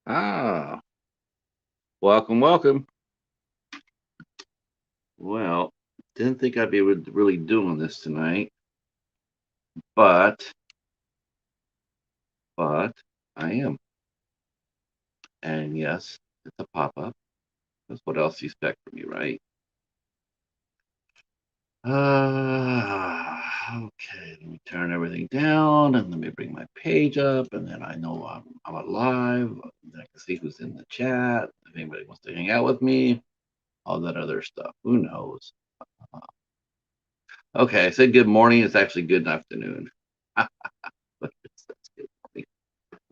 Ah, welcome, welcome. Well, didn't think I'd be really doing this tonight, but but I am. And yes, it's a pop-up. That's what else you expect from me, right? Okay. Let me turn everything down, and let me bring my page up, and then I know I'm alive. Then I can see who's in the chat. If anybody wants to hang out with me, all that other stuff. Who knows? Okay, I said good morning. It's actually good afternoon. But that's good morning.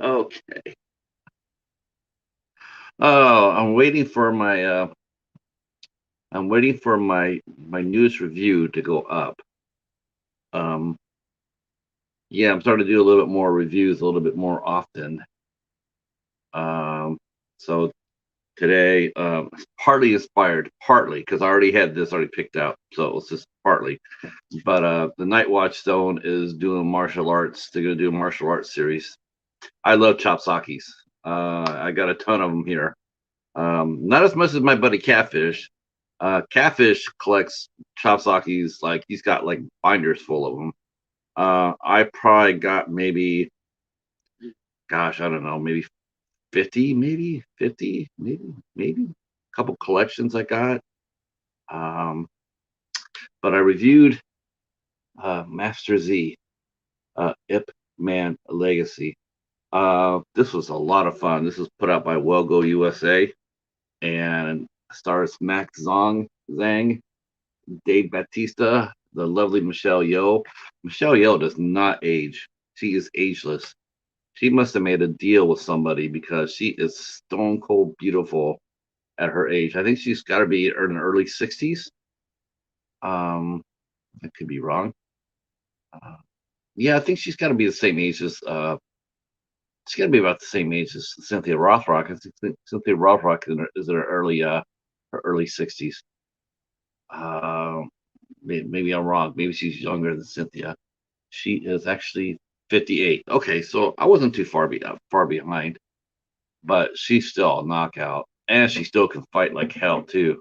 Okay. Oh, I'm waiting for my news review to go up. Um, yeah, I'm starting to do a little bit more reviews a little bit more often. So today, partly inspired, partly because I already had this already picked out, so it's just partly. But the Night Watch Zone is doing martial arts. They're gonna do a martial arts series. I love chopsakis. I got a ton of them here. Not as much as my buddy Catfish. Catfish collects chopsakis, like he's got like binders full of them. I probably got maybe, gosh, I don't know, maybe 50, maybe 50, maybe a couple collections I got. Um, but I reviewed Master Z, Ip Man Legacy. This was a lot of fun. This was put out by Wellgo USA and stars Max Zhang, Dave Batista, the lovely Michelle Yeoh. Michelle Yeoh does not age. She is ageless. She must have made a deal with somebody because she is stone cold beautiful at her age. I think she's got to be in her early 60s. Um, I could be wrong. Uh, yeah, I think she's got to be the same age as. She's got to be about the same age as Cynthia Rothrock. I think Cynthia Rothrock is in her early 60s. Uh, maybe I'm wrong. Maybe she's younger than Cynthia. She is actually 58. Okay, so I wasn't too far behind, but she's still a knockout, and she still can fight like hell too.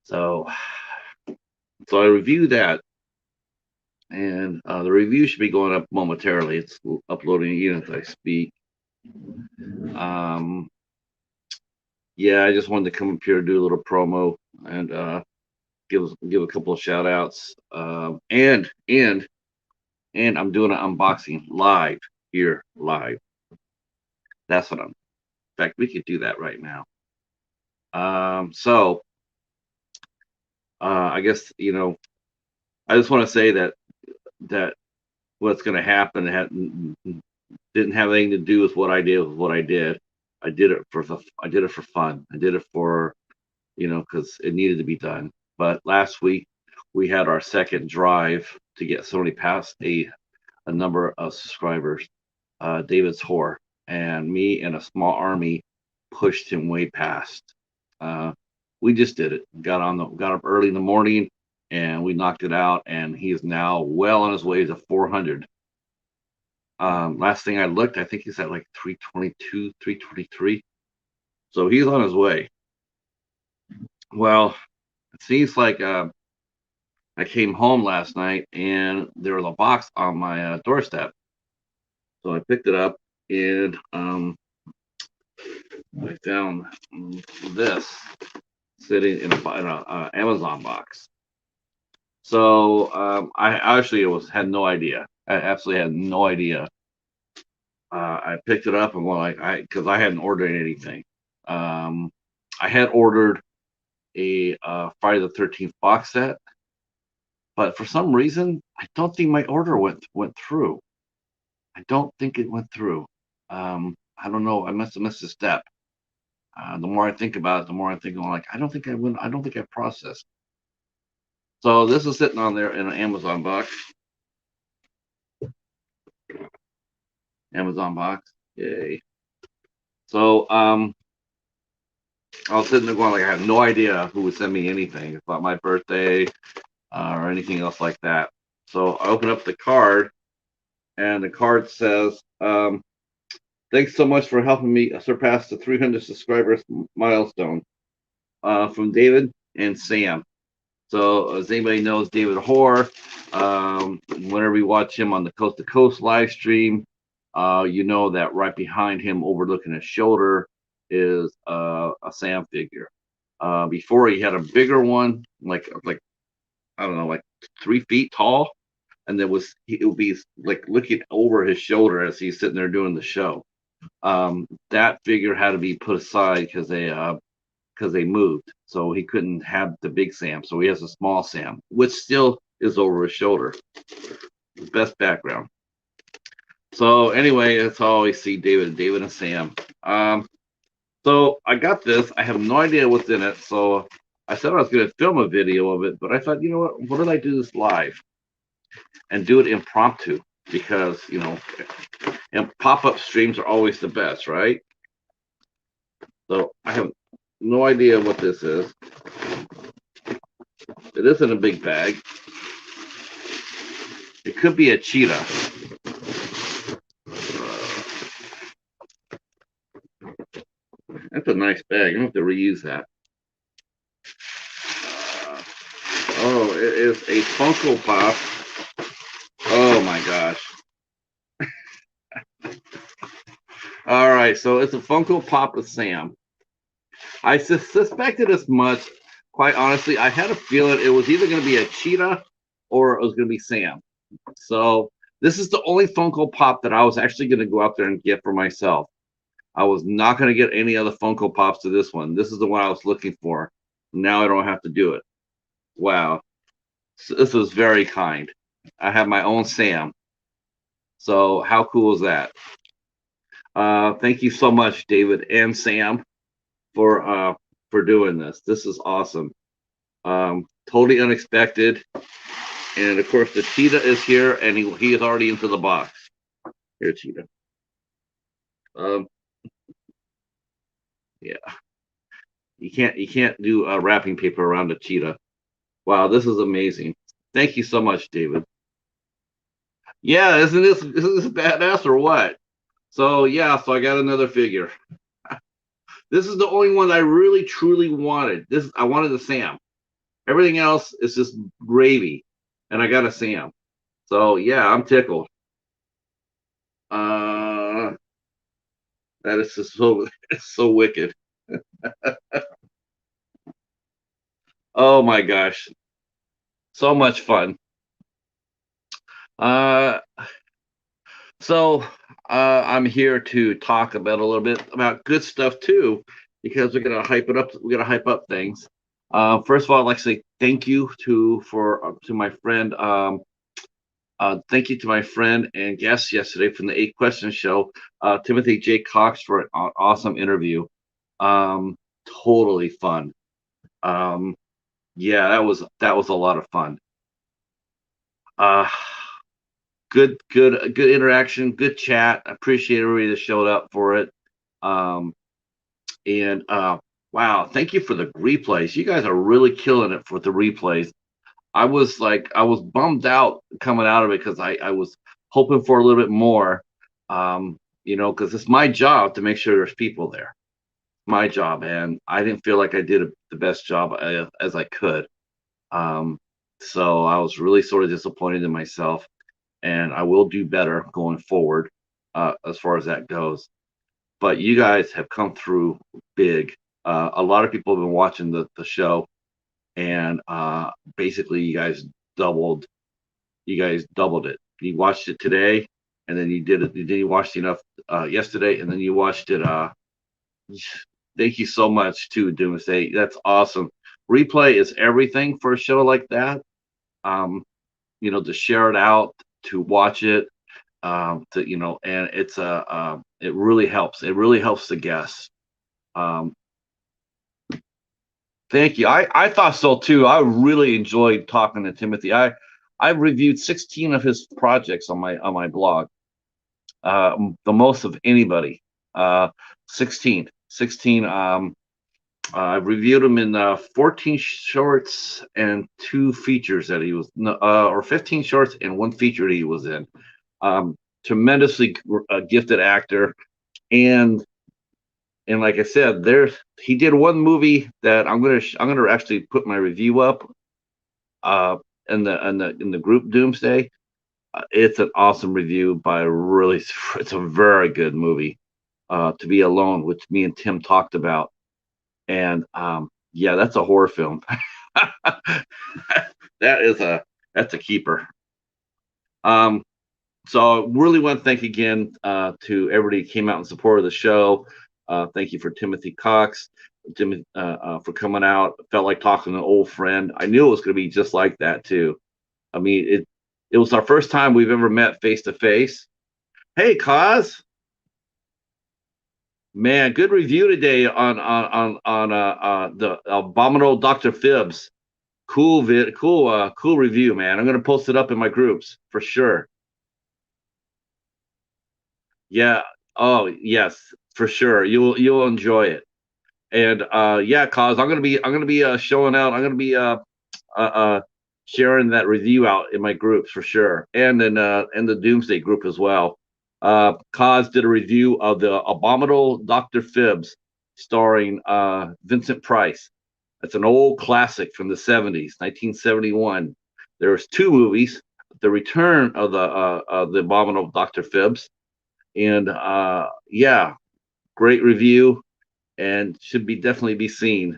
So, so I reviewed that, and the review should be going up momentarily. It's uploading even as I speak. Um, yeah, I just wanted to come up here and do a little promo and give a couple of shout outs. And I'm doing an unboxing live here live. That's what I'm. In fact, we could do that right now. So I guess I just want to say that what's going to happen didn't have anything to do with what I did. With what I did, I did it for fun. I did it for because it needed to be done. But last week we had our second drive to get somebody past a number of subscribers. David's Horror and me and a small army pushed him way past. Uh, we just did it. Got up early in the morning and we knocked it out. And he is now well on his way to 400. Last thing I looked, I think he's at like 322, 323. So he's on his way. Well, it seems like I came home last night and there was a box on my doorstep. So I picked it up and I found this sitting in a Amazon box. So I actually had no idea. I absolutely had no idea. I picked it up and went like because I hadn't ordered anything. Um, I had ordered a Friday the 13th box set, but for some reason I don't think my order went through. I don't think it went through. I don't know. I must have missed a step. The more I think about it, the more I think I'm like, I don't think I went. I don't think I processed. So this is sitting on there in an Amazon box. Amazon box. Yay. So I was sitting there going like I have no idea who would send me anything about my birthday or anything else like that. So I open up the card and the card says Thanks so much for helping me surpass the 300 subscribers milestone. From David and Sam. So, as anybody knows, David Horror, whenever we watch him on the Coast to Coast live stream, you know that right behind him, overlooking his shoulder, is a Sam figure. Before he had a bigger one, like I don't know, like 3 feet tall, and it would be like looking over his shoulder as he's sitting there doing the show. That figure had to be put aside because they moved, so he couldn't have the big Sam. So he has a small Sam, which still is over his shoulder. Best background. So anyway, that's how I see David and Sam. So I got this. I have no idea what's in it. So I said I was going to film a video of it, but I thought, you know what did I do this live and do it impromptu? Because, and pop-up streams are always the best, right? So I have no idea what this is. It isn't a big bag. It could be a cheetah. That's a nice bag. I don't have to reuse that. Oh, it is a Funko Pop. Oh my gosh. All right, so it's a Funko Pop of Sam. I suspected as much. Quite honestly, I had a feeling it was either going to be a cheetah or it was going to be Sam. So this is the only Funko Pop that I was actually going to go out there and get for myself. I was not going to get any other Funko Pops to this one. This is the one I was looking for. Now I don't have to do it. Wow. So this was very kind. I have my own Sam. So how cool is that? Thank you so much, David and Sam, for doing this. This is awesome. Totally unexpected. And of course the cheetah is here, and he is already into the box. Here, cheetah. Yeah. You can't do wrapping paper around a cheetah. Wow, this is amazing. Thank you so much, David. Yeah, isn't this badass or what? So yeah, so I got another figure. This is the only one I really truly wanted. I wanted the Sam. Everything else is just gravy, and I got a Sam. So yeah, I'm tickled. That is just it's so wicked. Oh my gosh, so much fun. Uh, so I'm here to talk about a little bit about good stuff too, because we're gonna hype it up. We're gonna hype up things. First of all, I'd like to say thank you to my friend. Thank you to my friend and guest yesterday from the 8 Questions Show, Timothy J. Cox, for an awesome interview. Totally fun. Yeah, that was a lot of fun. Good interaction, good chat. I appreciate everybody that showed up for it. And wow, thank you for the replays. You guys are really killing it for the replays. I was bummed out coming out of it because I was hoping for a little bit more, because it's my job to make sure there's people there. My job, and I didn't feel like I did the best job as I could. So I was really sort of disappointed in myself, and I will do better going forward as far as that goes. But you guys have come through big. A lot of people have been watching the show, and basically you guys doubled it. You watched it today, and then you did it. Then you watched enough yesterday, and then you watched it. Thank you so much to Doomsday. That's awesome. Replay is everything for a show like that. To share it out, to watch it, and it's it really helps. It really helps the guests. Thank you. I thought so too. I really enjoyed talking to Timothy. I reviewed 16 of his projects on my blog. The most of anybody. 16. I reviewed him in 14 shorts and 2 features that he was, or 15 shorts and 1 feature that he was in. Tremendously gifted actor. and like I said, he did one movie that I'm gonna actually put my review up in the group Doomsday. It's an awesome review by really. It's a very good movie. To Be Alone, which me and Tim talked about, and yeah, that's a horror film. That's a keeper. So I really want to thank again to everybody who came out in support of the show. Thank you for Timothy Cox, Tim, for coming out. Felt like talking to an old friend. I knew it was going to be just like that too. I mean, it was our first time we've ever met face to face. Hey, Cos, man, good review today on the Abominable Dr. Phibbs. Cool review, man. I'm gonna post it up in my groups for sure. Yeah. Oh, yes, for sure. You'll enjoy it. And yeah, cause I'm gonna be showing out. I'm gonna be uh sharing that review out in my groups for sure, and in the Doomsday group as well. Cause did a review of the Abominable Dr. Phibbs, starring Vincent Price. That's an old classic from the 70s, 1971. There was two movies: The Return of the Abominable Dr. Phibbs, and yeah, great review, and should be definitely be seen.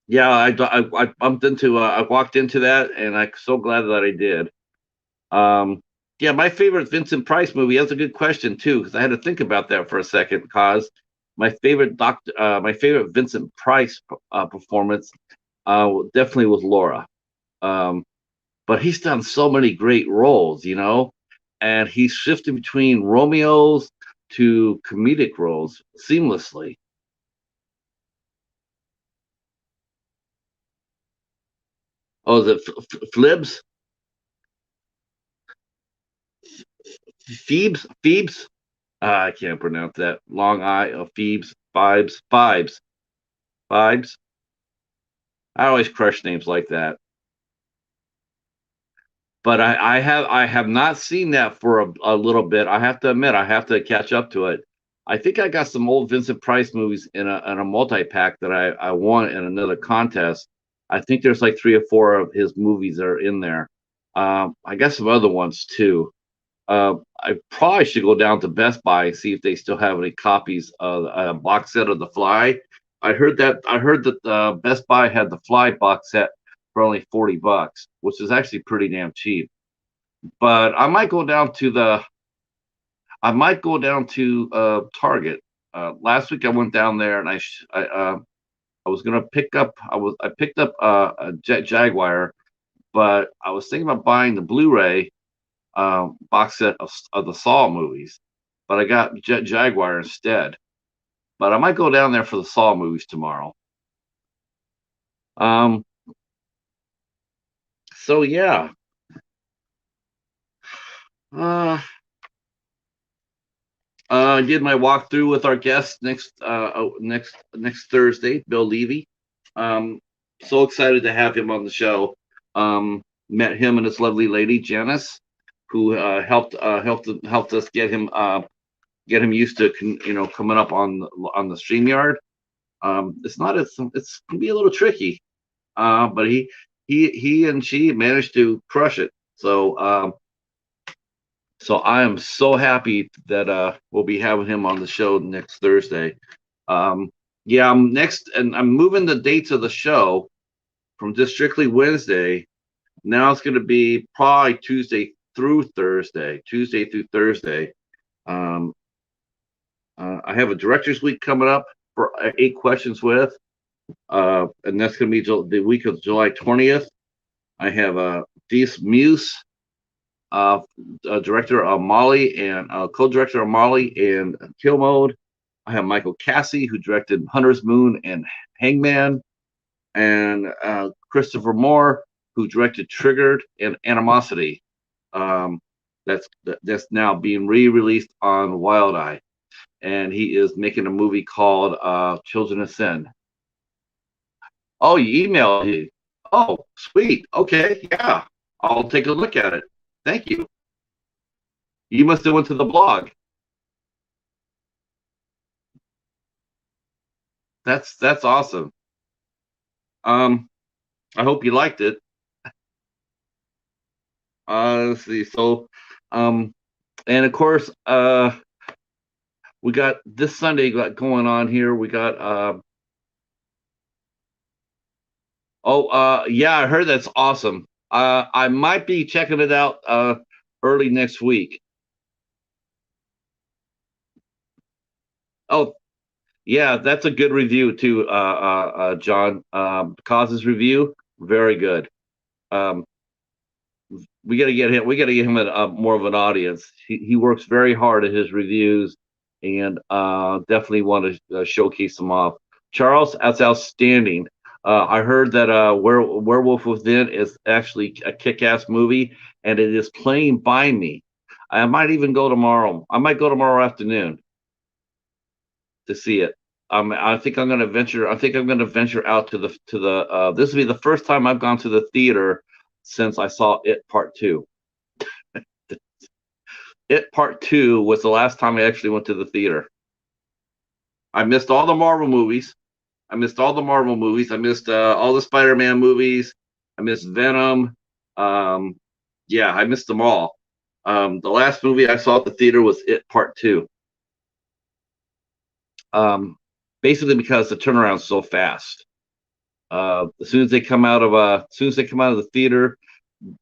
Yeah, I bumped into I walked into that, and I'm so glad that I did. Um, yeah, my favorite Vincent Price movie. That's a good question too, because I had to think about that for a second. Cause my favorite Vincent Price performance definitely was Laura. Um, but he's done so many great roles, and he's shifted between Romeo's to comedic roles seamlessly. Oh, is it Flibs? Phoebes? I can't pronounce that. Long I of Phoebes, Fibes. I always crush names like that. But I have not seen that for a little bit. I have to admit, I have to catch up to it. I think I got some old Vincent Price movies in a multi pack that I won in another contest. I think there's like three or four of his movies that are in there. I got some other ones too. I probably should go down to Best Buy and see if they still have any copies of a box set of The Fly. I heard that Best Buy had the Fly box set for only $40, which is actually pretty damn cheap. But I might go down to Target. Last week I went down there and I was gonna I picked up a Jet Jaguar, but I was thinking about buying the Blu-ray box set of the Saw movies, but I got Jet Jaguar instead. But I might go down there for the Saw movies tomorrow. Um, so yeah, uh, I did my walkthrough with our guest next Thursday, Bill Levy. Um, so excited to have him on the show. Met him and his lovely lady Janice, who helped us get him used to coming up on the StreamYard. It's can be a little tricky, but he and she managed to crush it. So I am so happy that we'll be having him on the show next Thursday. Yeah, I'm moving the dates of the show from just strictly Wednesday. Now it's going to be probably Tuesday through Thursday. Um, I have a director's week coming up for 8 questions with, and that's going to be the week of July 20th. I have Dees Muse, director of Molly and co-director of Molly and Kill Mode. I have Michael Cassie, who directed Hunter's Moon and Hangman, and Christopher Moore, who directed Triggered and Animosity. That's now being re-released on Wild Eye, and he is making a movie called Children of Sin. Oh, you emailed me. Oh, sweet. Okay, yeah, I'll take a look at it. Thank you. You must have went to the blog. That's awesome. Um, I hope you liked it. Let's see. So, um, and of course, we got this Sunday going on here. We got yeah, I heard that's awesome. I might be checking it out early next week. Oh, yeah, that's a good review too, John. Causes review, very good. Um, we got to get him. We got to get him more of an audience. He works very hard at his reviews, and definitely want to showcase them off. Charles, that's outstanding. I heard that Werewolf Within is actually a kick-ass movie, and it is playing by me. I might even go tomorrow. I might go tomorrow afternoon to see it. I think I'm going to venture. I think I'm going to venture out to the. This will be the first time I've gone to the theater since I saw It Part Two. It Part Two was the last time I actually went to the theater. I missed all the Marvel movies. I missed all the Marvel movies. I missed all the Spider-Man movies. I missed Venom. Um, yeah, I missed them all. The last movie I saw at the theater was It Part Two. Basically because the turnaround's so fast. As soon as they come out of as soon as they come out of the theater,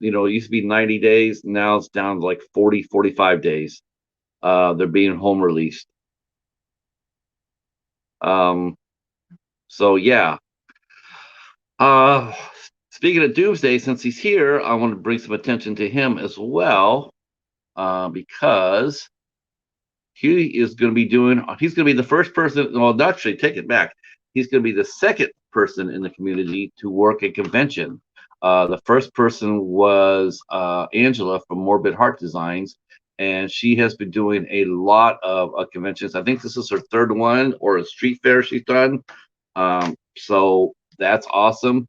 it used to be 90 days. Now it's down to like 40, 45 days. They're being home released. Um, so yeah. Uh, Speaking of Doomsday, since he's here, I want to bring some attention to him as well, because he is going to be doing. He's going to be the first person. Well, actually, take it back. He's going to be the second person in the community to work a convention. The first person was Angela from Morbid Heart Designs, and she has been doing a lot of conventions. I think this is her third one or a street fair she's done. So that's awesome.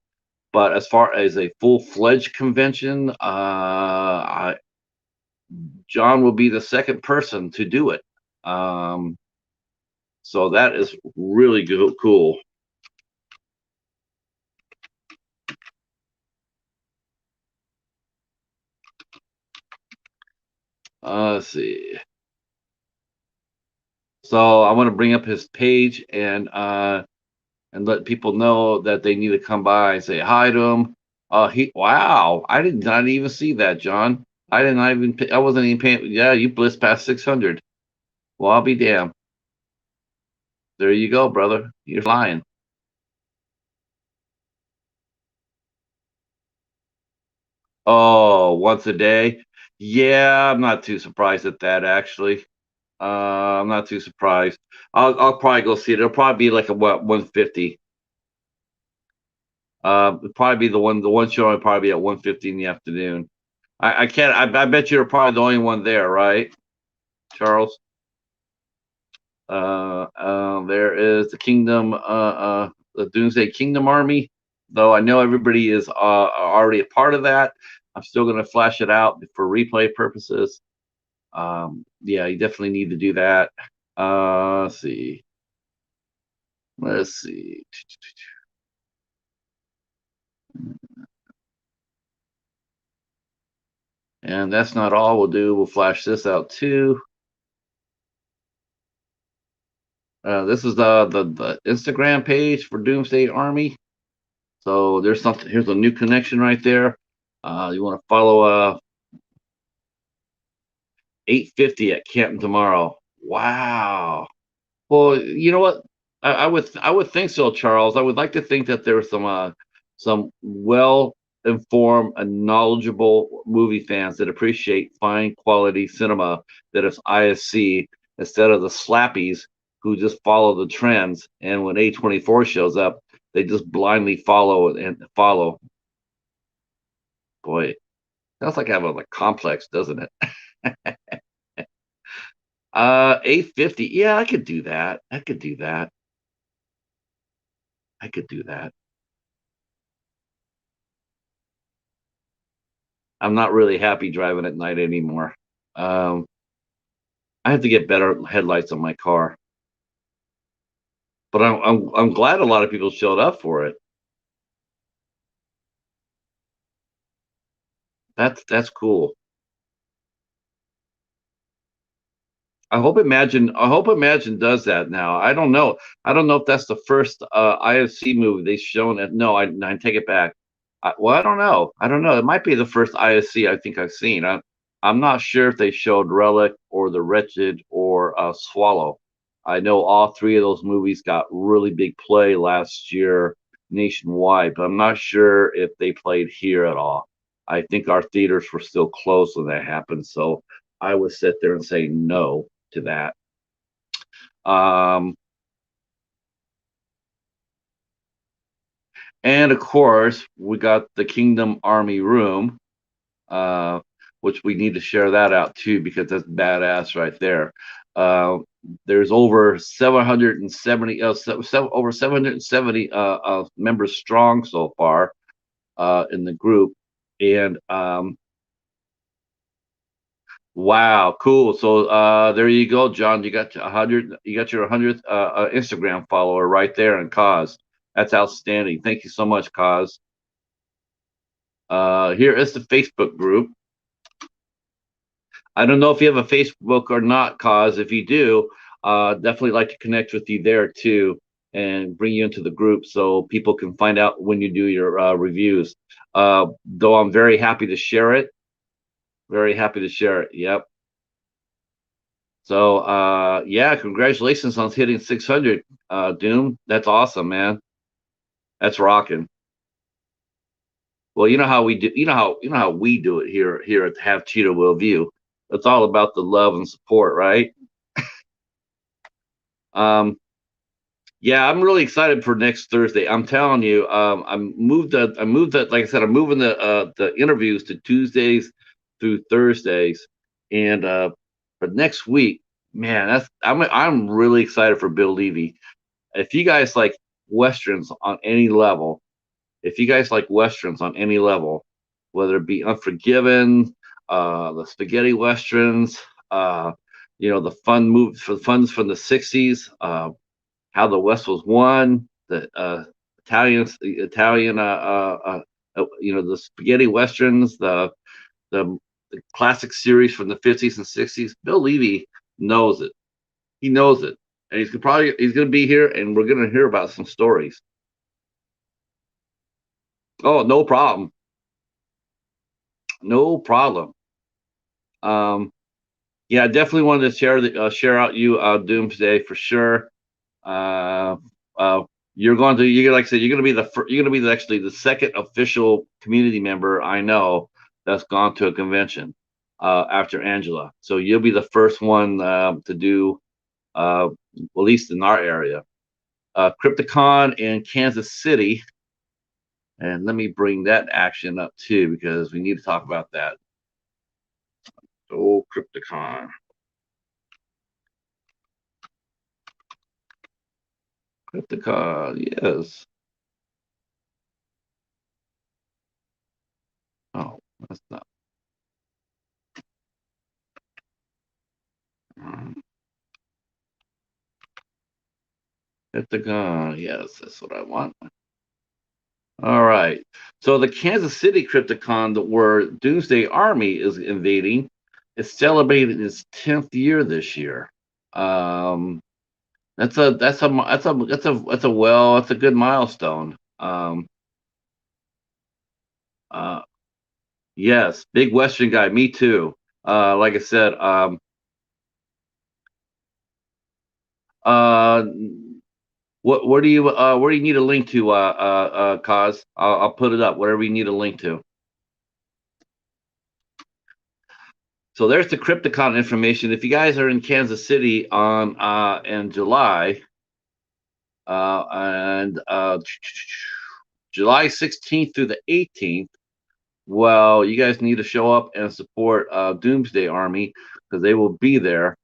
But as far as a full-fledged convention, John will be the second person to do it. So that is really good, cool. Let's see. So I want to bring up his page and let people know that they need to come by and say hi to him. Wow, I did not even see that, John. I did not even. I wasn't even paying. Yeah, you blitzed past 600. Well, I'll be damned. There you go, brother. You're flying. Oh, once a day. Yeah, I'm not too surprised at that actually. I'm not too surprised. I'll probably go see it. It'll probably be like a what 150. It'll probably be the one show will probably be at 150 in the afternoon. I can't. I bet you're probably the only one there, right, Charles? There is the Kingdom, the Doomsday Kingdom Army. Though I know everybody is already a part of that, I'm still going to flash it out for replay purposes. Yeah, you definitely need to do that. Let's see. Let's see. And that's not all we'll do. We'll flash this out too. This is the Instagram page for Doomsday Army. So there's something. Here's a new connection right there. You want to follow 850 at Canton tomorrow. Wow. Well, you know what? I would think so, Charles. I would like to think that there's some well informed and knowledgeable movie fans that appreciate fine quality cinema that is ISC instead of the slappies who just follow the trends. And when A24 shows up, they just blindly follow and follow. Boy, sounds like having a complex, doesn't it? 850. Yeah, I could do that. I could do that. I could do that. I'm not really happy driving at night anymore. I have to get better headlights on my car. But I'm glad a lot of people showed up for it. That's cool. I hope Imagine does that now. I don't know. I don't know if that's the first IFC movie they've shown. No, I take it back. Well, I don't know. I don't know. It might be the first IFC I think I've seen. I'm not sure if they showed Relic or The Wretched or Swallow. I know all three of those movies got really big play last year nationwide, but I'm not sure if they played here at all. I think our theaters were still closed when that happened, so I would sit there and say no to that. Um, and of course, we got the Kingdom Army Room, uh, which we need to share that out too because that's badass right there. Uh, there's over 770, over 770 members strong so far in the group, and wow, cool. So there you go, John. You got 100. You got your 100th Instagram follower right there in Cause. That's outstanding. Thank you so much, Cause. Here is the Facebook group. I don't know if you have a Facebook or not, Cause. If you do, definitely like to connect with you there too and bring you into the group so people can find out when you do your reviews. Though I'm very happy to share it. Very happy to share it. Yep. So yeah, congratulations on hitting 600, Doom. That's awesome, man. That's rocking. Well, you know how we do. You know how we do it here at Have Cheetah Will View. It's all about the love and support, right? Um, yeah, I'm really excited for next Thursday. I'm telling you, I moved that. Like I said, I'm moving the interviews to Tuesdays through Thursdays, and for next week, man, I'm really excited for Bill Levy. If you guys like westerns on any level, if you guys like westerns on any level, whether it be Unforgiven, the spaghetti westerns, the funds from the '60s, How the West Was Won, the Italian, the spaghetti westerns, the the classic series from the '50s and '60s. Bill Levy knows it. He knows it, and he's going to be here, and we're going to hear about some stories. Oh, no problem. No problem. Um, yeah, I definitely wanted to share out you Doomsday for sure. Uh, uh, you're like I said, you're going to be actually the second official community member I know that's gone to a convention after Angela. So you'll be the first one to do at least in our area. Crypticon in Kansas City, and let me bring that action up too because we need to talk about that. Oh, Crypticon. Crypticon, yes. Oh, that's not. Crypticon, yes, that's what I want. All right. So the Kansas City Crypticon, where Doomsday Army is invading, is celebrating its 10th year this year. Um, that's a good milestone. Uh, yes, big Western guy. Me too. Like I said, uh, where do you need a link to? Cause I'll put it up. Whatever you need a link to. So there's the Crypticon information. If you guys are in Kansas City on in July and July 16th through the 18th, well, you guys need to show up and support Doomsday Army because they will be there.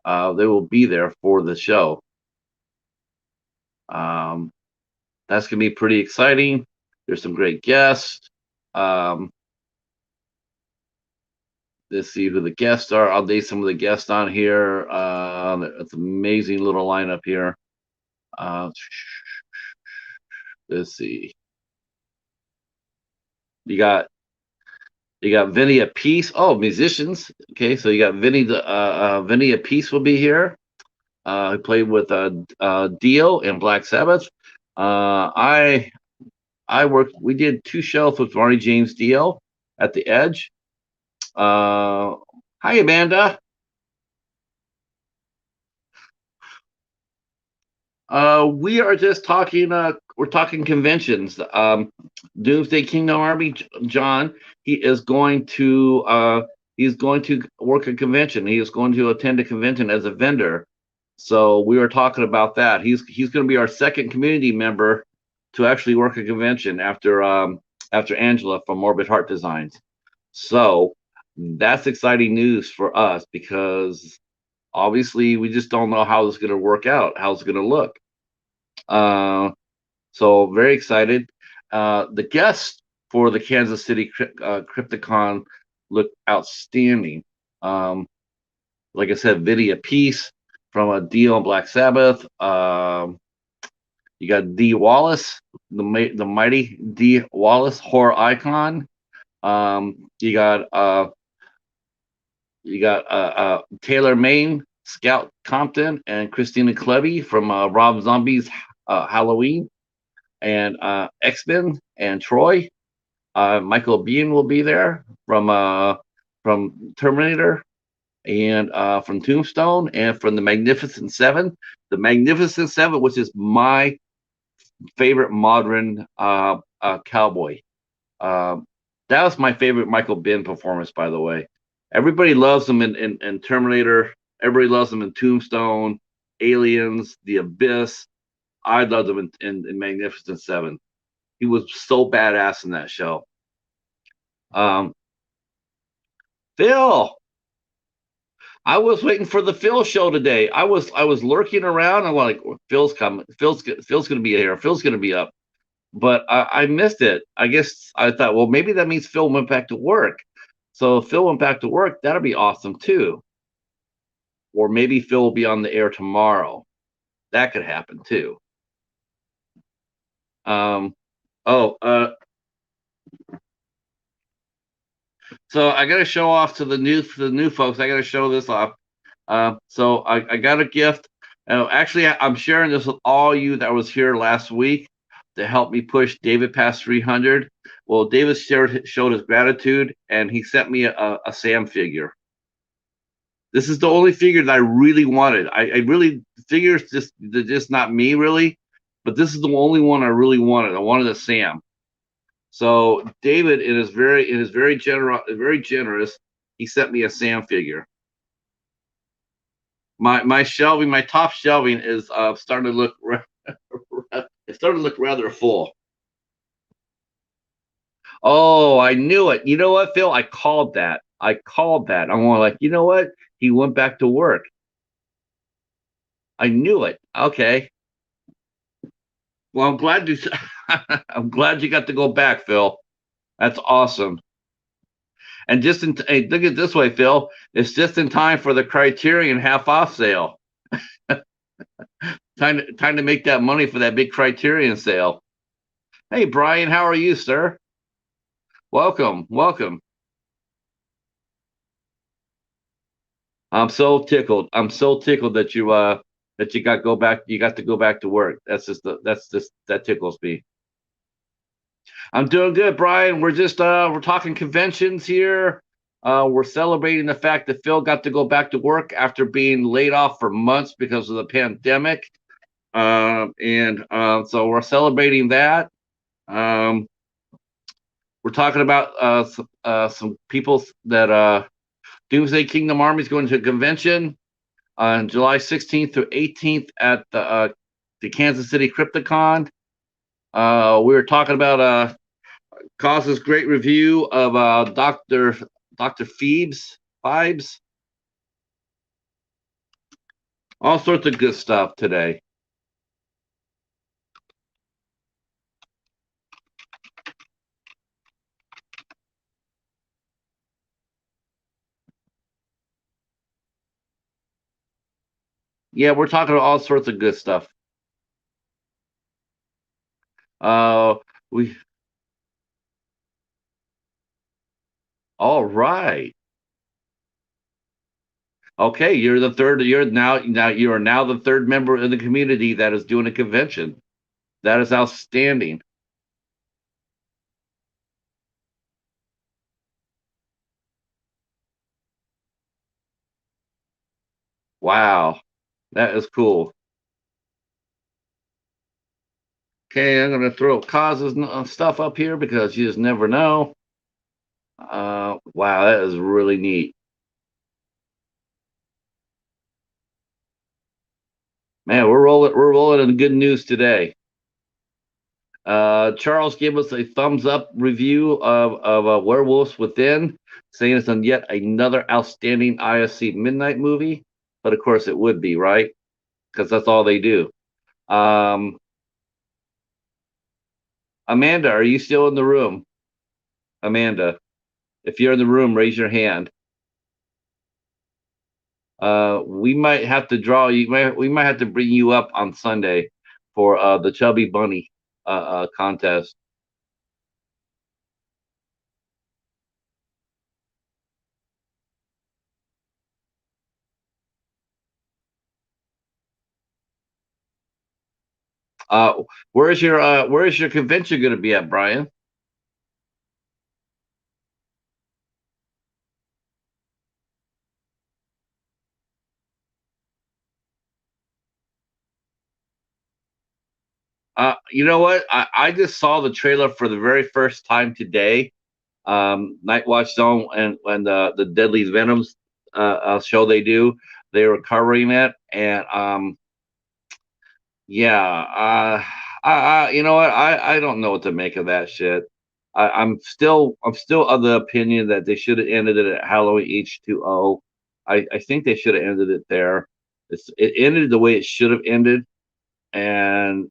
They will be there for the show. Um, that's gonna be pretty exciting. There's some great guests. Um, let's see who the guests are. I'll date some of the guests on here. It's an amazing little lineup here. Uh, let's see. You got Vinny Appice. Oh, musicians. Okay, so you got Vinny Appice will be here. He played with Dio and Black Sabbath. I worked. We did 2 shows with Ronnie James Dio at the Edge. Hi, Amanda. We are just talking. We're talking conventions. Doomsday Kingdom Army John. He is going to. He's going to work a convention. He is going to attend a convention as a vendor. So we were talking about that. He's going to be our second community member to actually work a convention after Angela from Morbid Heart Designs. So that's exciting news for us because obviously we just don't know how it's going to work out, how it's going to look. So very excited. The guests for the Kansas City Crypticon look outstanding. Like I said, Vinny Appice from a Dio and Black Sabbath. You got D Wallace, the mighty D Wallace, horror icon. You got Taylor Maine, Scout Compton, and Christina Klebe from Rob Zombie's Halloween, and X-Men and Troy. Michael Biehn will be there from Terminator and from Tombstone and from the Magnificent Seven. The Magnificent Seven, which is my favorite modern cowboy. That was my favorite Michael Biehn performance, by the way. Everybody loves him in Terminator. Everybody loves him in Tombstone, Aliens, The Abyss. I loved him in Magnificent Seven. He was so badass in that show. Phil, I was waiting for the Phil show today. I was lurking around. I'm like, Phil's coming. Phil's going to be here. Phil's going to be up. But I missed it. I guess I thought, well, maybe that means Phil went back to work. So if Phil went back to work, that'll be awesome too. Or maybe Phil will be on the air tomorrow. That could happen too. Um, oh, so I got to show off to the new folks. I got to show this off. So I got a gift. Actually, I'm sharing this with all you that was here last week to help me push David past 300. Well, David showed his gratitude, and he sent me a Sam figure. This is the only figure that I really wanted. I really figures just not me really, but this is the only one I really wanted. I wanted a Sam. So David, it is very generous. He sent me a Sam figure. My shelving, my top shelving is starting to look. It started to look rather full. Oh, I knew it. You know what, Phil? I called that. I'm like, you know what? He went back to work. I knew it. Okay. Well, I'm glad you. I'm glad you got to go back, Phil. That's awesome. And just hey, look at it this way, Phil. It's just in time for the Criterion half-off sale. Time to make that money for that big Criterion sale. Hey, Brian, how are you, sir? Welcome. I'm so tickled. That you got to go back to work. That tickles me. I'm doing good, Brian. We're talking conventions here. We're celebrating the fact that Phil got to go back to work after being laid off for months because of the pandemic. So we're celebrating that. We're talking about some people that Doomsday Kingdom Army is going to a convention on July 16th through 18th at the Kansas City Crypticon. We were talking about Cause's great review of Dr. Phoebes, all sorts of good stuff today. Yeah, we're talking about all sorts of good stuff. Uh, we all right. Okay, you're the third. You are now the third member in the community that is doing a convention. That is outstanding. Wow, that is cool. Okay, I'm gonna throw causes stuff up here because you just never know. Wow, that is really neat, man. We're rolling in good news today. Charles gave us a thumbs up review of Werewolves Within, saying it's on yet another outstanding ISC Midnight movie. But of course, it would be right because that's all they do. Um, Amanda, are you still in the room? Amanda, if you're in the room, raise your hand. We might have to draw you. We might have to bring you up on Sunday for the Chubby Bunny contest. Where is your convention going to be at, Brian? You know what? I just saw the trailer for the very first time today. Night Watch Zone and the Deadly Venoms show they do. They were covering it, and yeah, you know what? I don't know what to make of that shit. I'm still of the opinion that they should have ended it at Halloween H2O. I think they should have ended it there. It ended the way it should have ended, and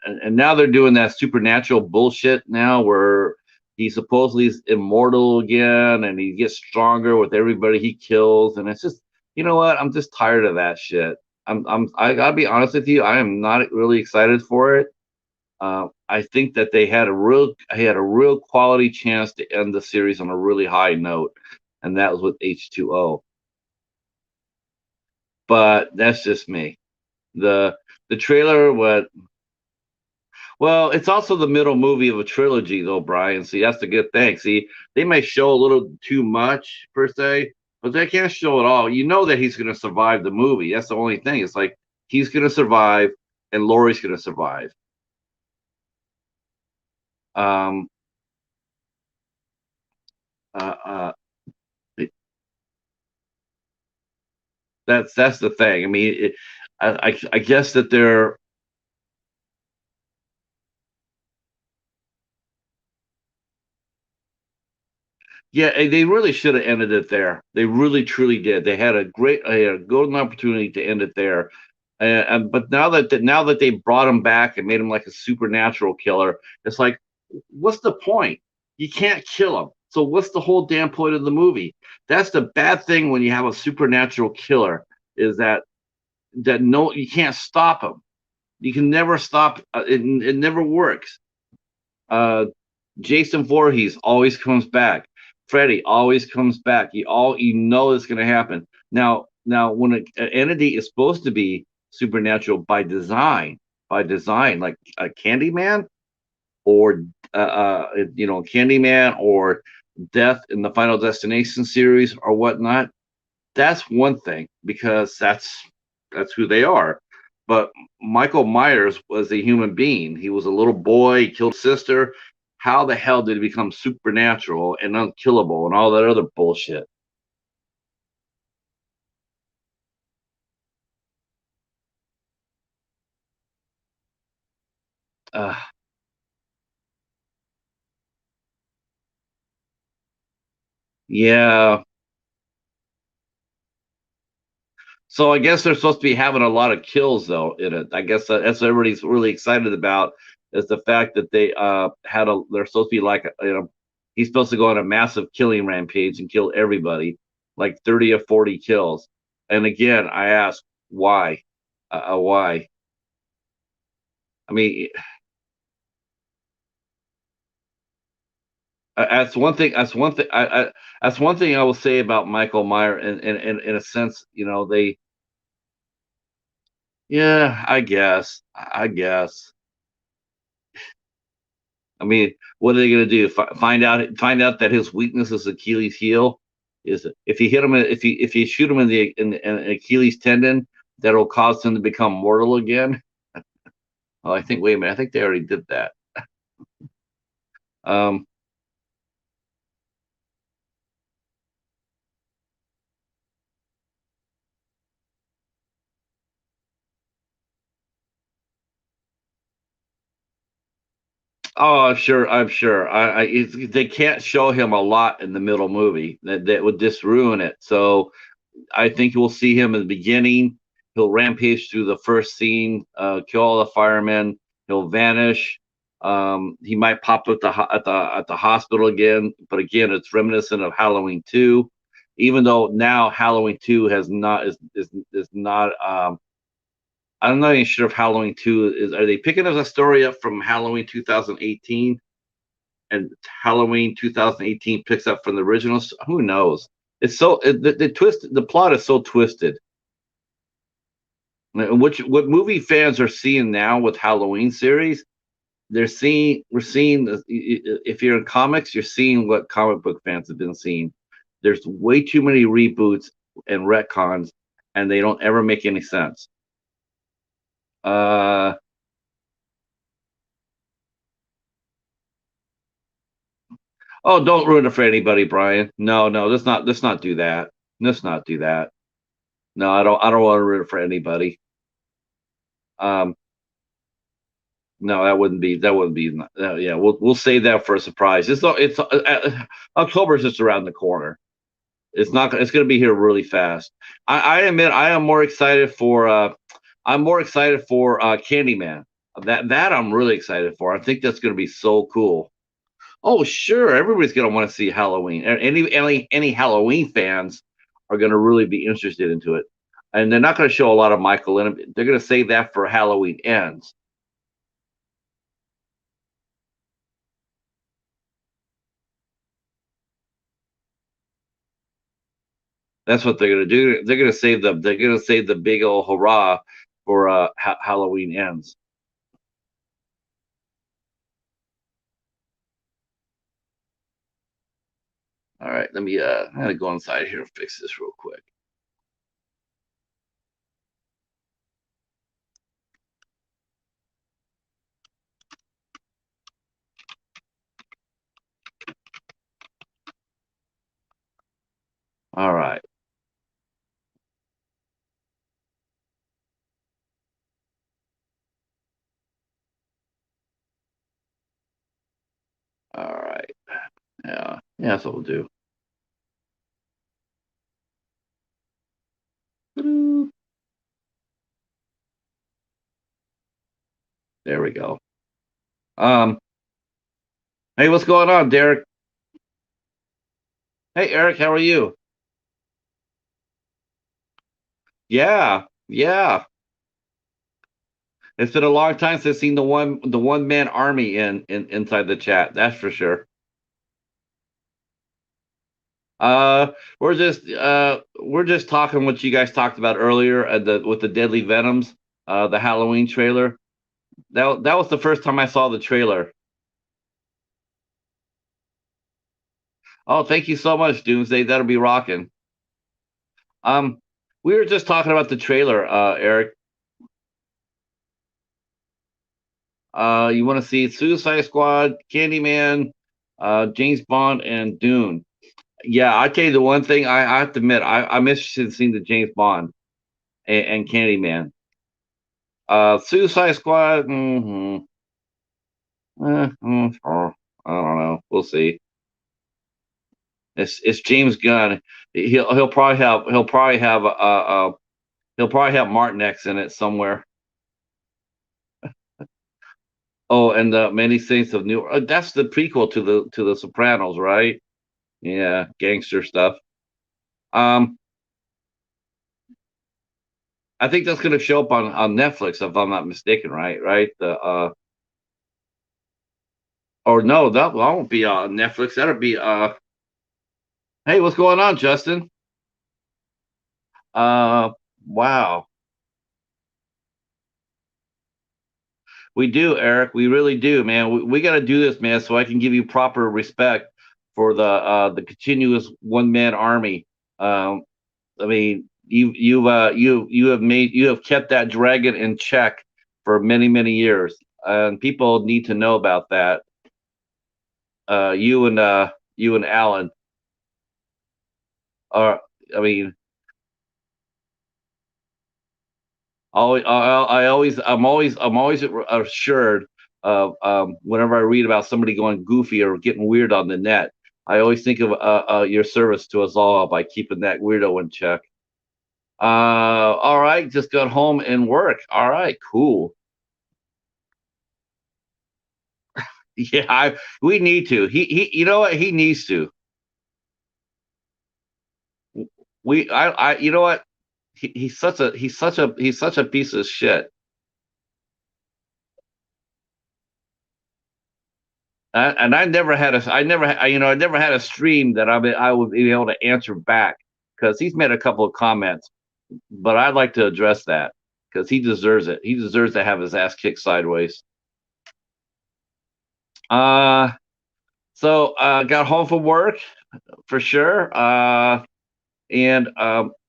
and now they're doing that supernatural bullshit now where he supposedly is immortal again and he gets stronger with everybody he kills, and it's just, you know what, I'm just tired of that shit. I gotta be honest with you, I am not really excited for it. I think that they had a real quality chance to end the series on a really high note, and that was with H2O. But that's just me. The trailer, what Well, it's also the middle movie of a trilogy, though, Brian. See, that's the good thing. See, they may show a little too much per se, but they can't show it all. You know that he's going to survive the movie. That's the only thing. It's like he's going to survive, and Laurie's going to survive. Um, uh, uh, that's the thing. I mean, I guess that they're Yeah, they really should have ended it there. They really, truly did. They had a golden opportunity to end it there. But now that they brought him back and made him like a supernatural killer, it's like, what's the point? You can't kill him. So what's the whole damn point of the movie? That's the bad thing when you have a supernatural killer is that no, you can't stop him. You can never stop. It never works. Uh, Jason Voorhees always comes back. Freddy always comes back. You know it's going to happen. Now when an entity is supposed to be supernatural by design, like a Candyman or Candyman or Death in the Final Destination series or whatnot, that's one thing because that's who they are. But Michael Myers was a human being. He was a little boy, he killed his sister. How the hell did he become supernatural and unkillable and all that other bullshit? Uh, yeah. So I guess they're supposed to be having a lot of kills though in it. I guess that's what everybody's really excited about is the fact that they're supposed to be like he's supposed to go on a massive killing rampage and kill everybody, like 30 or 40 kills. And again, I ask why. Why? I mean, that's one thing. That's one thing. That's one thing I will say about Michael Myers. In a sense, they. Yeah, I guess. I guess. I mean, what are they going to do? Find out that his weakness is Achilles' heel. Is if you hit him, if you shoot him in Achilles tendon, that'll cause him to become mortal again. Oh, I think. Wait a minute. I think they already did that. Um. Oh, I'm sure. I'm sure. They can't show him a lot in the middle movie. That would just ruin it. So I think we'll see him in the beginning. He'll rampage through the first scene, kill all the firemen. He'll vanish. He might pop up at the hospital again, but again, it's reminiscent of Halloween 2. Even though now Halloween 2 has not is not. I'm not even sure if Halloween 2 is. Are they picking up a story up from Halloween 2018, and Halloween 2018 picks up from the original? Who knows? It's the twist. The plot is so twisted. Which what movie fans are seeing now with Halloween series, we're seeing if you're in comics, you're seeing what comic book fans have been seeing. There's way too many reboots and retcons, and they don't ever make any sense. Uh, oh, don't ruin it for anybody, Brian. No, no, let's not do that. Let's not do that. No, I don't want to ruin it for anybody. Um, No, that wouldn't be. Yeah, we'll save that for a surprise. October is just around the corner. It's not. It's going to be here really fast. I admit I am more excited for. I'm more excited for Candyman. That I'm really excited for. I think that's going to be so cool. Oh, sure, everybody's going to want to see Halloween. Any Halloween fans are going to really be interested into it, and they're not going to show a lot of Michael in it. They're going to save that for Halloween ends. That's what they're gonna do. They're gonna save the big old hurrah for Halloween ends. All right, let me I'm gonna go inside here and fix this real quick. All right. All right. Yeah. Yeah, that's what we'll do. There we go. Um, hey, what's going on, Derek? Hey, Eric, how are you? Yeah, yeah. It's been a long time since I've seen the one man army inside the chat. That's for sure. Uh, we're just talking what you guys talked about earlier with the Deadly Venoms, the Halloween trailer. That was the first time I saw the trailer. Oh, thank you so much, Doomsday. That'll be rocking. Um, we were just talking about the trailer, Eric. You want to see Suicide Squad, Candyman, James Bond, and Dune. Yeah, I tell you the one thing I have to admit, I'm interested in seeing the James Bond and Candyman. Suicide Squad. I don't know. We'll see. It's James Gunn. He'll probably have Martin X in it somewhere. Oh, and the Many Saints of New. That's the prequel to the Sopranos, right? Yeah, gangster stuff. Um, I think that's going to show up on Netflix if I'm not mistaken, right? Right? The or no, that won't be on Netflix. That'll be hey, what's going on, Justin? Uh, wow. We do, Eric. We really do, man. We got to do this, man, so I can give you proper respect for the continuous one man army. I mean, you have kept that dragon in check for many years, and people need to know about that. You and Alan are. I mean, I'm always assured of whenever I read about somebody going goofy or getting weird on the net. I always think of your service to us all by keeping that weirdo in check. All right, just got home and work. All right, cool. Yeah, we need to. You know what? He needs to. You know what? He's such a piece of shit. And I never had a stream that I would be able to answer back because he's made a couple of comments, but I'd like to address that because he deserves it. He deserves to have his ass kicked sideways. Uh, got home from work for sure. And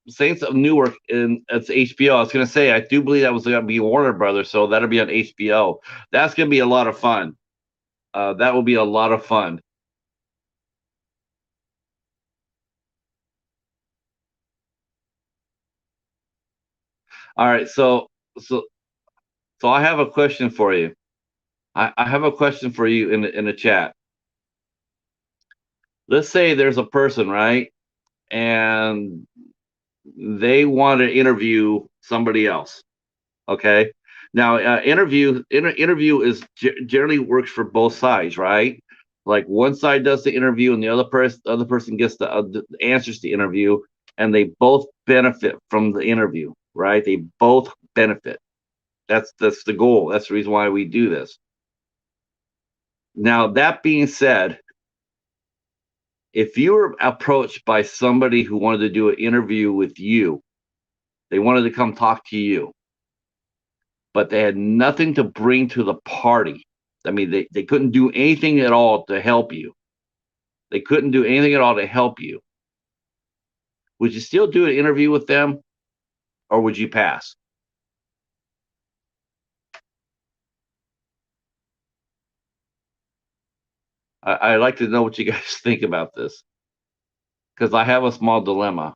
Saints of Newark in it's HBO. I was gonna say I do believe that was gonna be Warner Brothers, so that'll be on HBO. That's gonna be a lot of fun. That will be a lot of fun. All right, so so I have a question for you. I have a question for you in the chat. Let's say there's a person, right? And they want to interview somebody else. Okay. Now, interview is generally works for both sides, right? Like one side does the interview, and the other person gets the answers to the interview, and they both benefit from the interview, right? They both benefit. That's the goal. That's the reason why we do this. Now, that being said, if you were approached by somebody who wanted to do an interview with you, they wanted to come talk to you, but they had nothing to bring to the party. I mean, they couldn't do anything at all to help you. They couldn't do anything at all to help you. Would you still do an interview with them or would you pass? I'd like to know what you guys think about this because I have a small dilemma.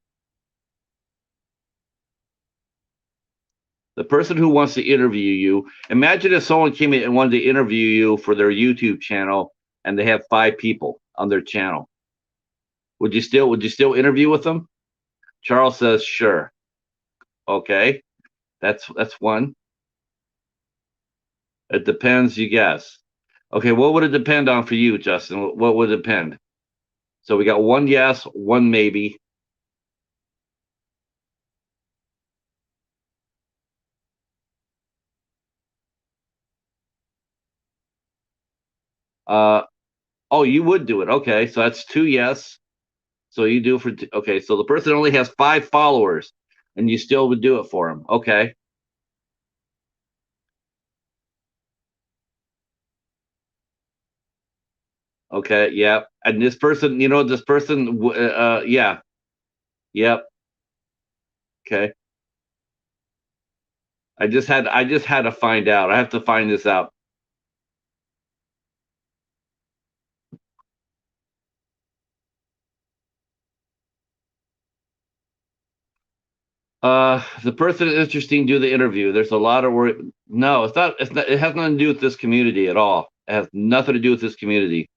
The person who wants to interview you, imagine if someone came in and wanted to interview you for their YouTube channel and they have 5 people on their channel. Would you still interview with them? Charles says, sure. Okay. That's one. It depends, you guess. Okay, what would it depend on for you, Justin? What would it depend? So we got one yes, one maybe. Uh oh, you would do it. Okay, so that's 2 yes. So you do okay, so the person only has 5 followers and you still would do it for him. Okay. Okay, yeah. And this person, this person yeah. Yep. Okay. I just had to find out. I have to find this out. The person is interesting. Do the interview. There's a lot of work. No, it's not. It's not. It has nothing to do with this community at all. It has nothing to do with this community.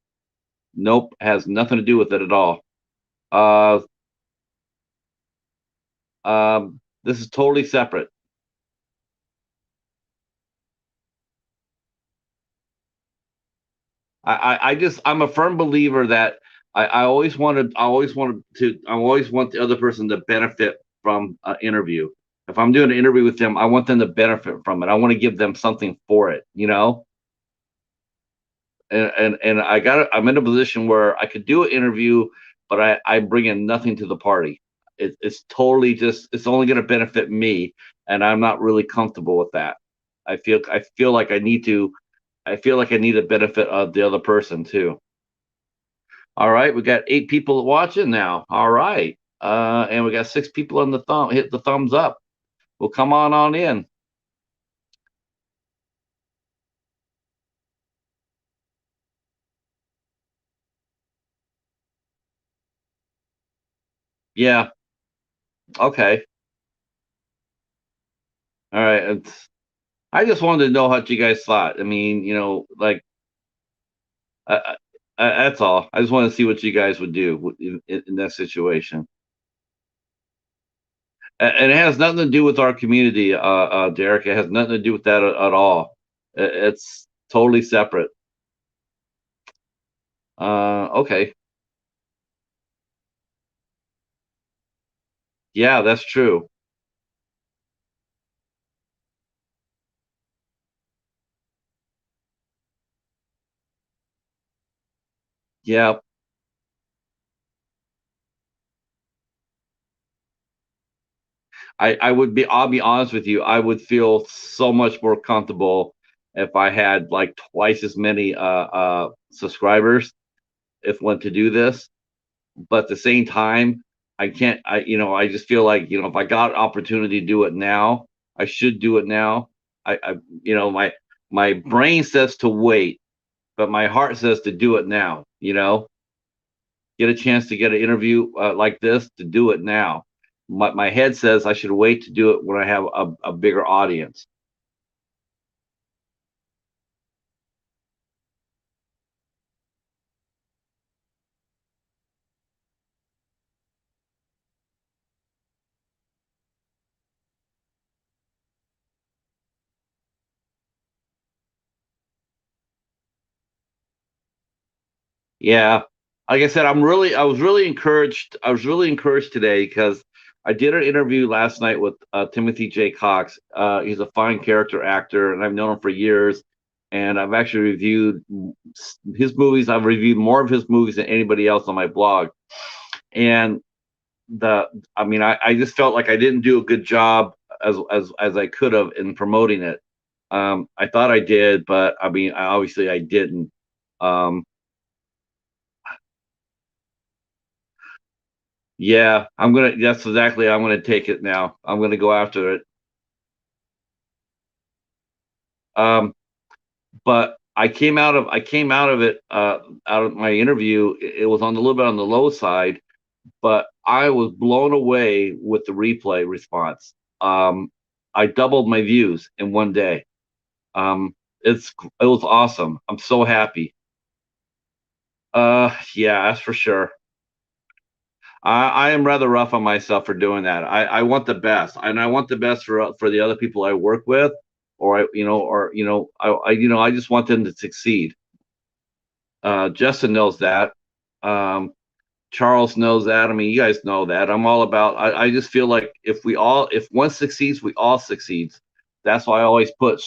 Nope, has nothing to do with it at all. Uh, this is totally separate. I'm a firm believer that I always want the other person to benefit from an interview. If I'm doing an interview with them, I want them to benefit from it. I want to give them something for it, you know. And I'm in a position where I could do an interview, but I bring in nothing to the party. It's totally just it's only going to benefit me, and I'm not really comfortable with that. I feel like I feel like I need a benefit of the other person too. All right, we got 8 people watching now. All right, and we got 6 people on the hit the thumbs up. Well, come on in. Yeah. Okay. All right. I just wanted to know what you guys thought. I mean, like I, that's all. I just want to see what you guys would do in that situation. And it has nothing to do with our community, Derek. It has nothing to do with that at all. It's totally separate. Okay. Yeah, that's true. Yeah, I would be. I'll be honest with you. I would feel so much more comfortable if I had like twice as many subscribers if went to do this. But at the same time, I can't. I just feel like if I got an opportunity to do it now, I should do it now. I my brain says to wait, but my heart says to do it now. Get a chance to get an interview like this to do it now. My head says I should wait to do it when I have a bigger audience. Yeah, like I said, I was really encouraged today because I did an interview last night with Timothy J. Cox. He's a fine character actor, and I've known him for years. And I've actually reviewed his movies. I've reviewed more of his movies than anybody else on my blog. And I mean, I just felt like I didn't do a good job as I could have in promoting it. I thought I did, but I mean, obviously I didn't. Um, Yeah, that's exactly. I'm gonna take it now. I'm gonna go after it. Um, but I came out of it out of my interview. It was on a little bit on the low side, but I was blown away with the replay response. I doubled my views in one day. It was awesome. I'm so happy. Yeah, that's for sure. I am rather rough on myself for doing that. I want the best, and I want the best for the other people I work with, I just want them to succeed. Justin knows that. Um, Charles knows that. I mean, you guys know that. I'm all about. I just feel like if one succeeds, we all succeeds. That's why I always put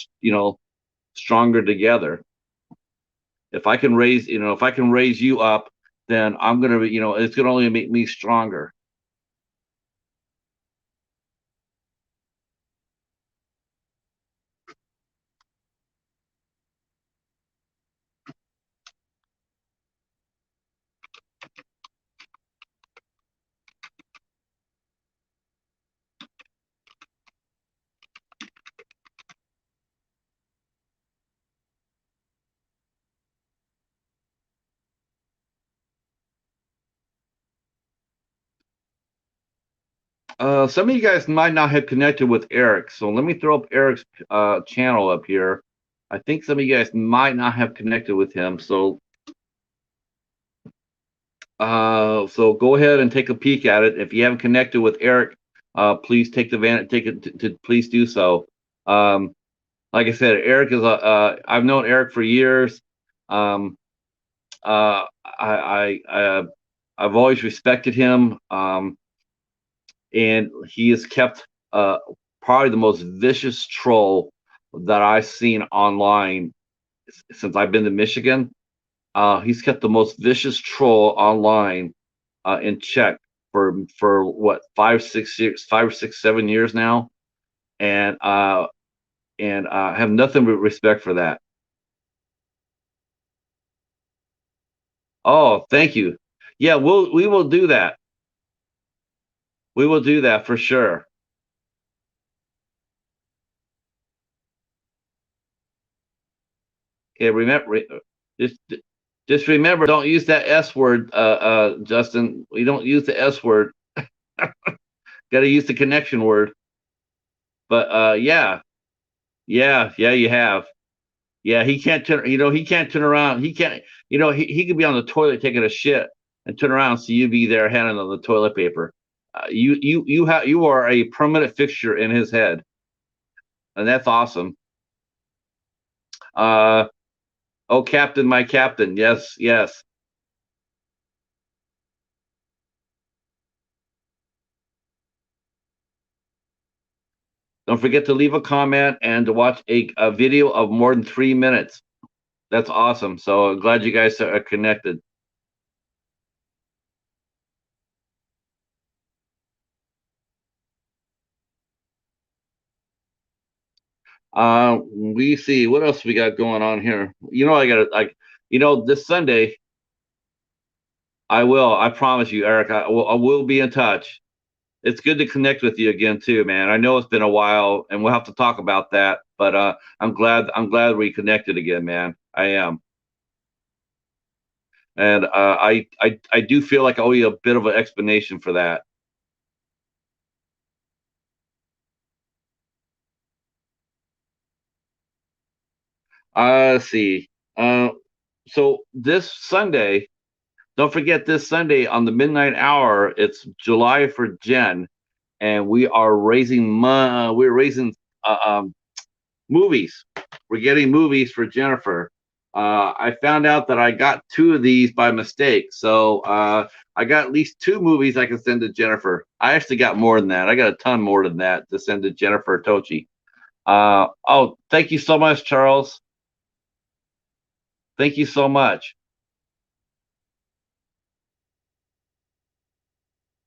stronger together. If I can raise you up, then I'm gonna, it's gonna only make me stronger. Some of you guys might not have connected with Eric, so let me throw up Eric's channel up here. I think some of you guys might not have connected with him, so go ahead and take a peek at it. If you haven't connected with Eric, please take it to please do so. Um, like I said, Eric is a I've known Eric for years. Um, I've always respected him, and he has kept probably the most vicious troll that I've seen online since I've been to Michigan. He's kept the most vicious troll online in check for what 5 6 years, 5 6 7 years now, and I have nothing but respect for that. Oh, thank you. Yeah, we will do that. We will do that for sure. Okay, just just remember, don't use that S word, Justin. We don't use the S word. Got to use the connection word. But yeah, yeah, you have. Yeah, he can't turn. He can't turn around. He can't. He could be on the toilet taking a shit and turn around and see you be there handing on the toilet paper. You are a permanent fixture in his head, and that's awesome. Uh, oh, Captain, my Captain. Yes, yes. Don't forget to leave a comment and to watch a video of more than 3 minutes. That's awesome. So I'm glad you guys are connected. We see what else we got going on here. I got to like, this Sunday. I will. I promise you, Eric. I will be in touch. It's good to connect with you again, too, man. I know it's been a while, and we'll have to talk about that. But I'm glad we connected again, man. I am, and I do feel like I owe you a bit of an explanation for that. Let's see. Uh, so this Sunday, don't forget this Sunday on the Midnight Hour. It's July for Jen, and we're raising uh, um, movies. We're getting movies for Jennifer. I found out that I got two of these by mistake, so I got at least two movies I can send to Jennifer. I actually got more than that. I got a ton more than that to send to Jennifer Tochi. Oh, thank you so much, Charles. Thank you so much.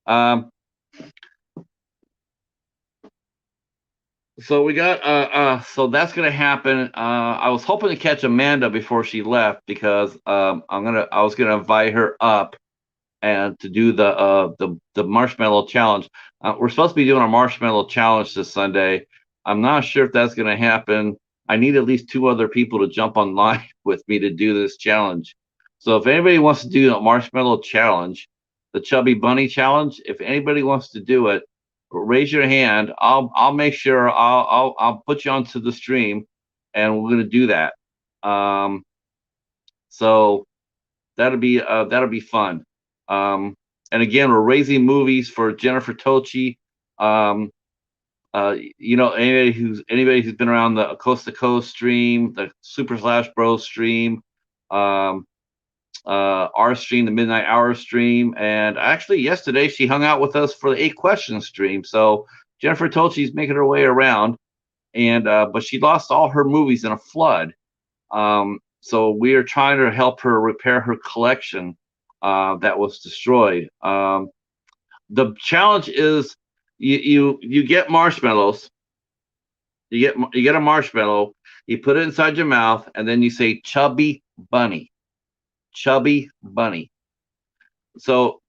Um, so we got so that's gonna happen. I was hoping to catch Amanda before she left because I was gonna invite her up and to do the marshmallow challenge. We're supposed to be doing a marshmallow challenge this Sunday. I'm not sure if that's gonna happen. I need at least two other people to jump online with me to do this challenge. So if anybody wants to do a marshmallow challenge, the Chubby Bunny challenge, if anybody wants to do it, raise your hand. I'll make sure I'll put you onto the stream, and we're gonna do that. Um, so that'll be fun. And again, we're raising movies for Jennifer Tochi. Um, anybody who's been around the Coast to Coast stream, the Super Slash Bros stream, um, our stream, the Midnight Hour stream, and actually yesterday she hung out with us for the 8 questions stream. So Jennifer Tochi's making her way around, and but she lost all her movies in a flood. So we are trying to help her repair her collection that was destroyed. The challenge is you get marshmallows. You get a marshmallow. You put it inside your mouth, and then you say "chubby bunny," chubby bunny. So,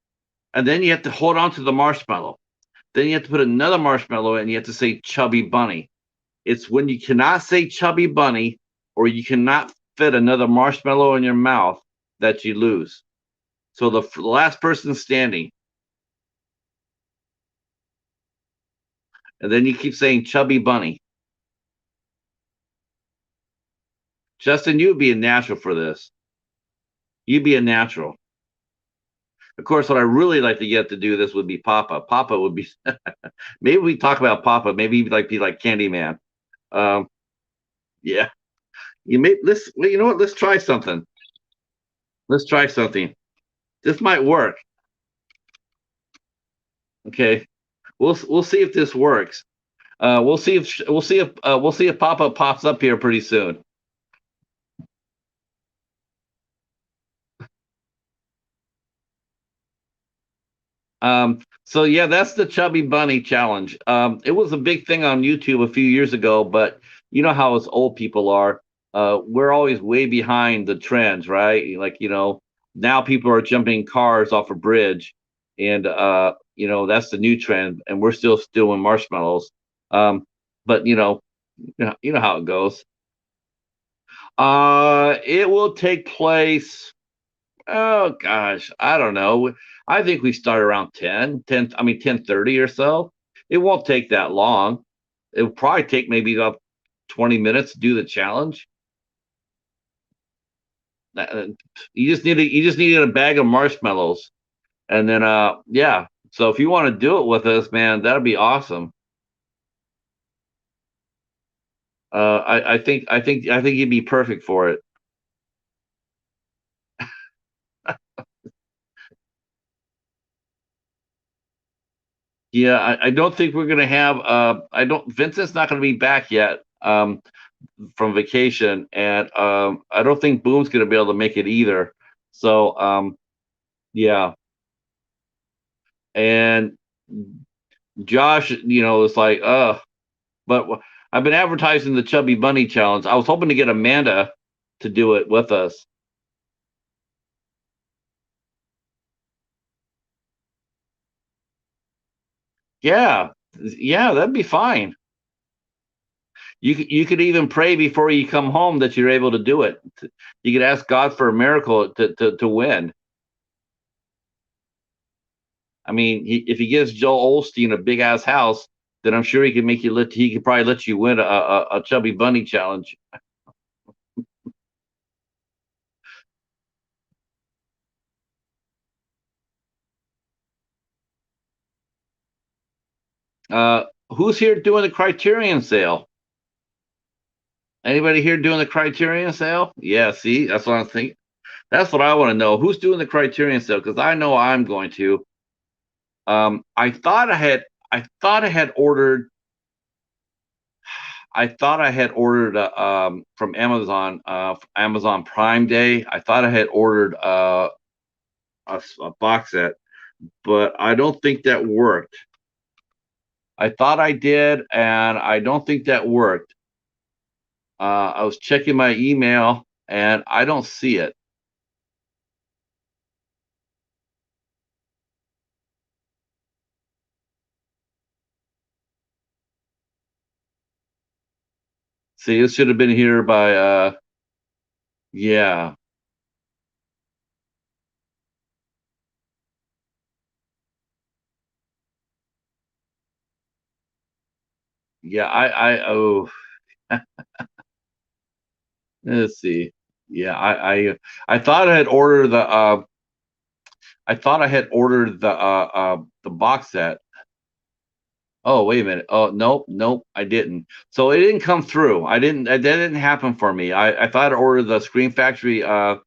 and then you have to hold on to the marshmallow. Then you have to put another marshmallow, and you have to say "chubby bunny." It's when you cannot say "chubby bunny" or you cannot fit another marshmallow in your mouth that you lose. So the last person standing, and then you keep saying "chubby bunny." Justin, you'd be a natural for this. You'd be a natural. Of course, what I really like to get to do this would be Papa. Papa would be. Maybe we talk about Papa. Maybe he'd be like Candyman. Um, yeah. Let's. Well, you know what? Let's try something. Let's try something. This might work. Okay. We'll see if this works. We'll see if Papa pops up here pretty soon. So yeah, that's the Chubby Bunny challenge. It was a big thing on YouTube a few years ago, but you know how us old people are. We're always way behind the trends, right? Like, now people are jumping cars off a bridge, and that's the new trend, and we're still doing marshmallows. Um, but you know how it goes. It will take place. Oh gosh, I don't know. I think we start around 10, I mean 10:30 or so. It won't take that long. It'll probably take maybe about 20 minutes to do the challenge. Uh, you just need a bag of marshmallows. And then yeah. So if you want to do it with us, man, that'd be awesome. I think you'd be perfect for it. Yeah, I don't think we're gonna have I don't Vincent's not gonna be back yet. From vacation, and I don't think Boom's going to be able to make it either. So yeah, and Josh, is like, but I've been advertising the Chubby Bunny Challenge. I was hoping to get Amanda to do it with us. Yeah, yeah, that'd be fine. You could even pray before you come home that you're able to do it. You could ask God for a miracle to win. I mean, if he gives Joel Olstein a big ass house, then I'm sure he can make you let. He could probably let you win a Chubby Bunny challenge. Who's here doing the Criterion sale? Anybody here doing the Criterion sale? Yeah, see, that's what I'm thinking. That's what I want to know. Who's doing the Criterion sale? Because I know I'm going to. I thought I had ordered. I thought I had ordered from Amazon, Amazon Prime Day. I thought I had ordered a box set, but I don't think that worked. I thought I did, and I don't think that worked. I was checking my email, and I don't see it. See, it should have been here by yeah, yeah. Oh, let's see. Yeah, I thought I had ordered the box set. Oh, wait a minute. Oh, nope, nope, I didn't. So it didn't come through. That didn't happen for me. I thought I ordered the Scream Factory Friday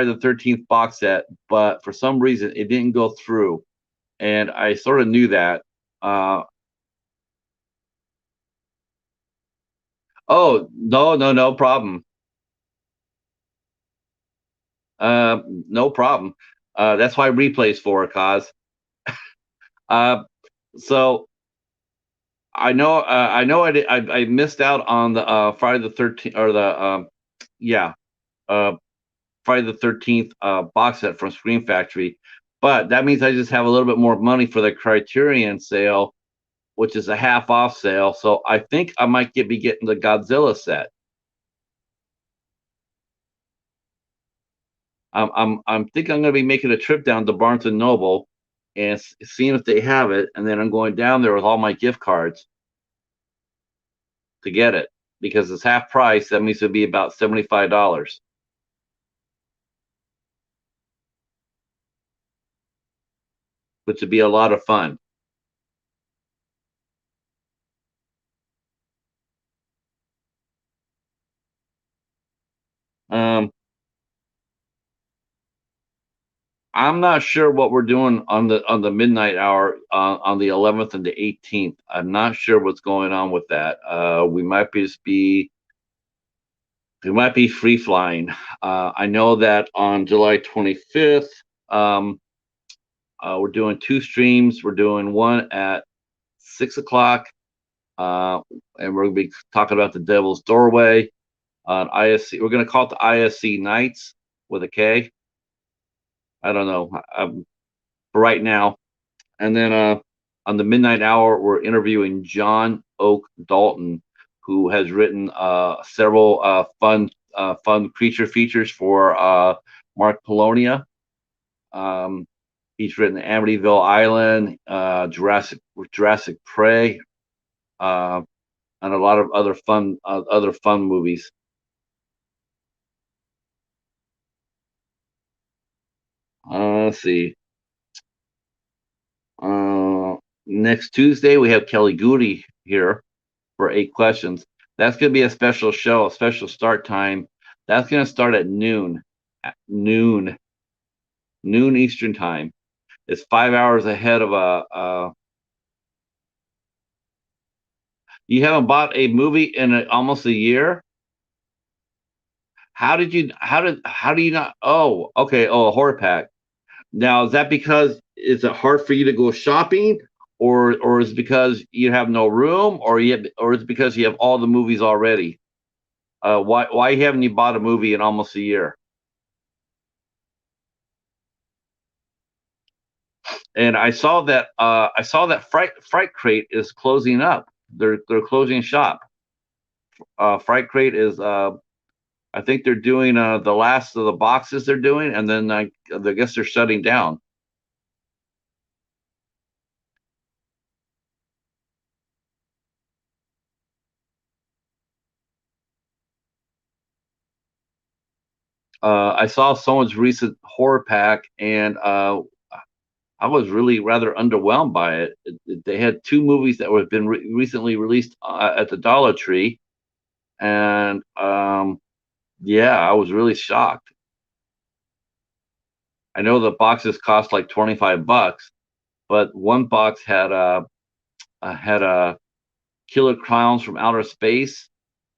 the 13th box set, but for some reason it didn't go through. And I sort of knew that. Uh, oh, no, no, no problem. No problem. That's why replay's for, cause. Uh, so I know I missed out on the Friday the 13th or the yeah, uh, Friday the 13th box set from Scream Factory, but that means I just have a little bit more money for the Criterion sale, which is a half off sale. So I think I might be getting the Godzilla set. I'm think I'm going to be making a trip down to Barnes and Noble and seeing if they have it, and then I'm going down there with all my gift cards to get it because it's half price. That means it'll be about $75, which would be a lot of fun. Um, I'm not sure what we're doing on the midnight hour on the 11th and the 18th. I'm not sure what's going on with that. We might be free flying. I know that on July 25th, um, we're doing two streams. We're doing one at 6 o'clock, and we're going to be talking about the Devil's Doorway on ISC. We're going to call it the ISC Nights with a K. I don't know for right now. And then on the midnight hour, we're interviewing John Oak Dalton, who has written several fun creature features for Mark Polonia. He's written Amityville Island, Jurassic Prey, and a lot of other fun movies. Let's see. Next Tuesday we have Kelly Goody here for 8 questions. That's going to be a special show, a special start time. That's going to start at noon. At noon Eastern time. It's 5 hours ahead of You haven't bought a movie in almost a year. How do you not? Oh, okay. Oh, a horror pack. Now, is that because is it hard for you to go shopping, or is it because you have no room, or is it because you have all the movies already? Why haven't you bought a movie in almost a year? And I saw that Fright Crate is closing up. They're closing shop. Fright Crate is I think they're doing the last of the boxes they're doing, and then I guess they're shutting down. I saw someone's recent horror pack, and I was really rather underwhelmed by it. They had two movies that have been recently released at the Dollar Tree, and yeah, I was really shocked. I know the boxes cost like $25, but one box had a Killer Clowns from Outer Space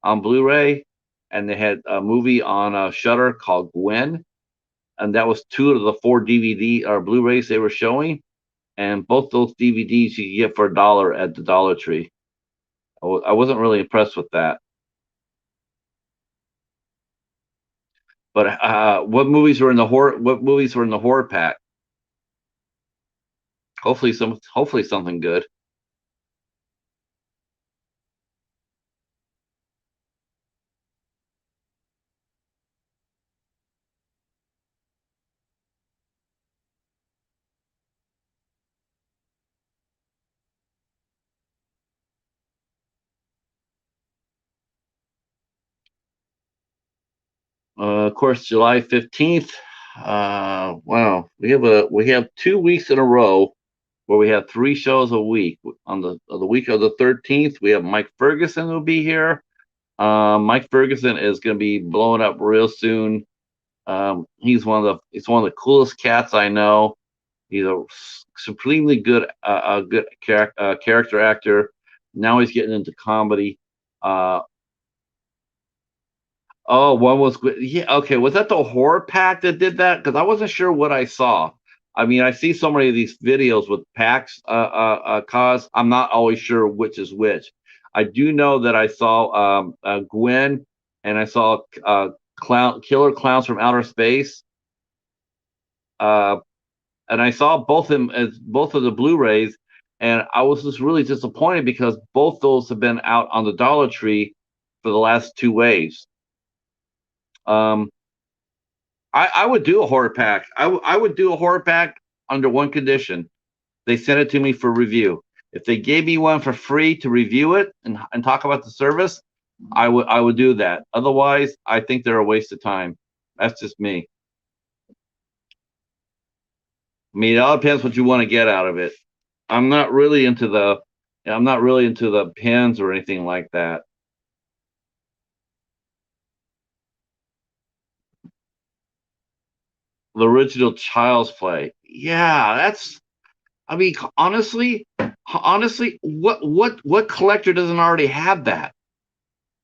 on Blu-ray, and they had a movie on Shutter called Gwen, and that was two of the four DVD or Blu-rays they were showing, and both those DVDs you can get for $1 at the Dollar Tree. I wasn't really impressed with that. But what movies were in the horror? What movies were in the horror pack? Hopefully something good. Of course, July 15th. Wow, we have 2 weeks in a row where we have three shows a week. On the week of the 13th, we have Mike Ferguson who'll be here. Mike Ferguson is going to be blowing up real soon. He's one of the coolest cats I know. He's a supremely good character actor. Now he's getting into comedy. Uh, oh, one was good. Yeah, okay. Was that the horror pack that did that? Because I wasn't sure what I saw. I mean, I see so many of these videos with packs. Cause I'm not always sure which is which. I do know that I saw Gwen, and I saw Killer Clowns from Outer Space. Uh, and I saw both them as both of the Blu-rays, and I was just really disappointed because both those have been out on the Dollar Tree for the last two waves. Um, I would do a horror pack. I would do a horror pack under one condition: they sent it to me for review. If they gave me one for free to review it and talk about the service, I would do that. Otherwise, I think they're a waste of time. That's just me. I mean, it all depends what you want to get out of it. I'm not really into the I'm not really into the pins or anything like that. The original Child's Play. Yeah, that's. I mean, honestly, what collector doesn't already have that?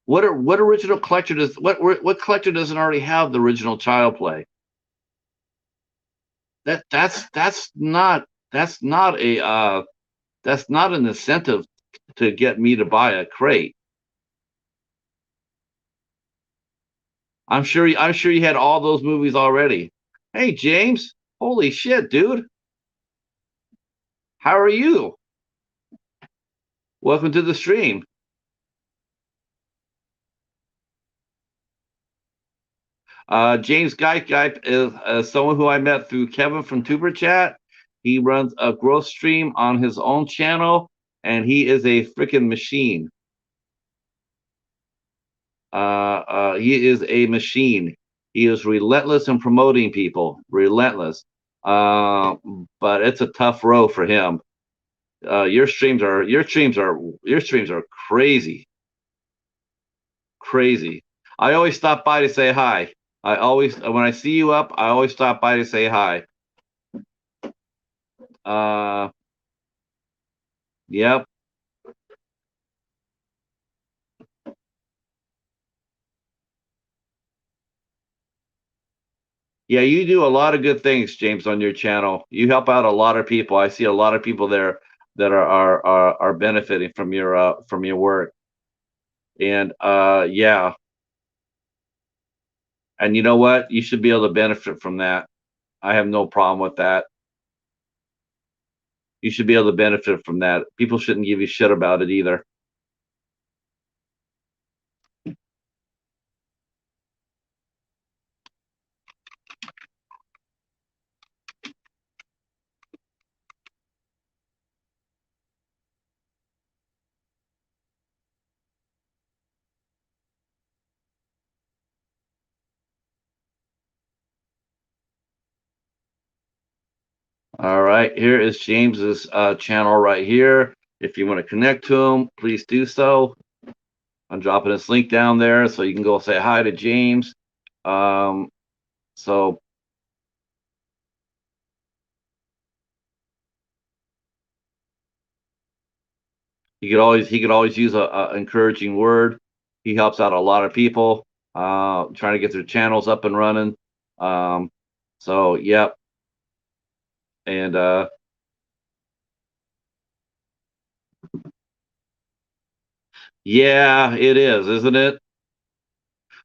What original collector does what collector doesn't already have the original Child Play? That's not an incentive to get me to buy a crate. I'm sure you had all those movies already. Hey James, holy shit, dude. How are you? Welcome to the stream. James Guy is someone who I met through Kevin from Tuber Chat. He runs a growth stream on his own channel, and he is a freaking machine. He is a machine. He is relentless in promoting people, relentless. Uh, but it's a tough row for him. Your streams are crazy, crazy. I always stop by to say hi. I always when I see you up, I always stop by to say hi. Uh, yep. Yeah, you do a lot of good things, James, on your channel. You help out a lot of people. I see a lot of people there that are benefiting from your work. And yeah, and you know what? You should be able to benefit from that. I have no problem with that. You should be able to benefit from that. People shouldn't give you shit about it either. All right, here is James's channel right here. If you want to connect to him, please do so. I'm dropping this link down there so you can go say hi to James. Um, so he could always use a encouraging word. He helps out a lot of people trying to get their channels up and running. Um, so yep, and yeah, it is, isn't it?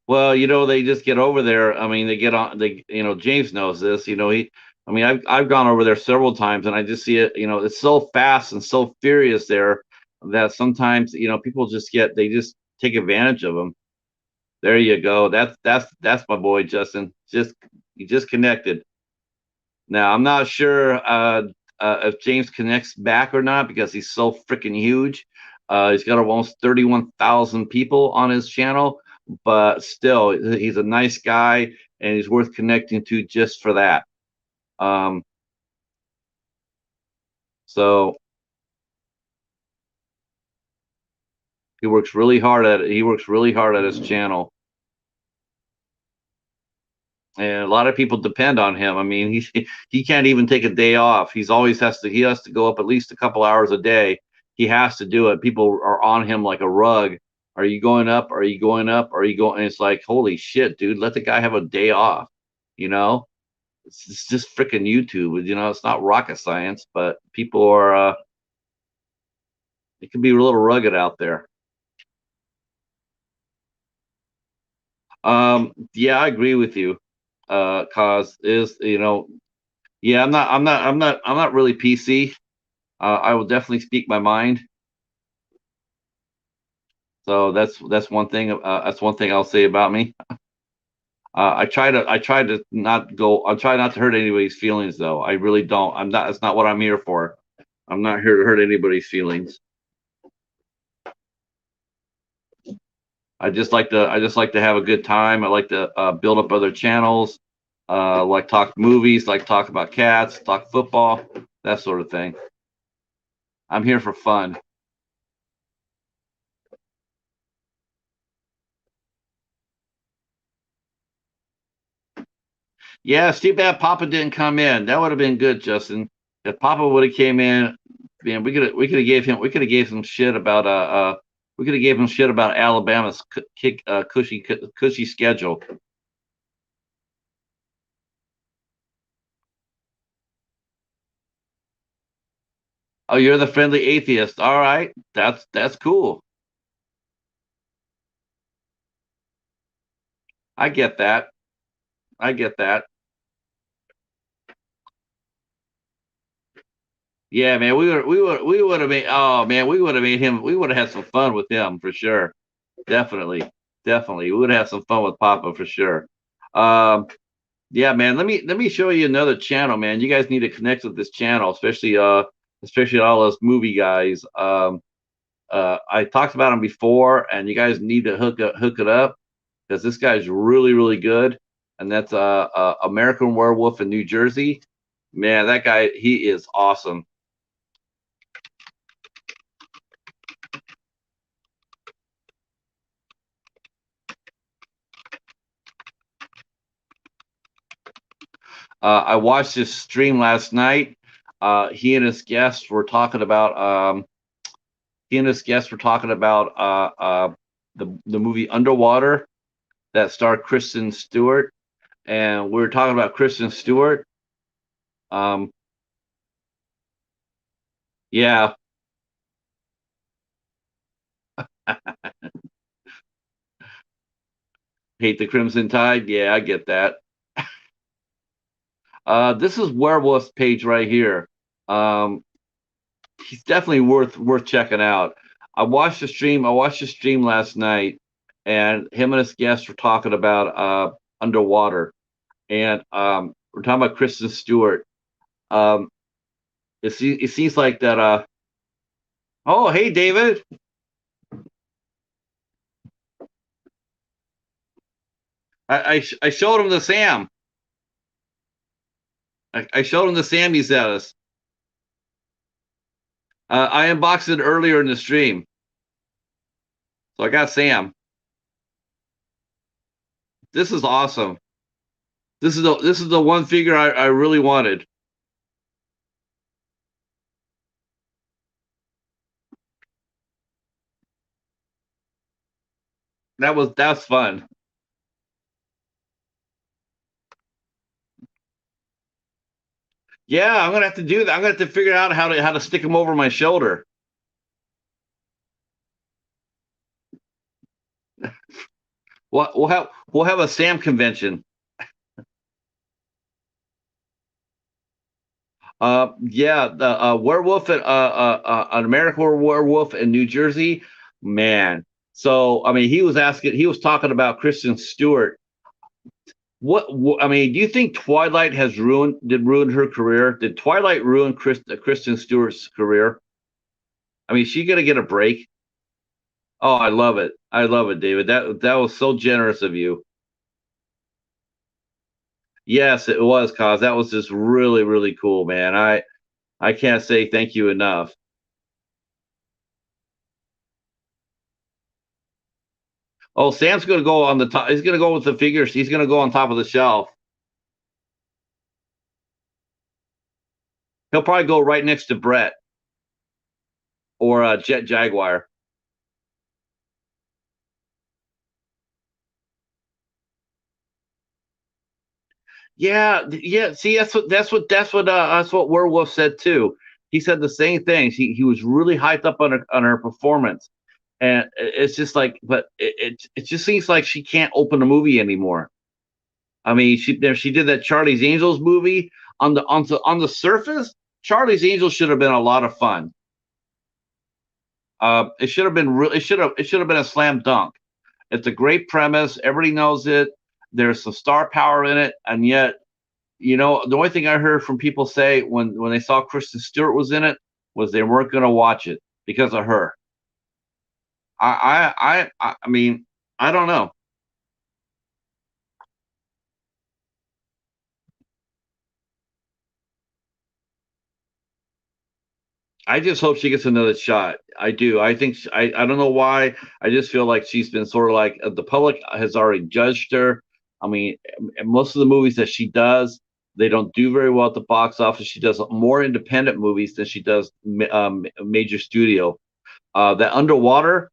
Well, they just get over there. I mean, they get on. James knows this. I mean, I've gone over there several times, and I just see it. It's so fast and so furious there that sometimes people they just take advantage of them. There you go. That's my boy Justin. He just connected. Now I'm not sure if James connects back or not because he's so freaking huge. He's got almost 31,000 people on his channel, but still, he's a nice guy and he's worth connecting to just for that. Um, so he works really hard at his channel. And a lot of people depend on him. I mean, he can't even take a day off. He has to go up at least a couple hours a day. He has to do it. People are on him like a rug. Are you going up? Are you going up? Are you going? And it's like, holy shit, dude, let the guy have a day off. You know, it's just freaking YouTube. It's not rocket science, but people are. It can be a little rugged out there. Yeah, I agree with you. Cause is yeah, I'm not really PC. I will definitely speak my mind. So that's one thing. That's one thing I'll say about me. I try to not go. I try not to hurt anybody's feelings, though. I really don't. I'm not. That's not what I'm here for. I'm not here to hurt anybody's feelings. I just like to have a good time. I like to build up other channels. Like talk movies, like talk about cats, talk football, that sort of thing. I'm here for fun. Yeah, it's too bad Papa didn't come in. That would have been good, Justin. If Papa would have came in, man, we could have gave him shit about we could have gave him shit about Alabama's cushy schedule. Oh, you're the friendly atheist. All right, that's cool. I get that. I get that. Yeah, man, we would have made. Oh man, we would have made him. We would have had some fun with him for sure. Definitely, definitely, we would have some fun with Papa for sure. Um, yeah, man. Let me show you another channel, man. You guys need to connect with this channel, especially all those movie guys. I talked about him before, and you guys need to hook it up because this guy's really good, and that's American Werewolf in New Jersey. Man, that guy, he is awesome. I watched his stream last night. He and his guests were talking about the movie Underwater that starred Kristen Stewart, and we were talking about Kristen Stewart. Um, yeah, hate the Crimson Tide. Yeah, I get that. This is Werewolf's page right here. Um, he's definitely worth checking out. I watched the stream last night, and him and his guests were talking about Underwater, and we're talking about Kristen Stewart. Um, it seems like that. Oh, hey, David. I showed him the Sam. I showed him the Sam you sent us. I unboxed it earlier in the stream, so I got Sam. This is awesome. This is the one figure I really wanted. That's fun. Yeah, I'm gonna have to do that. I'm gonna have to figure out how to stick him over my shoulder. We'll have a Sam convention. Yeah, the werewolf an American werewolf in New Jersey, man. So I mean, he was talking about Kristen Stewart. I mean, do you think Twilight has ruined her career? Did Twilight ruin Kristen Stewart's career? I mean, is she gonna get a break? Oh, I love it. I love it, David. That was so generous of you. Yes, it was, cause that was just really cool, man. I can't say thank you enough. Oh, Sam's gonna go on the top. He's gonna go with the figures. He's gonna go on top of the shelf. He'll probably go right next to Brett or Jet Jaguar. Yeah, yeah. See, that's what Werewolf said too. He said the same thing. He was really hyped up on her performance, and it's just like, but it just seems like she can't open a movie anymore. I mean, she did that Charlie's Angels movie on the surface. Charlie's Angels should have been a lot of fun. It should have been real. It should have been a slam dunk. It's a great premise. Everybody knows it. There's some star power in it, and yet, the only thing I heard from people say when they saw Kristen Stewart was in it was they weren't going to watch it because of her. I mean, I don't know. I just hope she gets another shot. I do. I think I don't know why. I just feel like she's been sort of like the public has already judged her. I mean, most of the movies that she does, they don't do very well at the box office. She does more independent movies than she does major studio. The Underwater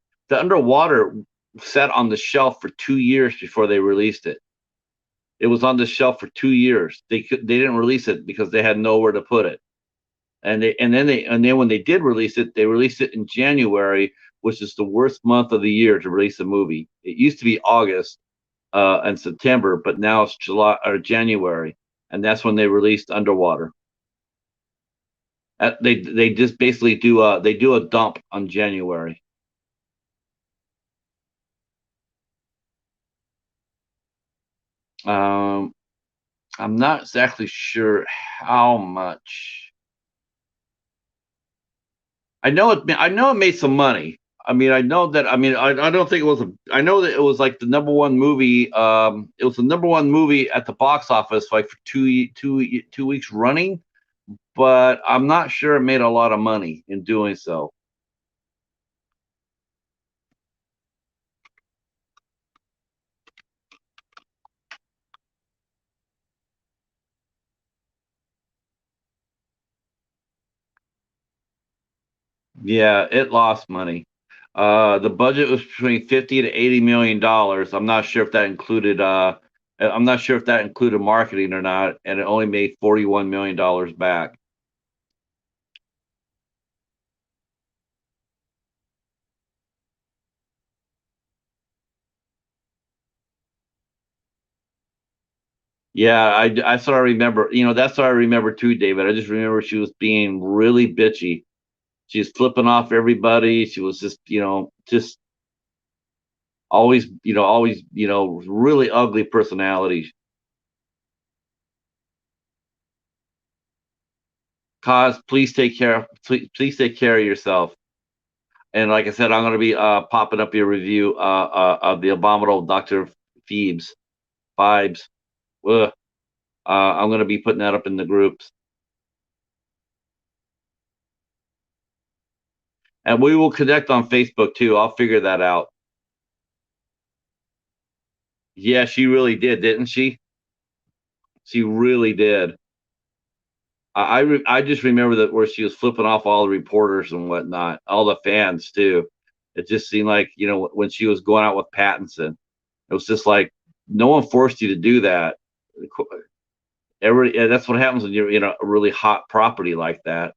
sat on the shelf for 2 years before they released it. It was on the shelf for 2 years. They didn't release it because they had nowhere to put it. And then when they did release it, they released it in January, which is the worst month of the year to release a movie. It used to be August and September, but now it's July or January, and that's when they released Underwater. They just basically do a dump on January. Um, I'm not exactly sure how much. I know it made some money. I mean, I know that. I mean, I don't think it was a. I know that it was like the number one movie. It was the number one movie at the box office like for 2 weeks running. But I'm not sure it made a lot of money in doing so. Yeah, it lost money. The budget was between 50 to 80 million dollars. I'm not sure if that included. I'm not sure if that included marketing or not, and it only made $41 million back. Yeah, I sort of remember. That's what I remember too, David. I just remember she was being really bitchy. She was flipping off everybody. She was just always, really ugly personality. Cause, please take care of yourself. And like I said, I'm going to be popping up your review of the abominable Dr. Phoebes, Fibes. Ugh. I'm going to be putting that up in the groups. And we will connect on Facebook too. I'll figure that out. Yeah, she really did, didn't she? She really did. I just remember that where she was flipping off all the reporters and whatnot, all the fans too. It just seemed like when she was going out with Pattinson, it was just like no one forced you to do that. That's what happens when you're in a really hot property like that.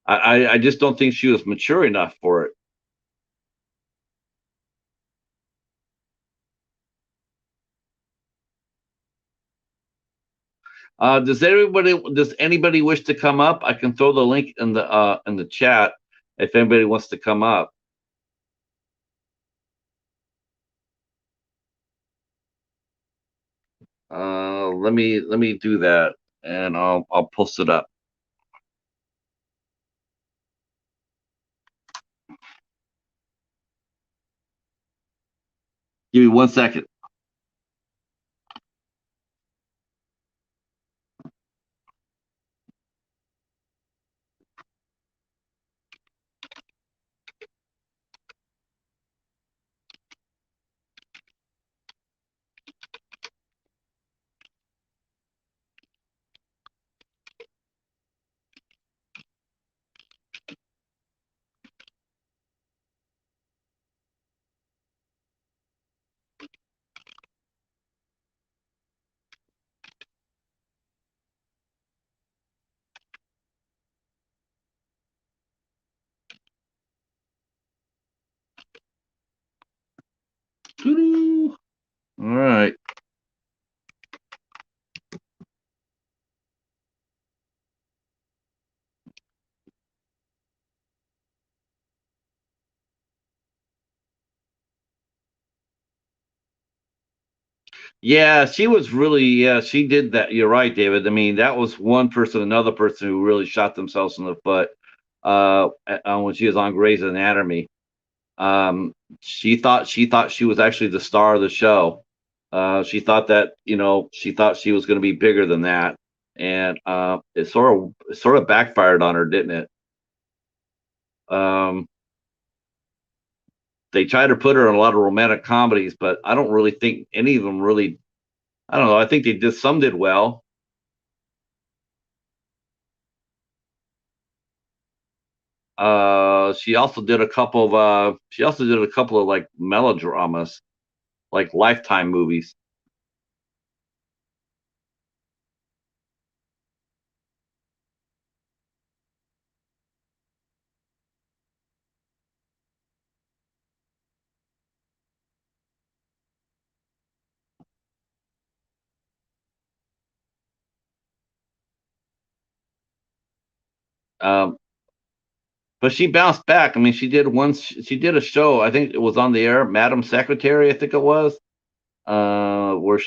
I just don't think she was mature enough for it. Does anybody wish to come up? I can throw the link in the chat if anybody wants to come up. Let me do that, and I'll post it up. Give me 1 second. All right. Yeah, she was really, yeah, she did that. You're right, David. I mean, that was one person, another person who really shot themselves in the foot when she was on Grey's Anatomy. She thought she was actually the star of the show. She thought she was going to be bigger than that, and it sort of backfired on her, didn't it? Um, they try to put her in a lot of romantic comedies, but I don't really think any of them really. I don't know. I think they did some did well. She also did a couple of like melodramas, like Lifetime movies. Um, but she bounced back. I mean, she did a show. I think it was on the air, Madam Secretary. I think it was where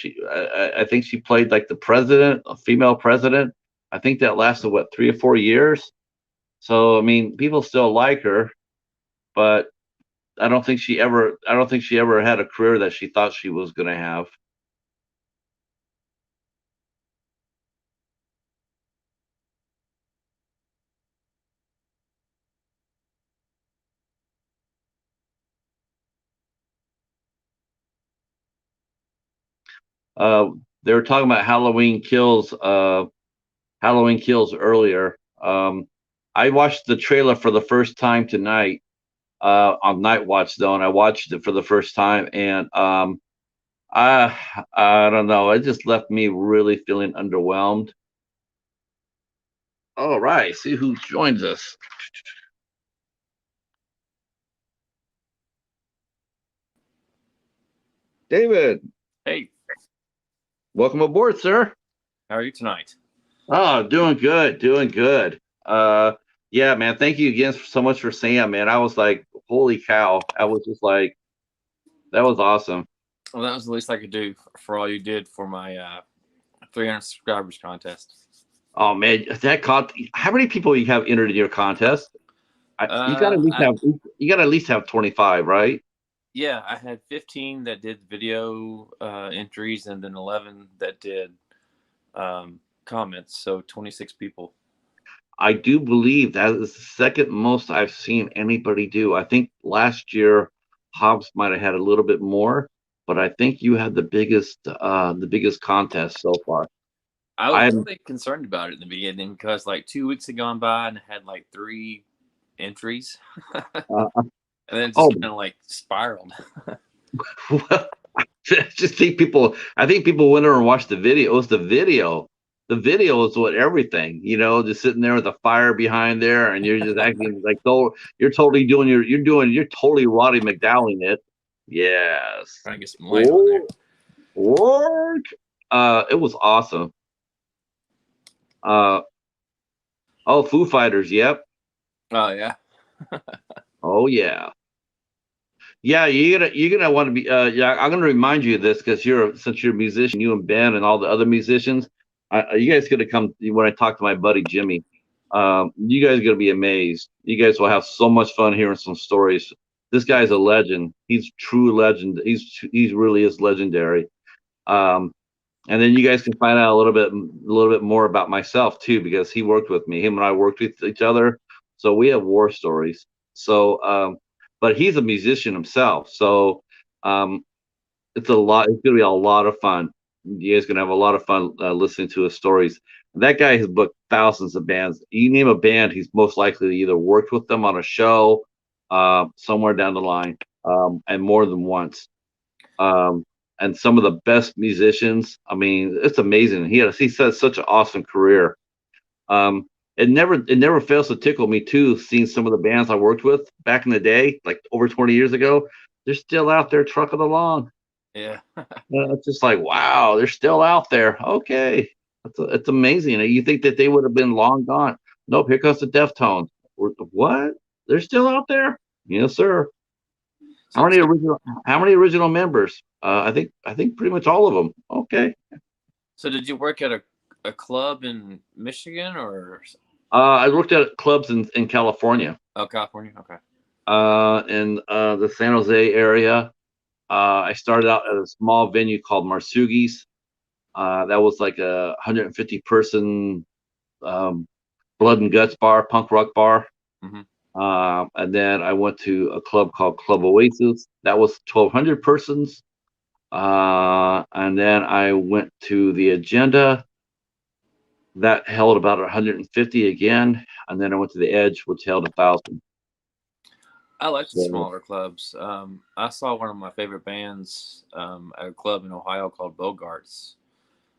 I think she played like the president, a female president. I think that lasted what 3 or 4 years. So I mean, people still like her, but I don't think she ever had a career that she thought she was going to have. Uh, they were talking about Halloween Kills earlier. I watched the trailer for the first time tonight on Night Watch though, and I watched it for the first time, and I I don't know, it just left me really feeling underwhelmed. All right, see who joins us. David, Hey, welcome aboard, sir. how are you tonight? Oh, doing good, doing good. Yeah, man, thank you again so much for saying, man. I was like, holy cow. I was just like, that was awesome. Well, that was the least I could do for all you did for my 300 subscribers contest. Oh man, how many people you have entered in your contest? You got to at least I, have you got to at least have 25, right? yeah, I had 15 that did video entries and then 11 that did comments. So 26 people. I do believe that is the second most I've seen anybody do. I think last year Hobbs might have had a little bit more, but I think you had the biggest contest so far. I was I'm really concerned about it in the beginning because like 2 weeks had gone by and I had like 3 entries. uh, And then it just oh kind of like spiraled. well, I think people went over and watched the video. It was the video. The video is what everything, just sitting there with a fire behind there, and you're just acting like though you're totally doing you're totally Roddy McDowelling it. Yes. Trying to get some light on there. Oh, work. It was awesome. Uh, oh, Foo Fighters. Yep. Oh, yeah. Oh yeah. Yeah, you're gonna want to be. Yeah, I'm gonna remind you of this because since you're a musician, you and Ben and all the other musicians, you guys gonna come when I talk to my buddy Jimmy. You guys are gonna be amazed. You guys will have so much fun hearing some stories. This guy's a legend. He's true legend. He's really is legendary. Um, and then you guys can find out a little bit more about myself too, because he worked with me. Him and I worked with each other, so we have war stories. So, but he's a musician himself, so um, it's a lot. It's gonna be a lot of fun. You guys gonna have a lot of fun listening to his stories. That guy has booked thousands of bands. You name a band, he's most likely to either worked with them on a show, somewhere down the line, and more than once. Um, and some of the best musicians. I mean, it's amazing. He said such an awesome career. It never fails to tickle me too, seeing some of the bands I worked with back in the day, like over 20 years ago. They're still out there trucking along. Yeah. It's just like, wow, they're still out there. Okay, it's amazing. You think that they would have been long gone? Nope. Here comes the Deftones. What? They're still out there? Yes, sir. How So, many so, original? How many original members? I think pretty much all of them. Okay. so did you work at a club in Michigan or I looked at clubs in California, California? Okay. in the San Jose area. I started out at a small venue called Marsugi's. That was like a 150 person um, blood and guts bar, punk rock bar. Mm-hmm. And then I went to a club called Club Oasis. That was 1,200 persons. And then I went to the Agenda. That held about 150 again. And then I went to the Edge, which held 1,000. I like the So, smaller clubs. I saw one of my favorite bands at a club in Ohio called Bogarts.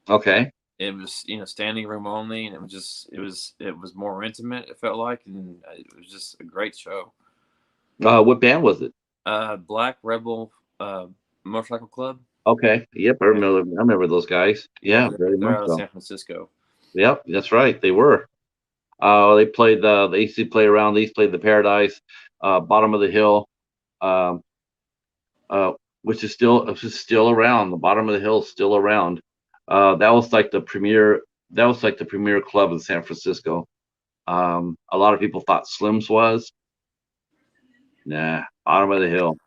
okay. It was standing room only, and it was more intimate. It felt like, and it was just a great show. What band was it? Black Rebel Motorcycle Club. Okay. Yep. I Yeah, remember. I remember those guys. yeah, Yeah, very they're much out of so. San Francisco. Yep, that's right. They were. They played the. They used to play around. They used to play the Paradise, Bottom of the Hill, um, uh, which is still around. The Bottom of the Hill is still around. That was like the premier. That was like the premier club in San Francisco. A lot of people thought Slim's was. Nah, Bottom of the Hill.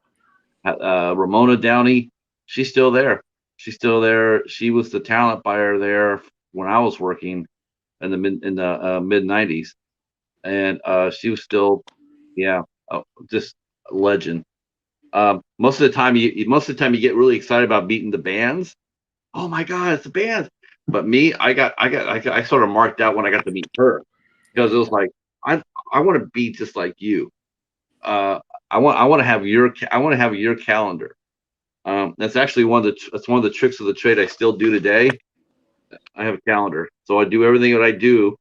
Ramona Downey, she's still there. She's still there. She was the talent buyer there when I was working in the mid '90s, and she was still, yeah, just a legend. Most of the time you get really excited about meeting the bands. Oh my God, it's the bands! But me, I sort of marked out when I got to meet her because it was like I I want to be just like you. Uh, I want to have your calendar. That's actually that's one of the tricks of the trade I still do today. I have a calendar, so I do everything that I do.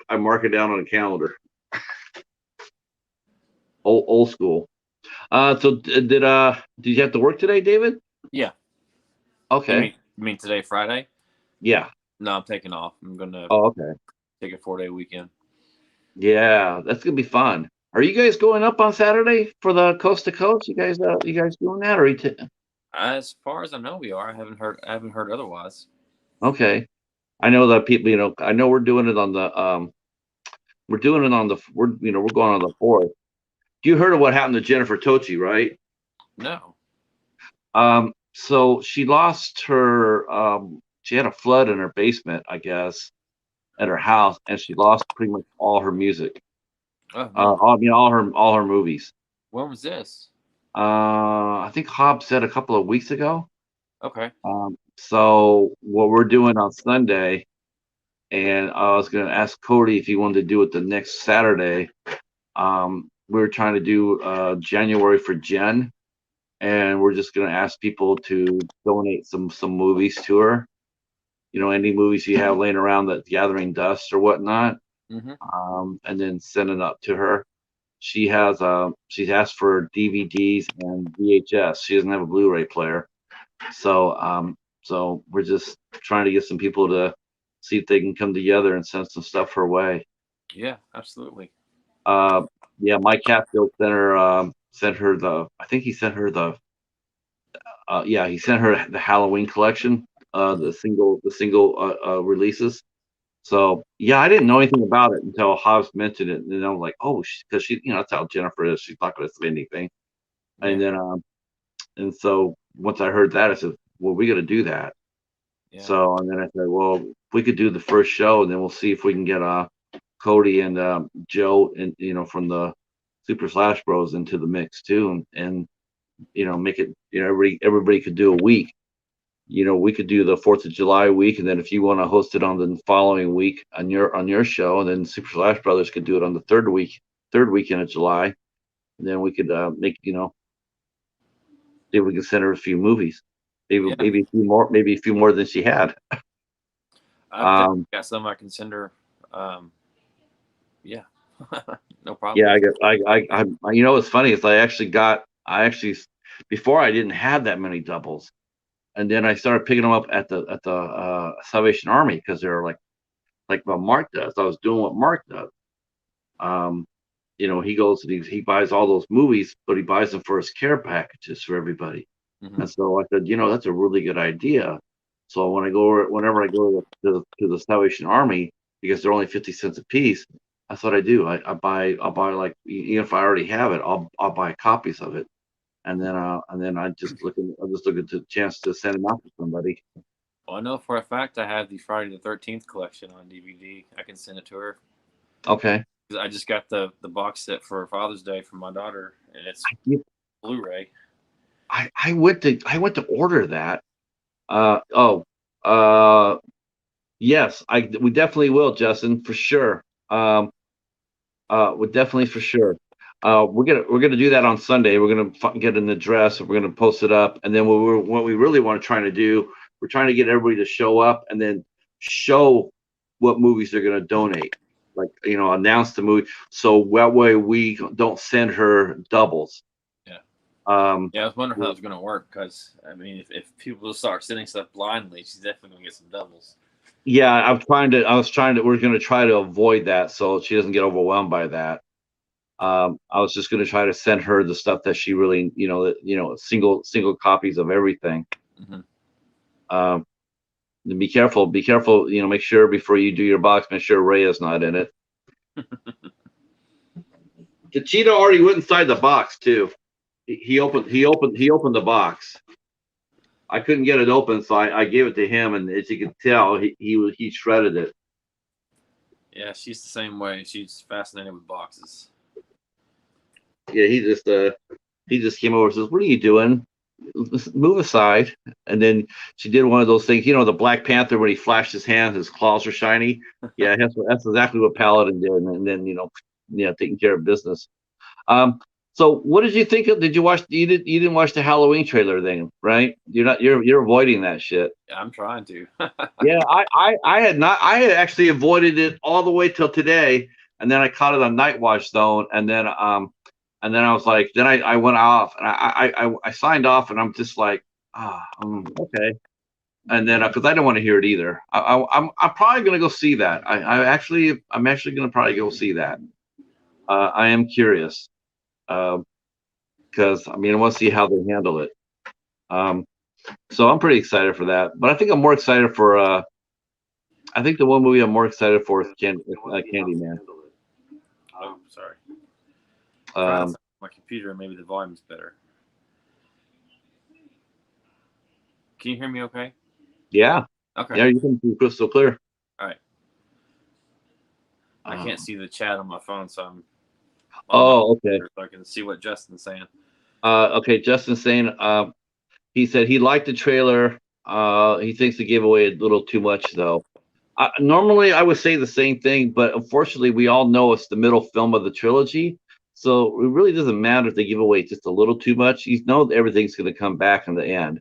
I mark it down on a calendar. Old school. Did you have to work today, David? Yeah, Okay. you mean today, Friday? Yeah. No, I'm taking off. I'm gonna Oh, okay. take a 4-day weekend. Yeah, that's gonna be fun. Are you guys going up on Saturday for the coast to coast? You guys doing that or As far as I know, we are. I haven't heard otherwise. okay? I know that people. I know we're doing it on the we're doing it on the we're going on the 4th. You heard of what happened to Jennifer Tochi, right? No. So she lost her. She had a flood in her basement, I guess, at her house, and she lost pretty much all her music. Oh no. All her movies. When was this? I think Hobbs said a couple of weeks ago. Okay. So what we're doing on Sunday, and I was going to ask Cody if he wanted to do it the next Saturday. We were trying to do January for Jen, and we're just going to ask people to donate some movies to her. Any movies you have laying around that's gathering dust or whatnot, Mm-hmm. and then send it up to her. She's asked for DVDs and VHS. She doesn't have a Blu-ray player, so we're just trying to get some people to see if they can come together and send some stuff her way. Yeah, absolutely. Uh, yeah, Mike Hatfield sent her the. I think he sent her the. Yeah, he sent her the Halloween collection, the single releases. So yeah, I didn't know anything about it until Hobbs mentioned it, and then I'm like, oh, because that's how Jennifer is. She's not going to say anything. And Yeah. then and so once I heard that, I said, well, we got to do that. Yeah. So and then I said, well, if we could do the first show, and then we'll see if we can get Cody and Joe and from the Super Slash Bros into the mix too, and make it everybody could do a week. We could do the 4th of July week, and then if you want to host it on the following week on your show, and then Super Slash Brothers could do it on the third weekend of July, and then we could make see if we can send her a few movies, Yeah. maybe a few more than she had. I've definitely Um, got some I can send her. Yeah. No problem. yeah, what's funny is I actually before I didn't have that many doubles, and then I started picking them up at the Salvation Army because they were like what Mark does. I was doing what Mark does. Um, he goes and he buys all those movies, but he buys them for his care packages for everybody. Mm-hmm. And so I said, that's a really good idea. So whenever I go to the Salvation Army, because they're only 50 cents a piece, that's what I do. I'll buy like even if I already have it, I'll buy copies of it, and then I just look at the chance to send them out to somebody. Well, I know for a fact I have the Friday the 13th collection on DVD. I can send it to her. Okay. I just got the box set for Father's Day for my daughter, and it's Blu-ray. I went to order that. Oh, uh, yes, we definitely will, Justin, for sure. We definitely for sure. We're gonna do that on Sunday. We're gonna get an address. We're gonna post it up, and then what we really want to try to do, we're trying to get everybody to show up and then show what movies they're gonna donate. Like, announce the movie, so that way we don't send her doubles. Yeah. Yeah, I was wondering how it was going to work, because I mean, if people start sending stuff blindly, she's definitely going to get some doubles. Yeah, we're going to try to avoid that so she doesn't get overwhelmed by that. I was just going to try to send her the stuff that she really, single copies of everything. Mm-hmm. Be careful, make sure before you do your box, make sure Rhea's not in it. The Cheetah already went inside the box too. He opened the box. I couldn't get it open, so I gave it to him, and as you can tell, he shredded it. Yeah, she's the same way. She's fascinated with boxes. Yeah, he just came over and says, "What are you doing? Move aside." And then she did one of those things, the Black Panther, when he flashed his hands, his claws are shiny. Yeah, that's exactly what Paladin did, and then taking care of business. So what did you think of? Did you watch? You didn't watch the Halloween trailer thing, right? You're avoiding that shit. Yeah, I'm trying to. Yeah, I had not. I had actually avoided it all the way till today, and then I caught it on Night Watch Zone, and then I was like, then I went off, and I signed off, and I'm just like, okay. And then because I didn't want to hear it either, I'm probably gonna go see that. I'm actually gonna probably go see that. I am curious, because I want to see how they handle it. So I'm pretty excited for that. But I think I'm more excited for. I think the one movie I'm more excited for is Candyman. Oh, sorry. My computer, maybe the volume's better. Can you hear me okay? Yeah. Okay. Yeah, you can be crystal clear. All right. I can't see the chat on my phone, so I'm. Okay. So I can see what Justin's saying. Okay, Justin's saying he said he liked the trailer. He thinks they gave away a little too much, though. Normally, I would say the same thing, but unfortunately, we all know it's the middle film of the trilogy, so it really doesn't matter if they give away just a little too much. You know everything's going to come back in the end.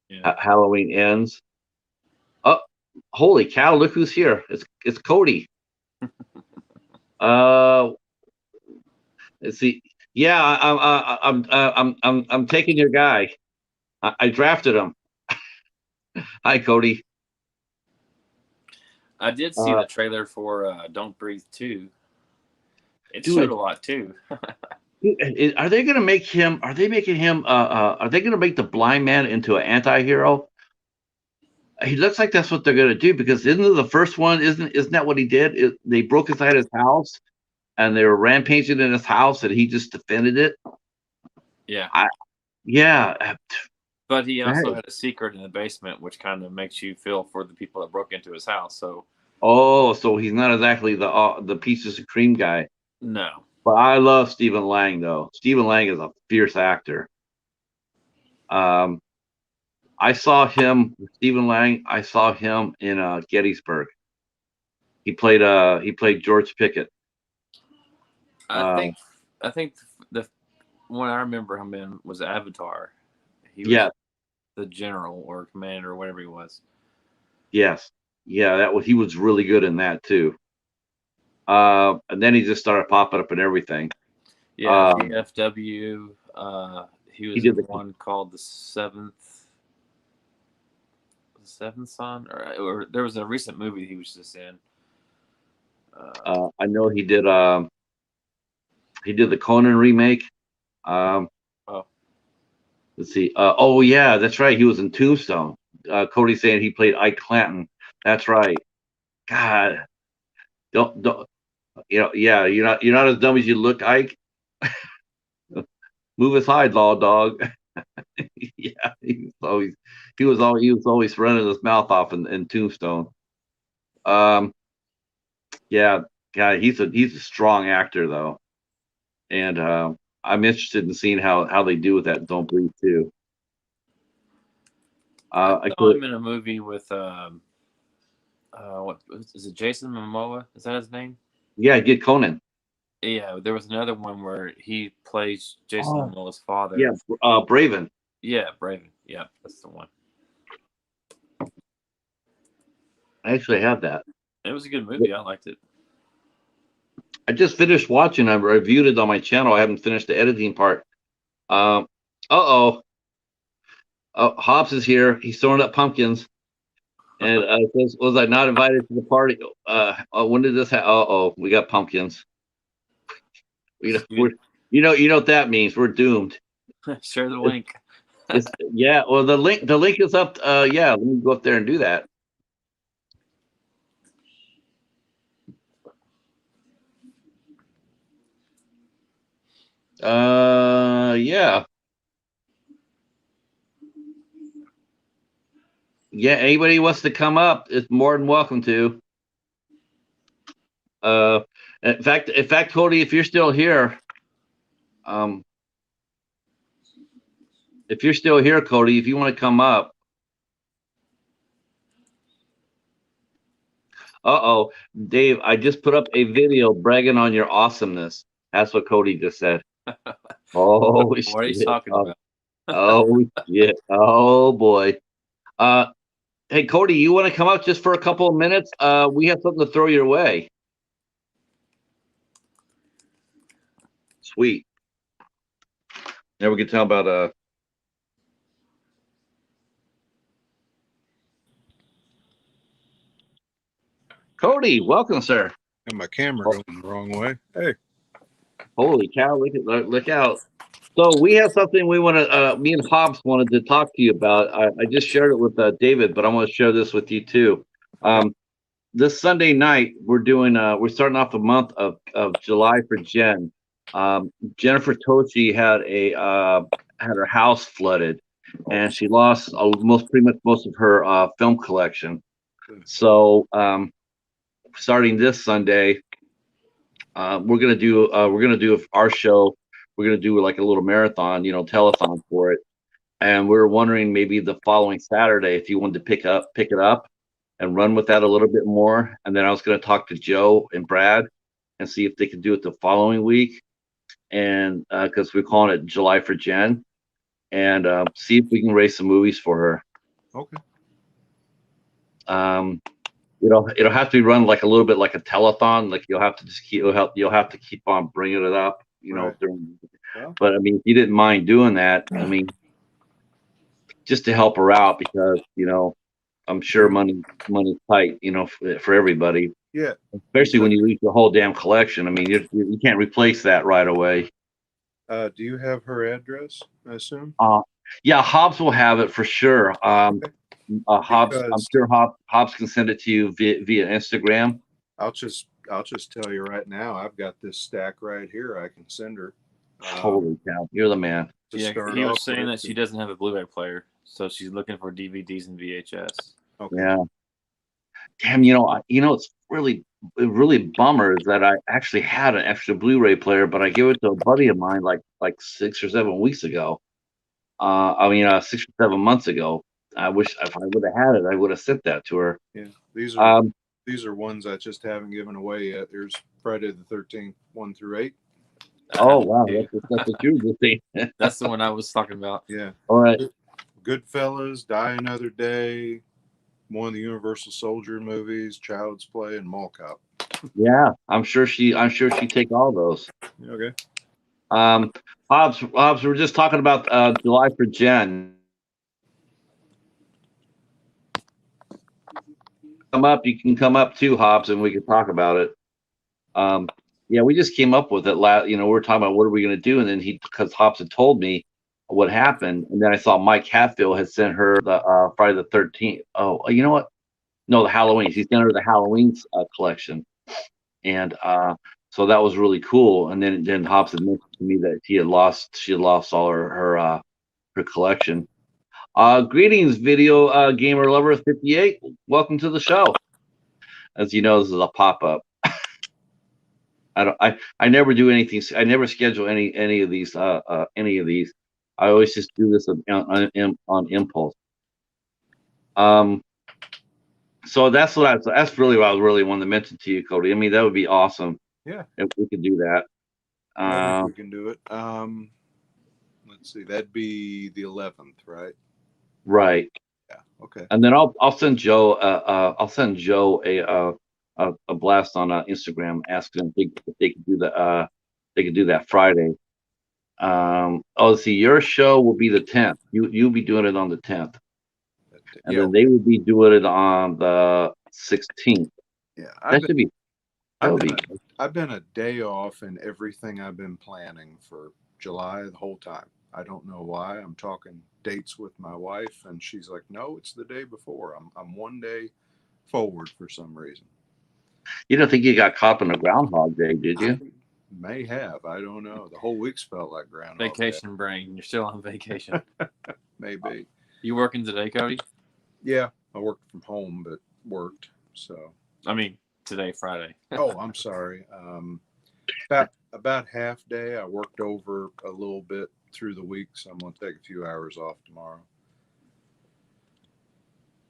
Yeah. Halloween ends. Oh, holy cow! Look who's here! It's Cody. Let's see. Yeah, I'm taking your guy. I drafted him. Hi, Cody. I did see the trailer for Don't Breathe 2. It showed a lot too. Are they going to make him? Are they making him? Are they going to make the blind man into an anti-hero? He looks like that's what they're going to do, because isn't the first one? Isn't that what he did? They broke inside his house, and they were rampaging in his house, and he just defended it. Yeah. Yeah. But he also had a secret in the basement, which kind of makes you feel for the people that broke into his house. So. Oh, so he's not exactly the pieces of cream guy. No. But I love Stephen Lang, though. Stephen Lang is a fierce actor. I saw him, Stephen Lang. I saw him in Gettysburg. He played George Pickett. I think the one I remember him in was Avatar. He was the general or commander or whatever he was. Yes. Yeah, he was really good in that too. And then he just started popping up in everything. Yeah, GFW. He was in one called The Seventh Son, or there was a recent movie he was just in. I know he did. He did the Conan remake. Let's see. Oh yeah, that's right. He was in Tombstone. Cody's saying he played Ike Clanton. That's right. God, don't. Yeah, you're not as dumb as you look, Ike. Move aside, law dog. Yeah, he was always running his mouth off in Tombstone. Yeah, God, he's a strong actor though, and I'm interested in seeing how they do with that Don't Breathe too. I saw him in a movie with what is it? Jason Momoa? Is that his name? Yeah, get Conan. Yeah, there was another one where he plays Jason Momoa's father. Yeah, Braven. Yeah, Braven. Yeah, that's the one. I actually have that. It was a good movie. I liked it. I just finished watching. I reviewed it on my channel. I haven't finished the editing part. Hobbs is here. He's throwing up pumpkins. And says, was I not invited to the party? When did this happen? We got pumpkins. You know what that means. We're doomed. Share the link. Yeah, well, the link is up. Yeah, let me go up there and do that. Yeah. Yeah, anybody wants to come up is more than welcome to. In fact, Cody, if you're still here, if you're still here, Cody, if you want to come up. Dave, I just put up a video bragging on your awesomeness. That's what Cody just said. Oh, what are you talking about? Oh, yeah. Oh, boy. Hey, Cody, you want to come up just for a couple of minutes? We have something to throw your way. Sweet. Now we can tell about Cody, welcome, sir. And my camera going the wrong way. Hey. Holy cow, look out. So we have something we want to, me and Hobbs wanted to talk to you about. I just shared it with David, but I want to share this with you too. This Sunday night, we're starting off the month of July for Jen. Jennifer Toshi had her house flooded, and she lost pretty much most of her film collection. So starting this Sunday, we're gonna do our show. We're gonna do like a little marathon, telethon for it. And we're wondering maybe the following Saturday if you wanted to pick it up and run with that a little bit more. And then I was gonna talk to Joe and Brad and see if they could do it the following week. And because we're calling it July for Jen, and see if we can raise some movies for her. Okay. It'll have to be run like a little bit like a telethon. Like you'll have to keep on bringing it up, right. But I mean, if you didn't mind doing that, I mean, just to help her out because I'm sure money's tight, for everybody. Yeah. Especially when you lose your whole damn collection. I mean, you can't replace that right away. Do you have her address? I assume. Yeah, Hobbs will have it for sure. Okay. Hobbs, I'm sure Hobbs can send it to you via Instagram. I'll just tell you right now. I've got this stack right here. I can send her. Holy cow, you're the man. Yeah, he was saying that she doesn't have a Blu-ray player, so she's looking for DVDs and VHS. Okay. Yeah. Damn, it's really bummer is that I actually had an extra Blu-ray player, but I gave it to a buddy of mine like 6 or 7 weeks ago. 6 or 7 months ago. I wish if I would have had it, I would have sent that to her. Yeah, these are ones I just haven't given away yet. There's Friday the 13th, 1 through 8. Oh wow, that's what you were saying. That's the one I was talking about. Yeah. All right. Goodfellas, Die Another Day, one of the Universal Soldier movies, Child's Play, and Mall Cop. Yeah, I'm sure she take all those. Okay. Hobbs, we're just talking about July for Jen. You can come up too, Hobbs, and we can talk about it. Yeah, we just came up with it. We were talking about what are we going to do, and then because Hobbs had told me what happened, and then I saw Mike Hatfield had sent her the Friday the 13th. Oh, you know what? No, the Halloween. He sent her the Halloween collection, and so that was really cool. And then Hobbs had mentioned to me that she had lost all her collection. Greetings, video gamer lover 58. Welcome to the show. As you know, this is a pop-up. I never do anything. I never schedule any of these. Any of these. I always just do this on impulse. So that's that's really what I was really wanting to mention to you, Cody. I mean, that would be awesome. Yeah, if we could do that. I think we can do it. Let's see, that'd be the 11th, right? Right. Yeah. Okay. And then I'll send Joe a blast on Instagram asking if they could do that Friday. See, your show will be the 10th. You'll be doing it on the 10th, and yeah, then they will be doing it on the 16th. Yeah, I've been a day off in everything I've been planning for July the whole time. I don't know why. I'm talking dates with my wife, and she's like, "No, it's the day before." I'm one day forward for some reason. You don't think you got caught in a Groundhog Day, did you? May have. I don't know. The whole week's felt like Groundhog Vacation brain. You're still on vacation. Maybe. You working today, Cody? Yeah, I worked from home, but worked. So. I mean, today, Friday. Oh, I'm sorry. About half day. I worked over a little bit through the week, so I'm going to take a few hours off tomorrow.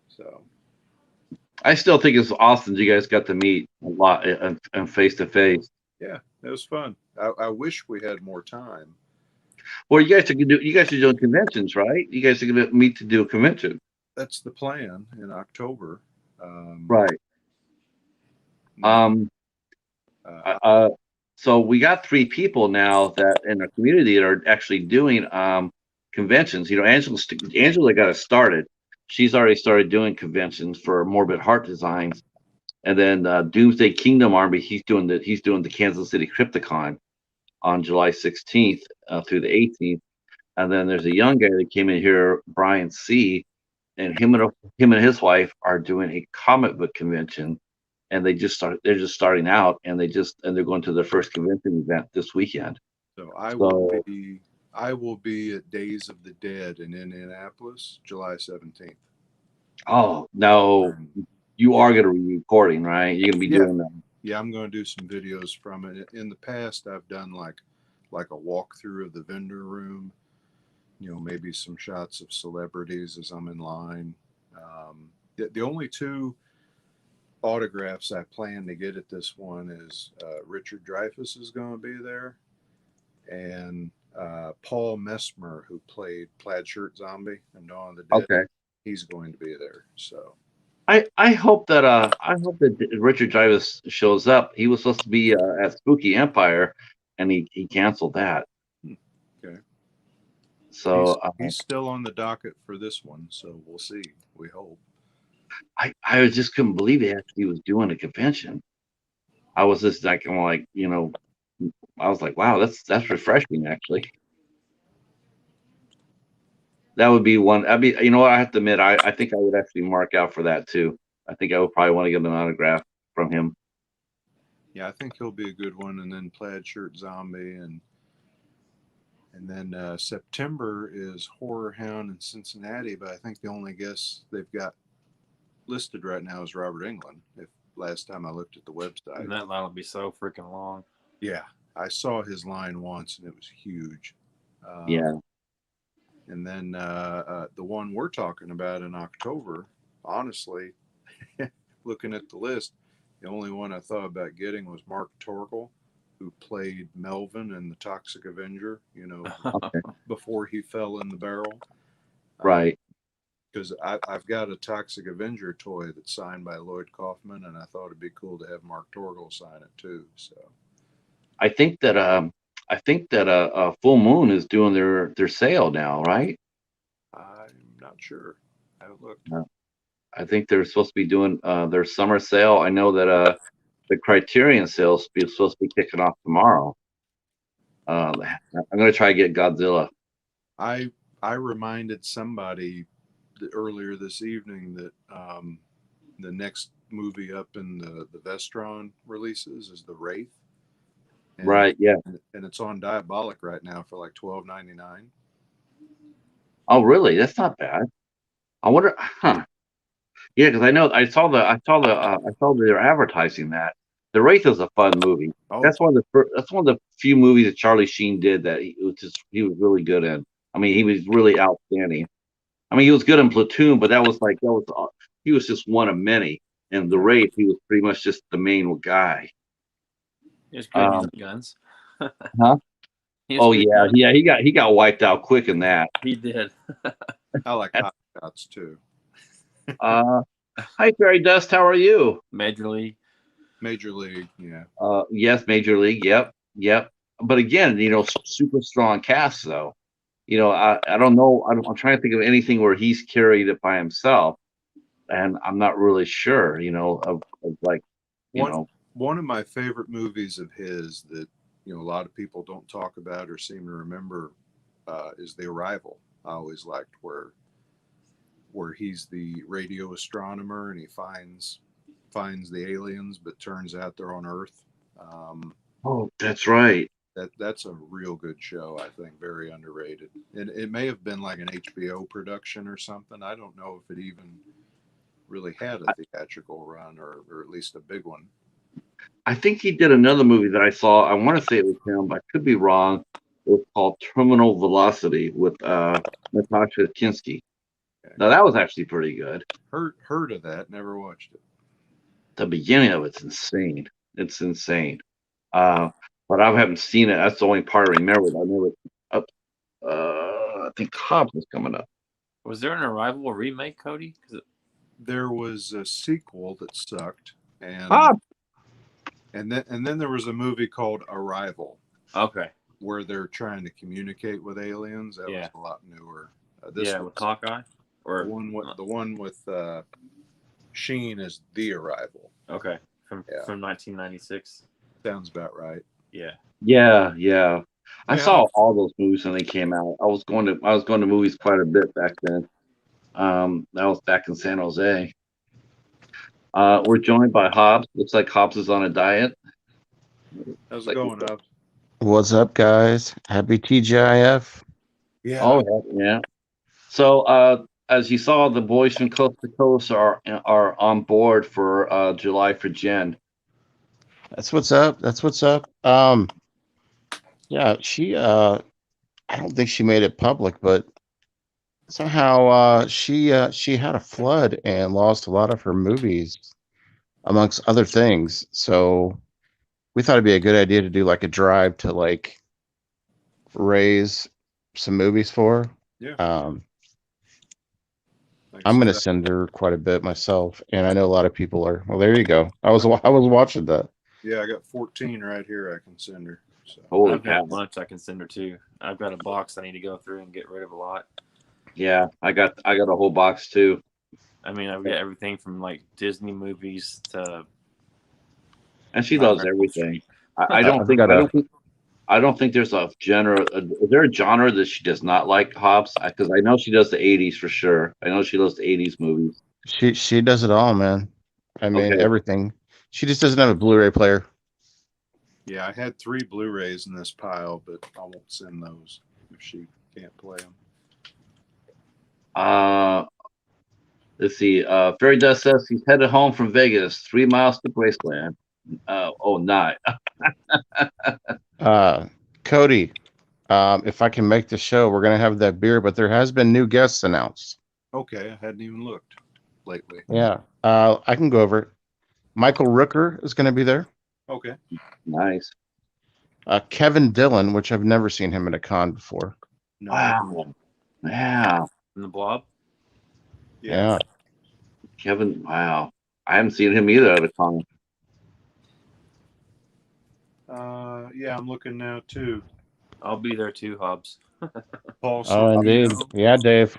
So. I still think it's awesome that you guys got to meet a lot and face to face. Yeah, it was fun. I wish we had more time. Well, you guys are doing conventions, right? You guys are going to meet to do a convention. That's the plan in October. Right. So we got 3 people now that in our community that are actually doing conventions. You know, Angela got us started. She's already started doing conventions for Morbid Heart Designs, and then Doomsday Kingdom Army. He's doing the Kansas City Crypticon on July 16th through the 18th, and then there's a young guy that came in here, Brian C, and him and his wife are doing a comic book convention, and they're just starting out, and they're going to their first convention event this weekend. So I will be at Days of the Dead in Indianapolis, July 17th. Oh no, you are going to be recording, right? You're going to be doing that. Yeah, I'm going to do some videos from it. In the past, I've done like a walkthrough of the vendor room. You know, maybe some shots of celebrities as I'm in line. The only 2 autographs I plan to get at this one is Richard Dreyfuss is going to be there, and Paul Messmer, who played Plaid Shirt Zombie in Dawn of the Dead. Okay, he's going to be there. So I hope that Richard Dreyfuss shows up. He was supposed to be at Spooky Empire, and he canceled that. Okay. So he's still on the docket for this one, so we'll see. We hope. I just couldn't believe he was doing a convention. I was just like, you know, I was like, wow, that's refreshing, actually. That would be one. You know what? I have to admit, I think I would actually mark out for that too. I think I would probably want to get an autograph from him. Yeah, I think he'll be a good one. And then Plaid Shirt Zombie, and then September is Horror Hound in Cincinnati. But I think the only guest they've got listed right now is Robert Englund. If last time I looked at the website, and that line will be so freaking long. Yeah, I saw his line once, and it was huge. Yeah. And then the one we're talking about in October, honestly, looking at the list, the only one I thought about getting was Mark Torkel, who played Melvin in The Toxic Avenger, you know, before he fell in the barrel. Right. Because I've got a Toxic Avenger toy that's signed by Lloyd Kaufman, and I thought it'd be cool to have Mark Torkel sign it too. So I think that Full Moon is doing their sale now, right? I'm not sure. I haven't looked. No. I think they're supposed to be doing their summer sale. I know that the Criterion sale is supposed to be kicking off tomorrow. I'm going to try to get Godzilla. I reminded somebody earlier this evening that the next movie up in the Vestron releases is The Wraith. And, right, yeah. And it's on Diabolic right now for like $12.99. Oh, really? That's not bad. I wonder, huh? Yeah, because I know I saw they're advertising that The Wraith is a fun movie. Oh, That's one of the few movies that Charlie Sheen did that he was really good in. I mean, he was really outstanding. I mean, he was good in Platoon, but he was just one of many. In The Wraith, he was pretty much just the main guy. He was good using guns. Huh? Oh yeah, he got wiped out quick in that. He did. I like Hot Shots too. Hi, Fairy Dust. How are you? Major League. Major League, yeah. Yes, Major League. Yep. But again, super strong cast though. I don't know. I'm trying to think of anything where he's carried it by himself, and I'm not really sure. One of my favorite movies of his that a lot of people don't talk about or seem to remember is The Arrival. I always liked where he's the radio astronomer and he finds the aliens, but turns out they're on Earth. Oh, that's right. That's a real good show. I think very underrated. And it may have been like an HBO production or something. I don't know if it even really had a theatrical run or at least a big one. I think he did another movie that I saw. I want to say it was him, but I could be wrong. It was called Terminal Velocity with Natasha Kinski. Okay. Now that was actually pretty good. Heard of that? Never watched it. The beginning of it's insane. It's insane. But I haven't seen it. That's the only part I remember. I think Hobbs is coming up. Was there an Arrival remake, Cody? There was a sequel that sucked, and then there was a movie called Arrival. Okay. Where they're trying to communicate with aliens. That was a lot newer. With Hawkeye, or the one with Sheen is The Arrival. Okay, from 1996. Sounds about right. Yeah. I saw all those movies when they came out. I was going to movies quite a bit back then. That was back in San Jose. We're joined by Hobbs. Looks like Hobbs is on a diet. How's it going, Hobbs? What's up, guys? Happy TGIF. Yeah. Oh, yeah. So, as you saw, the boys from Coast to Coast are on board for July for Jen. That's what's up. Yeah, she I don't think she made it public, but somehow she had a flood and lost a lot of her movies, amongst other things. So we thought it'd be a good idea to do like a drive to like raise some movies for her. Yeah. I'm gonna send her quite a bit myself, and I know a lot of people are. Well, there you go. I was watching that. Yeah, I got 14 right here. I can send her. So. I've got a bunch I can send her too. I've got a box I need to go through and get rid of a lot. Yeah, I got a whole box too. I mean, I've got everything from like Disney movies to. And she loves everything. I don't think there's a genre. Is there a genre that she does not like, Hobbs? Because I know she does the 80s for sure. I know she loves the 80s movies. She does it all, man. I mean, everything. She just doesn't have a Blu-ray player. Yeah, I had 3 Blu-rays in this pile, but I won't send those if she can't play them. Let's see. Fairy Dust says he's headed home from Vegas, 3 miles to Graceland. Not. Cody, if I can make the show, we're gonna have that beer, but there has been new guests announced. Okay, I hadn't even looked lately. Yeah, I can go over it. Michael Rooker is going to be there. Okay, nice. Kevin Dillon, which I've never seen him at a con before. No. Wow. Yeah. In the Blob. Yeah. Kevin. Wow. I haven't seen him either at a con. Yeah, I'm looking now too. I'll be there too, Hobbs. Paul. Oh, indeed. Yeah, Dave.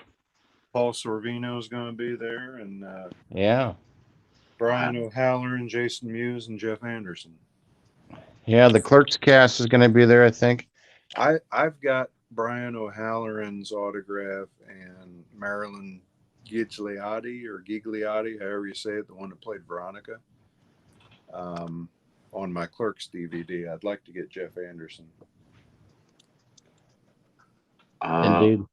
Paul Sorvino is going to be there, and yeah, Brian O'Halloran, Jason Mewes, and Jeff Anderson. Yeah, the Clerks cast is going to be there, I think. I've got Brian O'Halloran's autograph and Marilyn Gigliotti, however you say it, the one that played Veronica. On my Clerks DVD. I'd like to get Jeff Anderson. Indeed.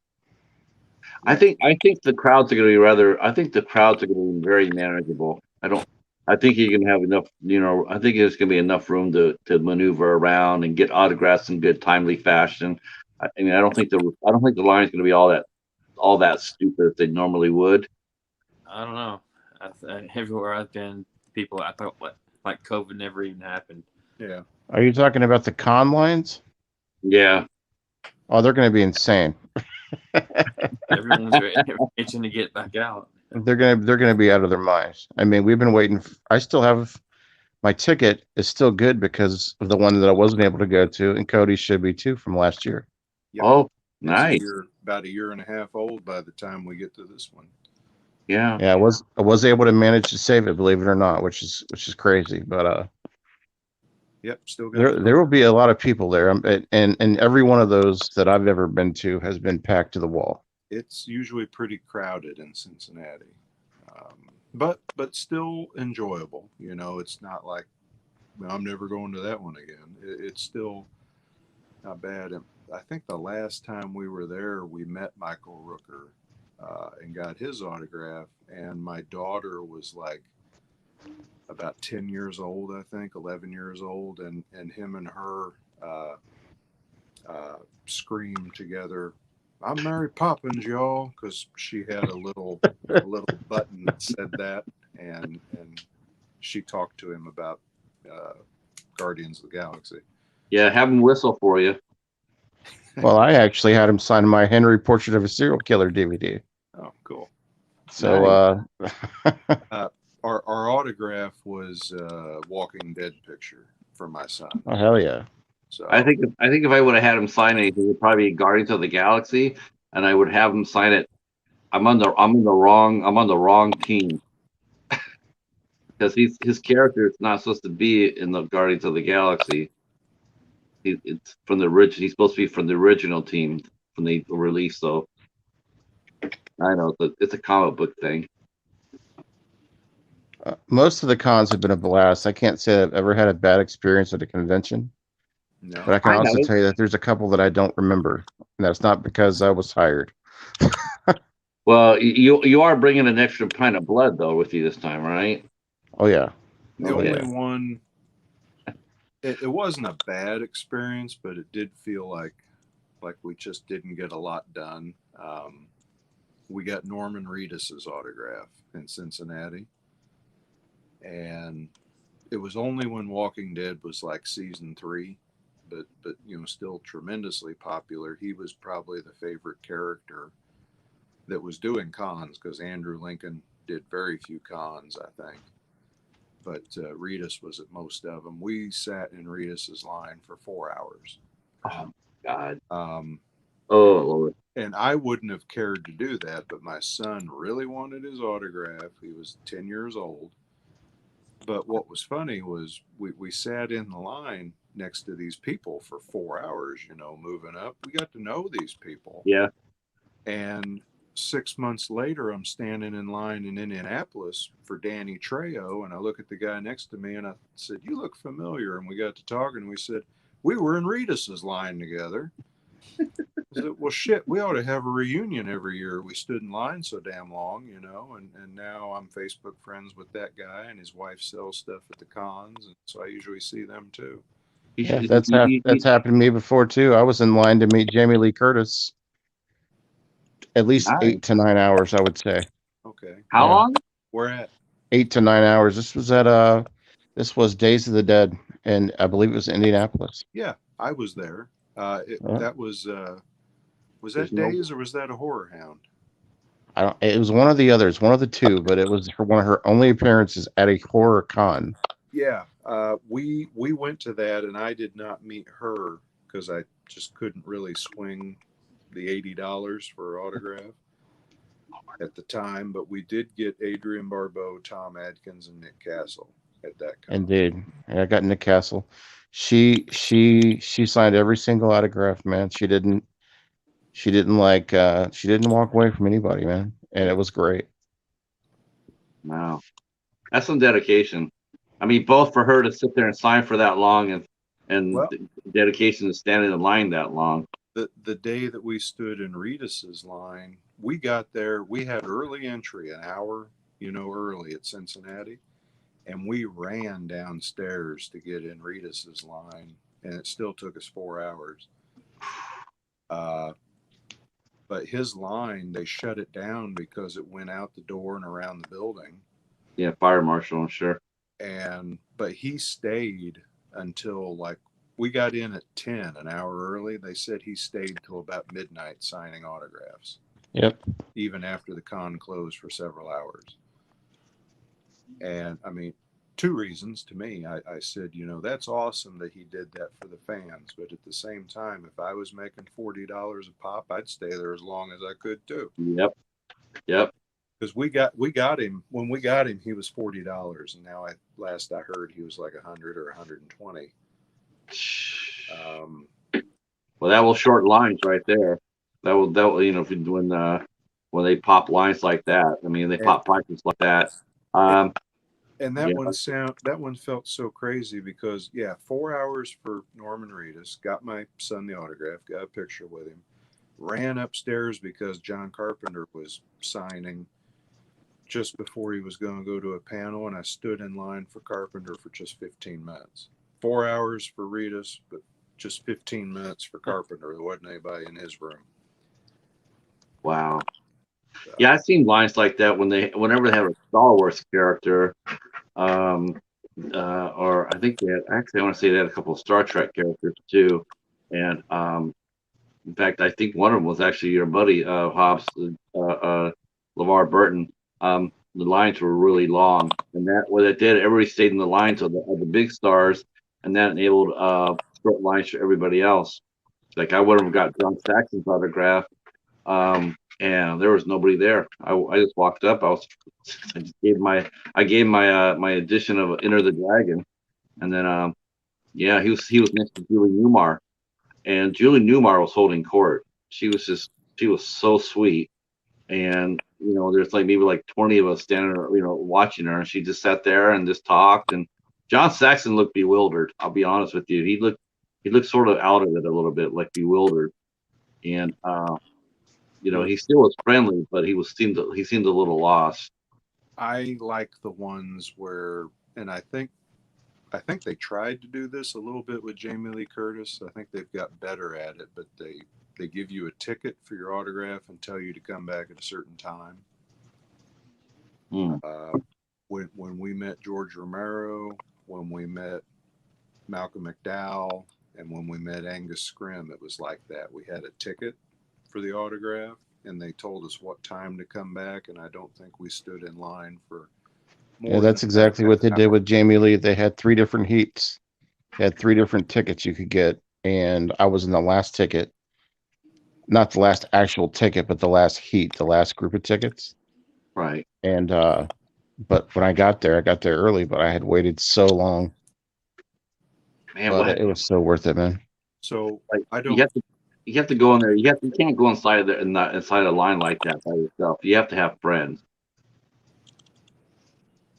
I think the crowds are going to be very manageable. I think you can have enough. I think there's going to be enough room to maneuver around and get autographs in good, timely fashion. I mean, I don't think the line's going to be all that stupid as they normally would. I don't know. Everywhere I've been, people I thought like COVID never even happened. Yeah. Are you talking about the con lines? Yeah. Oh, they're going to be insane. Everyone's itching to get back out. They're gonna be out of their minds. I mean, we've been waiting. I still have my ticket is still good because of the one that I wasn't able to go to, and Cody should be too from last year. Yep. Oh, nice. About a year and a half old by the time we get to this one. Yeah. Yeah, I was able to manage to save it, believe it or not, which is crazy. But yep, still got there will be a lot of people there, and every one of those that I've ever been to has been packed to the wall. It's usually pretty crowded in Cincinnati, but still enjoyable. It's not like I'm never going to that one again. It's still not bad. And I think the last time we were there, we met Michael Rooker and got his autograph. And my daughter was like about 10 years old, I think, 11 years old, and him and her screamed together, "I'm Mary Poppins, y'all," because she had a little button that said that, and she talked to him about Guardians of the Galaxy. Yeah, have him whistle for you. Well, I actually had him sign my Henry Portrait of a Serial Killer DVD. Oh, cool. So our autograph was a Walking Dead picture for my son. oh hell yeah. So I think if I would have had him sign anything, it would probably be Guardians of the Galaxy, and I would have him sign it. I'm on the wrong team because his character is not supposed to be in the Guardians of the Galaxy. It's from the original. He's supposed to be from the original team from the release. So I know it's a comic book thing. Most of the cons have been a blast. I can't say I've ever had a bad experience at a convention. no, But I can also tell you that there's a couple that I don't remember. And that's not because I was tired. Well, you are bringing an extra pint of blood though with you this time, right? Oh yeah. the only one. It wasn't a bad experience, but it did feel like we just didn't get a lot done. We got Norman Reedus's autograph in Cincinnati, and it was only when Walking Dead was like season 3, but still tremendously popular. He was probably the favorite character that was doing cons because Andrew Lincoln did very few cons, I think. But Reedus was at most of them. We sat in Reedus's line for 4 hours. Oh God. Oh Lord. And I wouldn't have cared to do that, but my son really wanted his autograph. He was 10 years old. But what was funny was we sat in the line next to these people for 4 hours, moving up. We got to know these people. Yeah. And 6 months later, I'm standing in line in Indianapolis for Danny Trejo, and I look at the guy next to me, and I said, "You look familiar." And we got to talking, and we said, "We were in Reedus's line together." I said, "Well, shit, we ought to have a reunion every year. We stood in line so damn long, and now I'm Facebook friends with that guy, and his wife sells stuff at the cons, and so I usually see them too." Yeah, that's happened to me before too. I was in line to meet Jamie Lee Curtis. At least 8 to 9 hours, I would say. Okay. How long? Where at? 8 to 9 hours. This was Days of the Dead, and I believe it was Indianapolis. Yeah, I was there. That was that Days or was that a Horror Hound? It was one of the others, one of the two, but it was for one of her only appearances at a horror con. Yeah, we went to that, and I did not meet her because I just couldn't really swing the $80 for autograph at the time. But we did get Adrienne Barbeau, Tom Adkins, and Nick Castle at that con. Indeed, I got Nick Castle. She signed every single autograph, man. She didn't walk away from anybody, man, and it was great. Wow, that's some dedication. I mean, both for her to sit there and sign for that long, and dedication to standing in line that long. The day that we stood in Reedus's line, we got there. We had early entry, an hour, early at Cincinnati, and we ran downstairs to get in Ritas's line, and it still took us 4 hours. But his line, they shut it down because it went out the door and around the building. Yeah, fire marshal, I'm sure. But he stayed until like we got in at 10, an hour early. They said he stayed till about midnight signing autographs. Yep. Even after the con closed for several hours. And I mean, 2 reasons to me. I said, you know, that's awesome that he did that for the fans. But at the same time, if I was making $40 a pop, I'd stay there as long as I could too. Yep. Because we got him when we got him, he was $40, and now last I heard he was like 100 or 120. Well, that will short lines right there. That will you know, when they pop lines like that. I mean, they pop prices like that. And that one felt so crazy because 4 hours for Norman Reedus, got my son the autograph, got a picture with him, ran upstairs because John Carpenter was signing just before he was going to go to a panel, and I stood in line for Carpenter for just 15 minutes. 4 hours for Reedus, but just 15 minutes for Carpenter. There wasn't anybody in his room. Wow. Yeah, I've seen lines like that whenever they have a Star Wars character, or I think I want to say they had a couple of Star Trek characters too, and in fact, I think one of them was actually your buddy Hobbs, LeVar Burton. The lines were really long, and what it did, everybody stayed in the lines of the big stars, and that enabled short lines for everybody else. Like I would have got John Saxon's autograph. And there was nobody there. I just walked up. I just gave my edition of Enter the Dragon, and then he was next to Julie Newmar, and Julie Newmar was holding court. She was so sweet, and you know, there's like maybe like 20 of us standing, you know, watching her, and she just sat there and just talked. And John Saxon looked bewildered. I'll be honest with you. He looked sort of out of it a little bit, like bewildered, and you know, he still was friendly, but he seemed a little lost. I like the ones where, and I think they tried to do this a little bit with Jamie Lee Curtis. I think they've got better at it, but they give you a ticket for your autograph and tell you to come back at a certain time. When we met George Romero, when we met Malcolm McDowell, and when we met Angus Scrimm, it was like that. We had a ticket for the autograph, and they told us what time to come back, and I don't think we stood in line for more. Yeah, that's exactly what they did with Jamie Lee. They had 3 different heats. They had 3 different tickets you could get, and I was in the last ticket. Not the last actual ticket, but the last heat, the last group of tickets. Right. And but when I got there early, but I had waited so long. Man, but it was so worth it, man. So like, I don't. You have to go in there. You can't go inside a line like that by yourself. You have to have friends.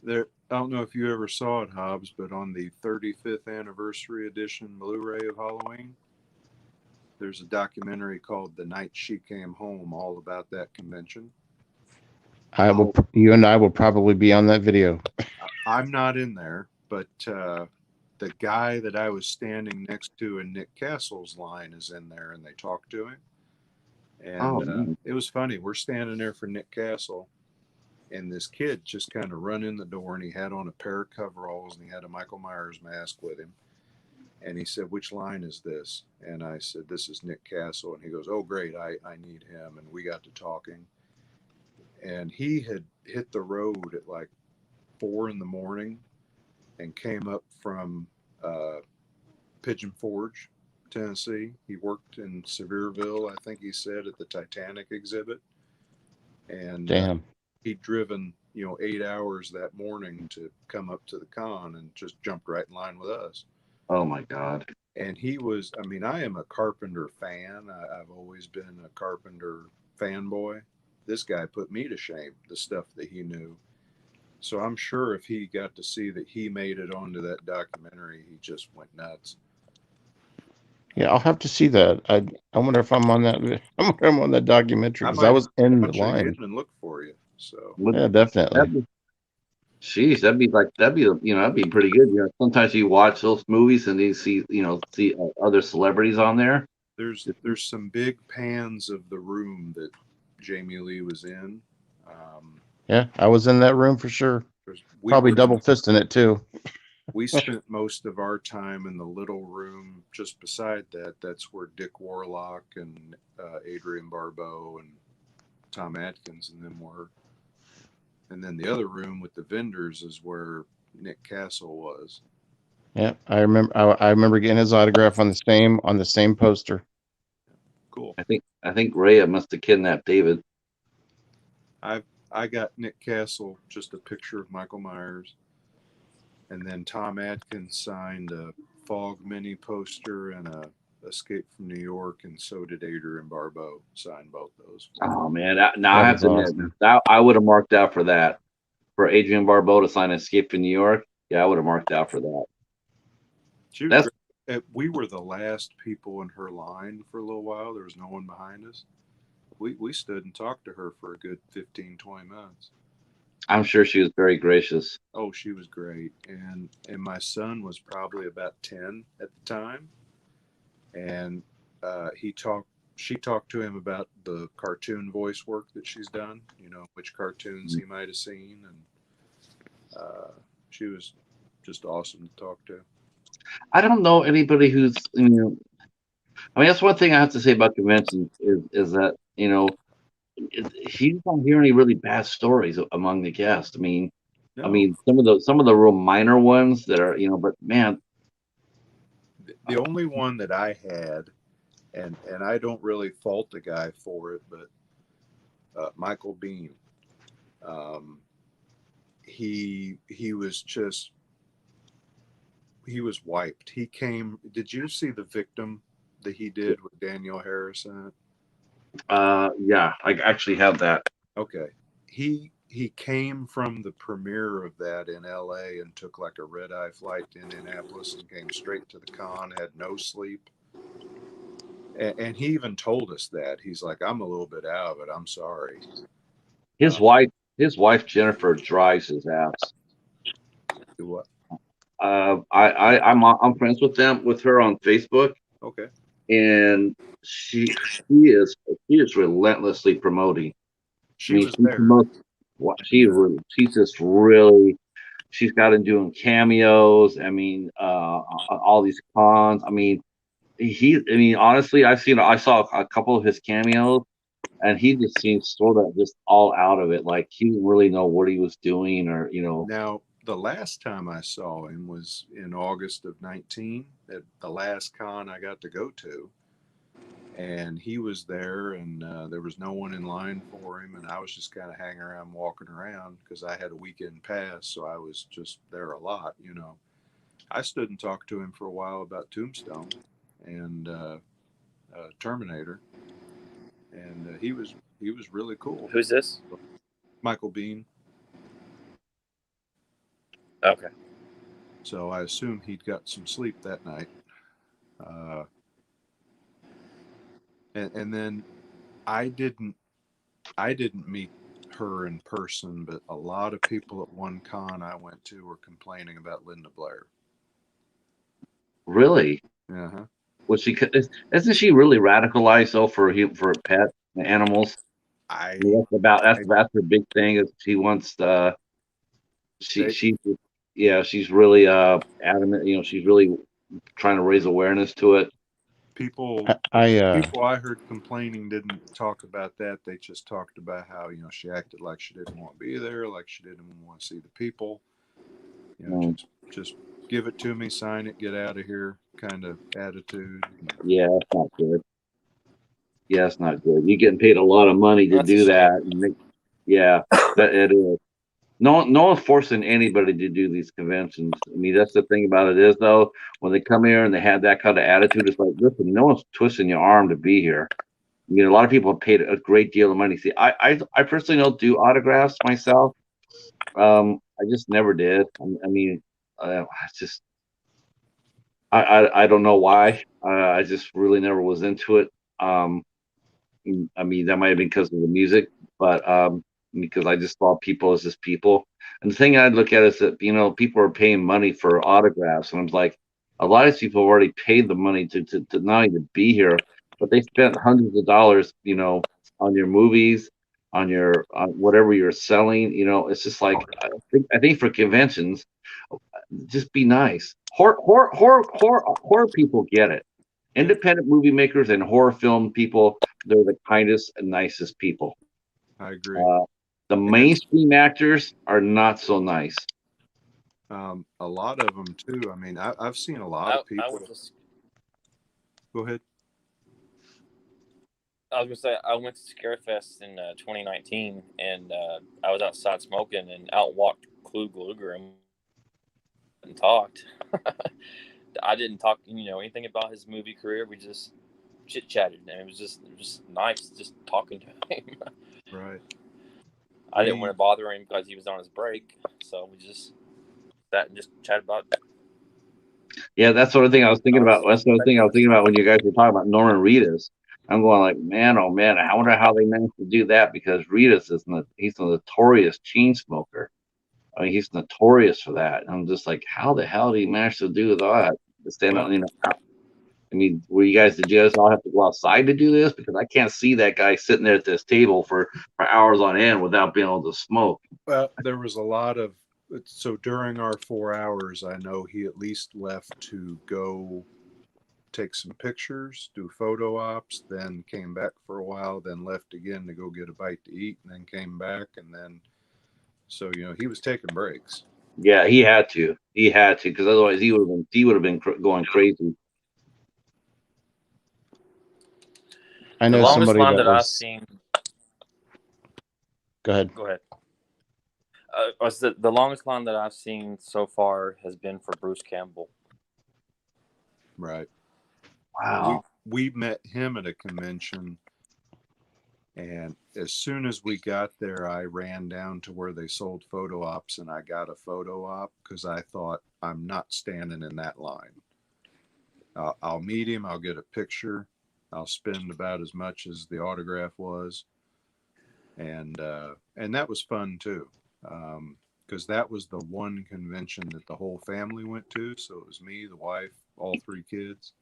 I don't know if you ever saw it, Hobbs, but on the 35th anniversary edition Blu-ray of Halloween, there's a documentary called "The Night She Came Home," all about that convention. You and I will probably be on that video. I'm not in there, but the guy that I was standing next to in Nick Castle's line is in there, and they talked to him. And it was funny. We're standing there for Nick Castle, and this kid just kind of run in the door, and he had on a pair of coveralls, and he had a Michael Myers mask with him. And he said, "Which line is this?" And I said, "This is Nick Castle." And he goes, "Oh, great. I need him." And we got to talking. And he had hit the road at like 4 a.m. and came up from Pigeon Forge, Tennessee. He worked in Sevierville, I think he said, at the Titanic exhibit. And he'd driven, 8 hours that morning to come up to the con and just jumped right in line with us. Oh my God. And he was, I am a Carpenter fan. I've always been a Carpenter fanboy. This guy put me to shame, the stuff that he knew. So I'm sure if he got to see that he made it onto that documentary, he just went nuts. Yeah, I'll have to see that. I wonder if I'm on that. I wonder if I'm on that documentary because I was in the line and look for you. So yeah, definitely. Jeez, that'd be pretty good. Sometimes you watch those movies and you see other celebrities on there. There's some big pans of the room that Jamie Lee was in. Yeah, I was in that room for sure. We Probably were double fisting it too. We spent most of our time in the little room just beside that. That's where Dick Warlock and Adrian Barbeau and Tom Atkins and them were. And then the other room with the vendors is where Nick Castle was. Yeah, I remember. I remember getting his autograph on the same poster. Cool. I think Rhea must have kidnapped David. I got Nick Castle, just a picture of Michael Myers, and then Tom Atkins signed a Fog Mini poster and a Escape from New York, and so did Adrian Barbeau. Signed both those. Oh man, now I have to admit, I would have marked out for that. For Adrian Barbeau to sign Escape from New York, yeah, I would have marked out for that. We were the last people in her line for a little while. There was no one behind us. We stood and talked to her for a good 15, 20 minutes. I'm sure she was very gracious. Oh, she was great. And my son was probably about 10 at the time. And she talked to him about the cartoon voice work that she's done, which cartoons he might have seen. And she was just awesome to talk to. I don't know anybody who's, I mean, that's one thing I have to say about conventions is that, you don't hear any really bad stories among the guests. No. Some of the real minor ones that are, but man. The only one that I had, and I don't really fault the guy for it, but Michael Bean, he was wiped. He came. Did you see The Victim that he did with Danielle Harris in it? Yeah, I actually have that. Okay. He came from the premiere of that in LA and took like a red-eye flight to Indianapolis and came straight to the con, had no sleep. And he even told us that. He's like, I'm a little bit out of it. I'm sorry. His wife Jennifer drives his ass. Do what? I'm friends with her on Facebook. Okay. And she is relentlessly promoting. She's just really, she's got him doing cameos. All these cons. Honestly, I saw a couple of his cameos, and he just seems sort of just all out of it. Like he didn't really know what he was doing, or Now, the last time I saw him was in August of 19 at the last con I got to go to. And he was there, and there was no one in line for him. And I was just kind of hanging around, walking around, because I had a weekend pass. So I was just there a lot, I stood and talked to him for a while about Tombstone and Terminator. And he was really cool. Who's this? Michael Bean. Okay. So I assume he'd got some sleep that night. And then I didn't meet her in person, but a lot of people at one con I went to were complaining about Linda Blair. Really? Uh-huh. Isn't she really radicalized though for pet animals? That's her big thing. Is she wants she's really adamant. She's really trying to raise awareness to it. People I heard complaining didn't talk about that. They just talked about how she acted like she didn't want to be there, like she didn't want to see the people. Just give it to me, sign it, get out of here kind of attitude. Yeah, that's not good. Yeah, it's not good. You're getting paid a lot of money to do that. That it is. No one's forcing anybody to do these conventions. That's the thing about it is, though, when they come here and they have that kind of attitude, it's like, listen, no one's twisting your arm to be here. A lot of people have paid a great deal of money. See, I personally don't do autographs myself. I just never did. I don't know why. I just really never was into it. That might have been because of the music, but because I just thought people as just people. And the thing I look at is that people are paying money for autographs, and I'm like, a lot of people have already paid the money to not even be here, but they spent hundreds of dollars, on your movies, on whatever you're selling. It's just like I think for conventions, just be nice. Horror people get it. Independent movie makers and horror film people, they're the kindest and nicest people. I agree. The mainstream actors are not so nice. A lot of them too. I mean, I've seen a lot of people. Go ahead. I was gonna say I went to Scarefest in 2019, and I was outside smoking, and out walked Clue Gluger and talked. I didn't talk, anything about his movie career. We just chit chatted, and it was just nice just talking to him. Right. I didn't want to bother him because he was on his break, so we just sat and just chatted about it. Yeah, that's sort of thing I was thinking about. That's the other thing I was thinking about when you guys were talking about Norman Reedus. I'm going like, man, oh man, I wonder how they managed to do that, because Reedus he's a notorious chain smoker. I mean, he's notorious for that. I'm just like, how the hell did he manage to do that? To stand up, I mean, did you guys all have to go outside to do this? Because I can't see that guy sitting there at this table for hours on end without being able to smoke. Well, there was a lot of, so during our 4 hours, I know he at least left to go take some pictures, do photo ops, then came back for a while, then left again to go get a bite to eat, and then came back, and then, so he was taking breaks. Yeah, he had to, because otherwise he would have been going crazy. I know somebody that I've seen. Go ahead. The longest line that I've seen so far has been for Bruce Campbell. Right. Wow. We met him at a convention, and as soon as we got there, I ran down to where they sold photo ops, and I got a photo op because I thought, I'm not standing in that line. I'll meet him. I'll get a picture. I'll spend about as much as the autograph was. And that was fun too. Because that was the one convention that the whole family went to. So it was me, the wife, all 3 kids.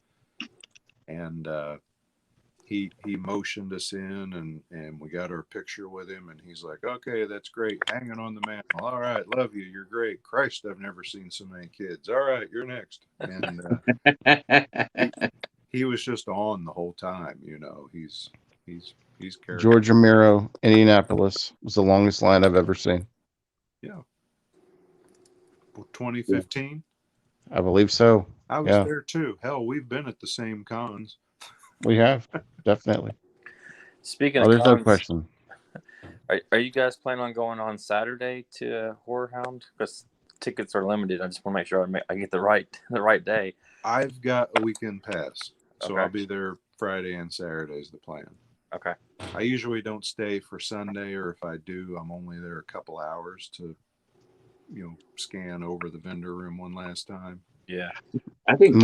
And he motioned us in, and we got our picture with him, and he's like, okay, that's great, hanging on the mantle, all right, love you, you're great, Christ, I've never seen so many kids, all right, you're next. And he was just on the whole time. He's George Romero, Indianapolis was the longest line I've ever seen. Yeah. 2015, I believe so. I was there too. Hell, we've been at the same cons. We have, definitely. Speaking of there's cons, no question. Are you guys planning on going on Saturday to Horror Hound? Because tickets are limited. I just want to make sure I get the right day. I've got a weekend pass, so okay. I'll be there Friday and Saturday is the plan. Okay. I usually don't stay for Sunday, or if I do, I'm only there a couple hours to, scan over the vendor room one last time. Yeah. I think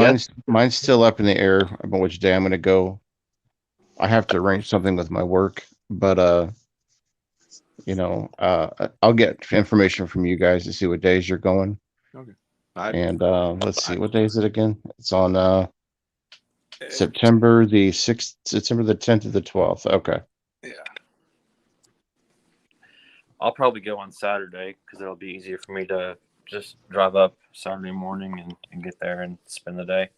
mine's still up in the air about which day I'm going to go. I have to arrange something with my work, but I'll get information from you guys to see what days you're going. Okay. Let's see, what day is it again? It's on September the 6th, September the 10th to the 12th. Okay. Yeah. I'll probably go on Saturday because it'll be easier for me to just drive up Saturday morning and get there and spend the day.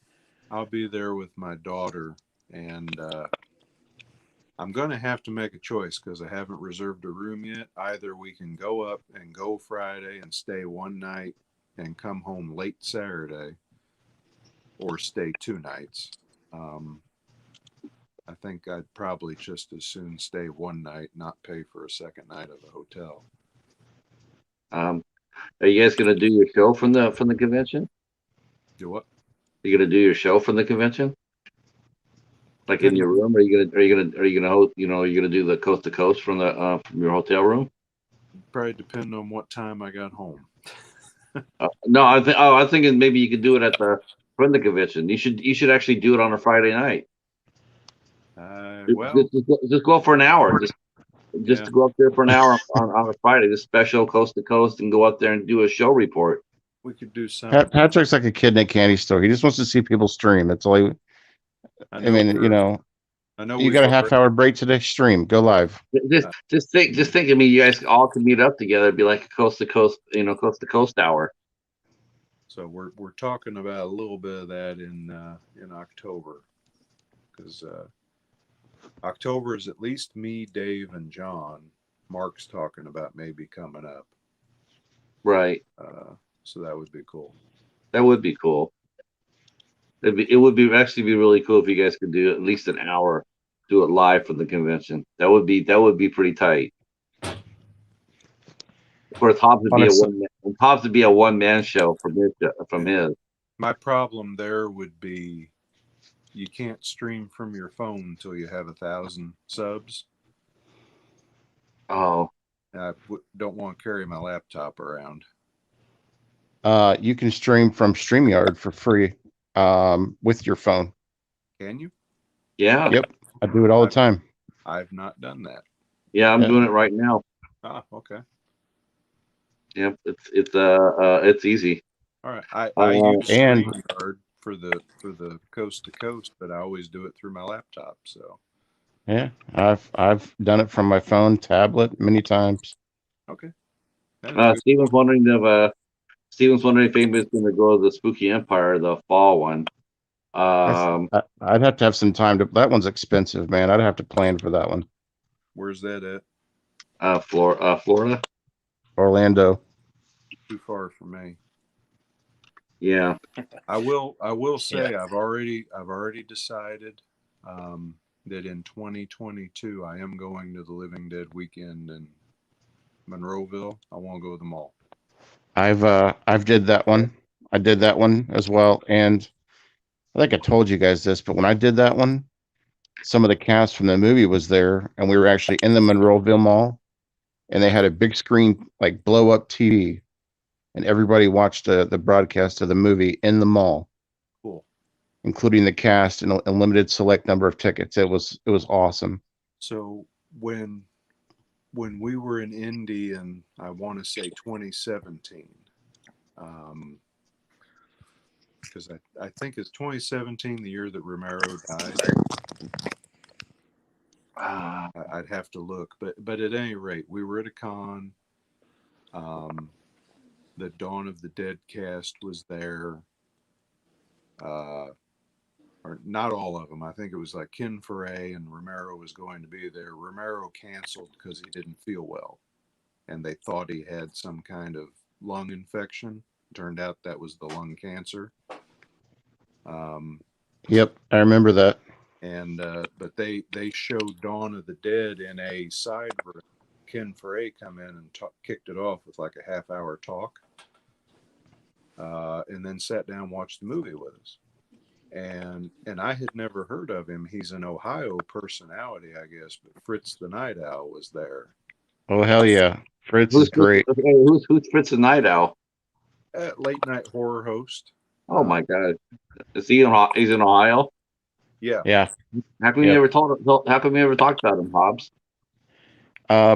I'll be there with my daughter, and I'm going to have to make a choice because I haven't reserved a room yet. Either we can go up and go Friday and stay one night and come home late Saturday, or stay 2 nights. I think I'd probably just as soon stay one night, not pay for a second night of a hotel. Are you guys gonna do your show from the convention? Do what? Are you gonna do your show from the convention? Like in your room? Are you gonna do the coast to coast from your hotel room? Probably depend on what time I got home. No, I was thinking maybe you could do it from the convention. You should actually do it on a Friday night. Well, just go for an hour. just to go up there for an hour on a Friday, this special coast to coast, and go up there and do a show report. We could do something. Patrick's like a kid in a candy store. He just wants to see people stream. That's all. I mean, I know you got a half-hour break today. Stream, go live. Just think of me. You guys all could meet up together. It'd be like a coast to coast, coast to coast hour. So we're talking about a little bit of that in October, because October is at least me, Dave, and John. Mark's talking about maybe coming up. Right. So that would be cool. That would be cool. It would be actually be really cool if you guys could do at least an hour, do it live from the convention. That would be pretty tight. Of course, Hobbs would be a one-man show from his. My problem there would be you can't stream from your phone until you have 1,000 subs. Oh. I don't want to carry my laptop around. You can stream from StreamYard for free with your phone. Can you? Yeah. Yep. I do it all the time. I've not done that. Yeah, I'm doing it right now. Ah, okay. Yep, it's easy. All right. I use StreamYard for the coast to coast, but I always do it through my laptop. So yeah, I've done it from my phone, tablet many times. Okay. Steven's wondering if anybody's going to go to the Spooky Empire, the fall one. I'd have to have some time to. That one's expensive, man. I'd have to plan for that one. Where's that at? Florida. Orlando. Too far for me. Yeah. I will say I've already decided that in 2022 I am going to the Living Dead weekend in Monroeville. I want to go to the mall. I've did that one. I did that one as well, and I think I told you guys this, but when I did that one, some of the cast from the movie was there, and we were actually in the Monroeville Mall, and they had a big screen, like blow up TV, and everybody watched the broadcast of the movie in the mall. Cool. Including the cast and a limited select number of tickets. It was awesome. So when we were in Indy in, I want to say 2017, because I think it's 2017, the year that Romero died. I'd have to look, but at any rate, we were at a con. The Dawn of the Dead cast was there. Or not all of them. I think it was like Ken Foray and Romero was going to be there. Romero canceled because he didn't feel well, and they thought he had some kind of lung infection. Turned out that was the lung cancer. Yep, I remember that. And but they showed Dawn of the Dead in a side room. Ken Foray come in and kicked it off with like a half-hour talk, and then sat down and watched the movie with us. And I had never heard of him. He's an Ohio personality, I guess, but Fritz the Night Owl was there. Oh, hell yeah. Fritz is great. Who's Fritz the Night Owl? Late night horror host. Oh my God. Is he's in Ohio? Yeah. Yeah. How come you never talked about him, Hobbs?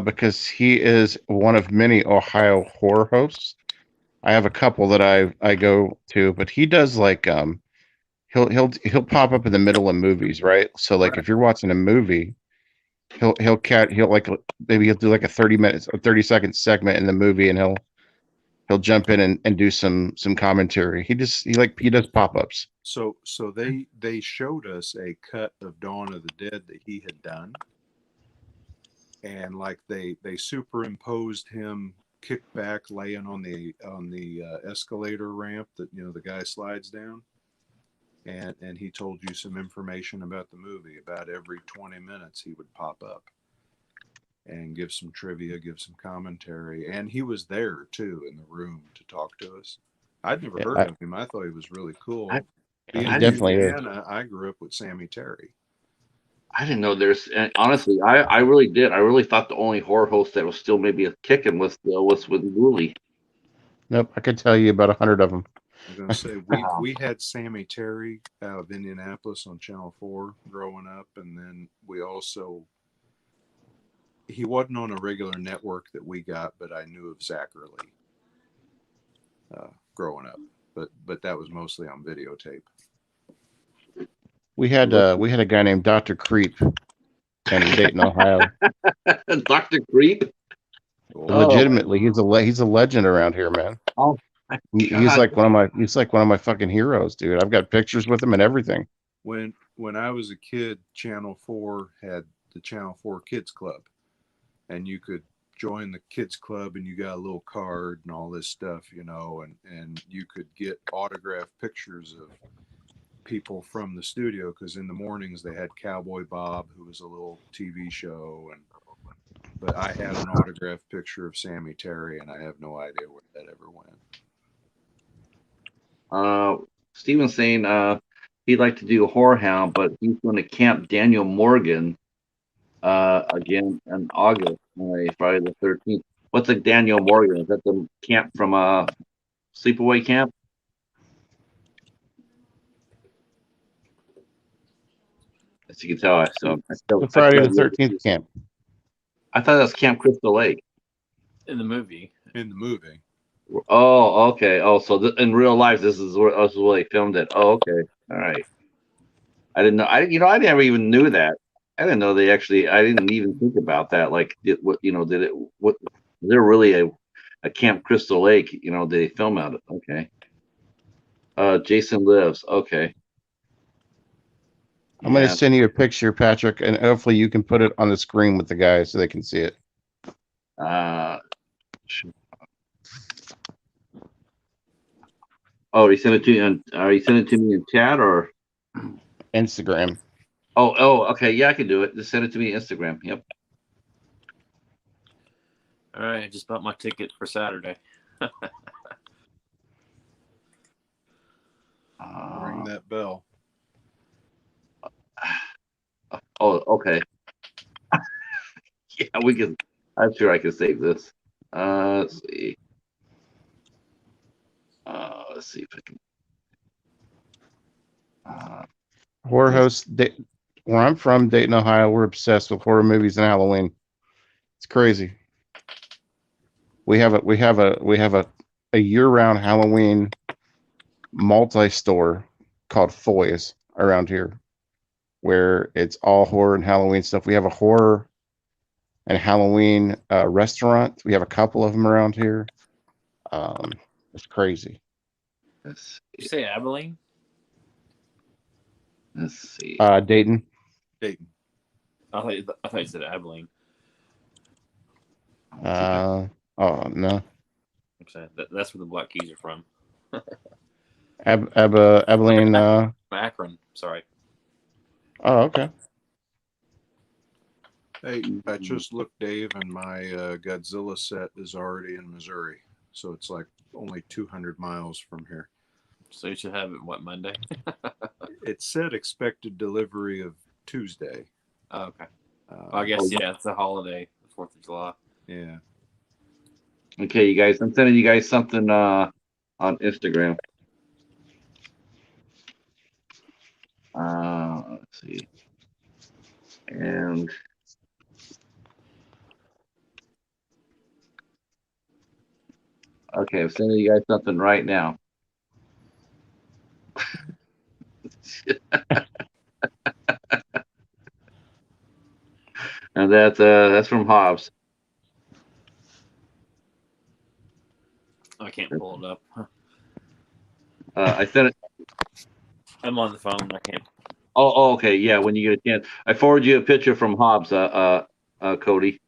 Because he is one of many Ohio horror hosts. I have a couple that I go to, but he does like he'll pop up in the middle of movies, right? So like if you're watching a movie, he'll like maybe he'll do like a 30-second segment in the movie, and he'll jump in and do some commentary. He does pop-ups. So they showed us a cut of Dawn of the Dead that he had done, and like they superimposed him kicked back laying on the escalator ramp that the guy slides down, and he told you some information about the movie. About every 20 minutes he would pop up and give some trivia, give some commentary, and he was there too in the room to talk to us. I'd never heard of him. I thought he was really cool. He definitely is. I grew up with Sammy Terry. I didn't know there's. Honestly, I really did. I really thought the only horror host that was still maybe a kicking was with Wooly. Nope, I could tell you about 100 of them. I'm going to say we had Sammy Terry out of Indianapolis on Channel 4 growing up, and then we also he wasn't on a regular network that we got, but I knew of Zachary growing up. But that was mostly on videotape. We had a guy named Dr. Creep in Dayton, Ohio. Dr. Creep. Legitimately, he's a legend around here, man. Oh, He's like one of my fucking heroes, dude. I've got pictures with him and everything. When I was a kid, Channel 4 had the Channel 4 Kids Club, and you could join the kids club and you got a little card and all this stuff, you know, and you could get autographed pictures of people from the studio, because in the mornings they had Cowboy Bob, who was a little TV show, but I had an autographed picture of Sammy Terry, and I have no idea where that ever went. Steven's saying he'd like to do Horror Hound, but he's going to camp Daniel Morgan again in August, Friday the 13th. What's the Daniel Morgan? Is that the camp from Sleepaway Camp? As you can tell, The Friday the 13th camp. I thought that was Camp Crystal Lake. In the movie. In the movie. Oh, okay. Oh, so in real life, this is where they filmed it. Oh, okay. All right. I didn't know. I never even knew that. I didn't know they actually. I didn't even think about that. Like, was there really a Camp Crystal Lake? You know, did they film out it? Okay. Jason Lives. Okay. I'm going to send you a picture, Patrick, and hopefully you can put it on the screen with the guys so they can see it. Oh, you sent it to me are you sending it to me in chat or Instagram? Oh, okay. Yeah, I can do it. Just send it to me Instagram. Yep. All right, I just bought my ticket for Saturday. Ring that bell. Oh, okay. Yeah, we can. I'm sure I can save this. Let's see. Let's see if I can. Horror host. Where I'm from, Dayton, Ohio, we're obsessed with horror movies and Halloween. It's crazy. We have a year-round Halloween multi-store called Foy's around here, where it's all horror and Halloween stuff. We have a horror and Halloween restaurant. We have a couple of them around here. It's crazy. Did you say Abilene? Let's see. Dayton. I thought you said Abilene. Oh no. That's where the Black Keys are from. Abilene. Akron. Sorry. Oh, okay. Hey, I just looked, Dave, and my Godzilla set is already in Missouri, so it's like only 200 miles from here. So you should have it, Monday? It said expected delivery of Tuesday. Oh, okay. I guess, it's a holiday, the 4th of July. Yeah. Okay, you guys, I'm sending you guys something on Instagram. Let's see. And okay, I'm sending you guys something right now. And that's from Hobbs. I can't pull it up. I sent it. I'm on the phone. I can't. Oh, okay. Yeah, when you get a chance, I forwarded you a picture from Hobbs. Cody.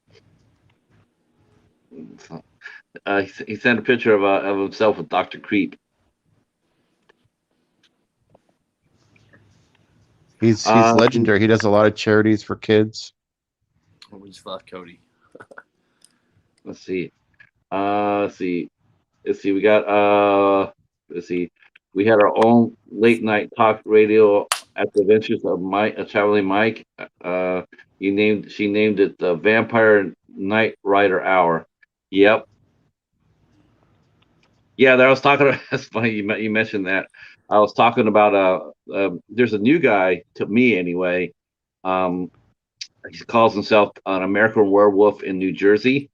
He sent a picture of himself with Dr. Creep. He's legendary. He does a lot of charities for kids. We just lost Cody. Let's see. We got we had our own late night talk radio at the Adventures of Traveling Mike. She named it the Vampire Night Rider Hour. Yep. Yeah, that I was talking about. That's funny you mentioned that. I was talking about there's a new guy, to me anyway. He calls himself an American Werewolf in New Jersey,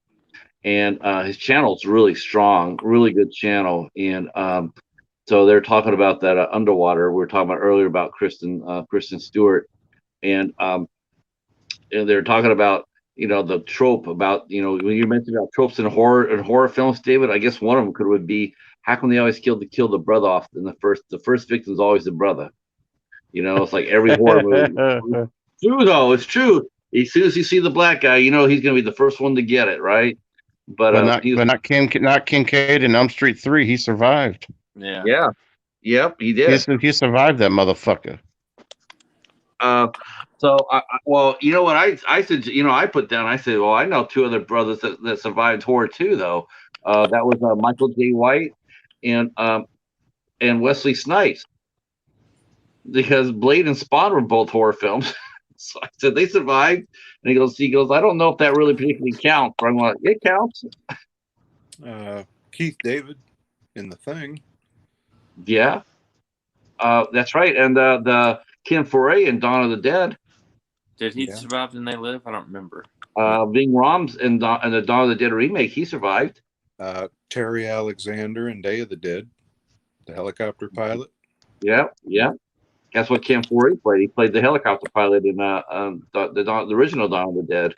and his channel's really strong, really good channel. And so they're talking about that underwater. We were talking about earlier about Kristen Stewart, and they're talking about the trope about when you mentioned about tropes in horror films, David. I guess one of them would be, how come they always kill the brother off in the first victim is always the brother. It's like every horror movie. True though, it's true. As soon as you see the black guy, he's going to be the first one to get it, right? But not Kincaid in Elm Street 3. He survived. Yeah, yep, he did. He survived that motherfucker. So, well, you know what I said? I put down. I said, well, I know two other brothers that survived horror too, though. That was Michael J. White and Wesley Snipes, because Blade and Spawn were both horror films. So I said they survived, and he goes, I don't know if that really particularly counts. But I'm like, it counts. Keith David in The Thing. Yeah, that's right. And the Ken Foray in Dawn of the Dead. Did he survive and They Live? I don't remember. Ving Rhames in the Dawn of the Dead remake, he survived. Terry Alexander in Day of the Dead, the helicopter pilot. Yeah. That's what Ken Foray played. He played the helicopter pilot in the original Dawn of the Dead.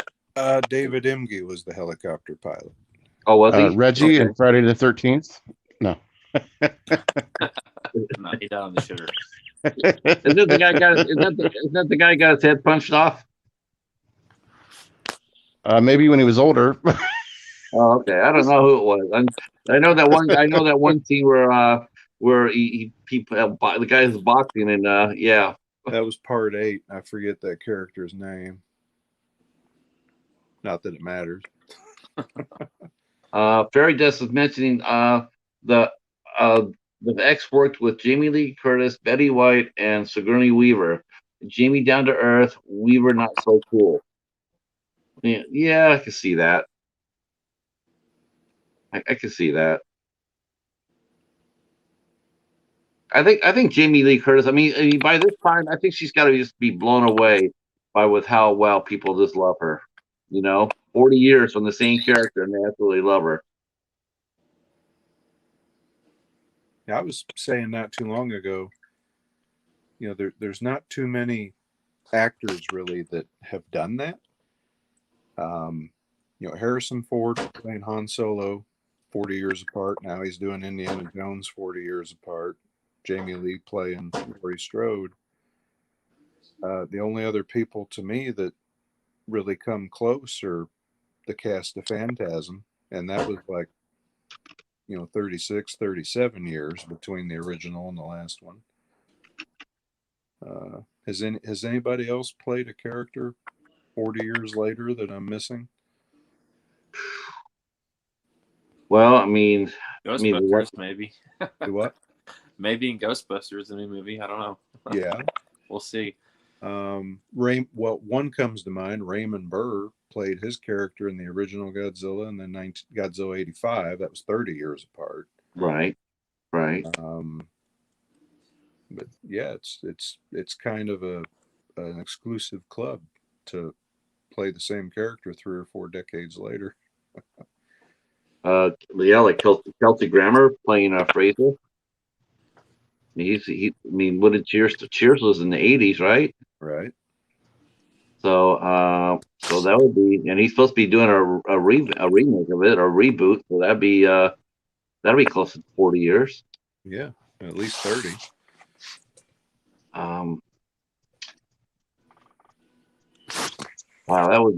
David Emge was the helicopter pilot. Oh, was he? Reggie in Friday the 13th? No. No, he died on the shitter. Is that the guy got his head punched off? Maybe when he was older. Oh, okay. I don't know who it was. I know that one scene where the guy's boxing and yeah. That was part 8. I forget that character's name. Not that it matters. Fairy Dust is mentioning the ex worked with Jamie Lee Curtis, Betty White, and Sigourney Weaver. Jamie down to earth, Weaver not so cool. Yeah, I can see that. I can see that. I think Jamie Lee Curtis. I mean, by this time, I think she's got to just be blown away with how well people just love her. 40 years from the same character, and they absolutely love her. Yeah, I was saying not too long ago. There's not too many actors really that have done that. Harrison Ford playing Han Solo 40 years apart. Now he's doing Indiana Jones 40 years apart. Jamie Lee playing Laurie Strode. The only other people to me that really come close are the cast of Phantasm, and that was like 36, 37 years between the original and the last one. Has anybody else played a character 40 years later that I'm missing? Well, I mean, Ghostbusters, maybe. What? Maybe in Ghostbusters, the new movie. I don't know. Yeah. We'll see. One comes to mind. Raymond Burr played his character in the original Godzilla, and then Godzilla 85. That was 30 years apart. Right. But yeah, it's kind of an exclusive club to play the same character 3 or 4 decades later. Like Kelsey Grammer playing Fraser. What did Cheers was in the 80s, right? Right. So that would be, and he's supposed to be doing a remake of it, or reboot. So that'd be close to 40 years. Yeah, at least 30. Wow, that would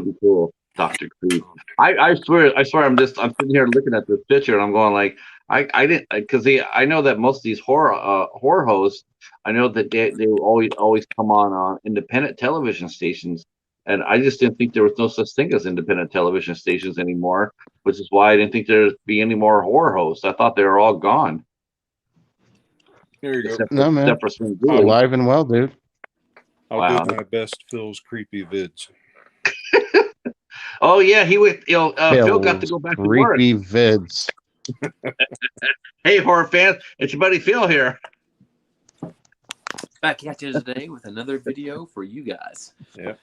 be cool, Dr. Creed. I swear, I'm sitting here looking at this picture, and I'm going like, I didn't, because I know that most of these horror hosts, I know that they always come on independent television stations, and I just didn't think there was no such thing as independent television stations anymore, which is why I didn't think there'd be any more horror hosts. I thought they were all gone. There you Except go. No, man. Alive and well, dude. I'll do my best Phil's creepy vids. Oh yeah, he went. Phil got to go back to work. Creepy vids. Hey, horror fans, it's your buddy Phil here. Back at you today with another video for you guys. Yeah.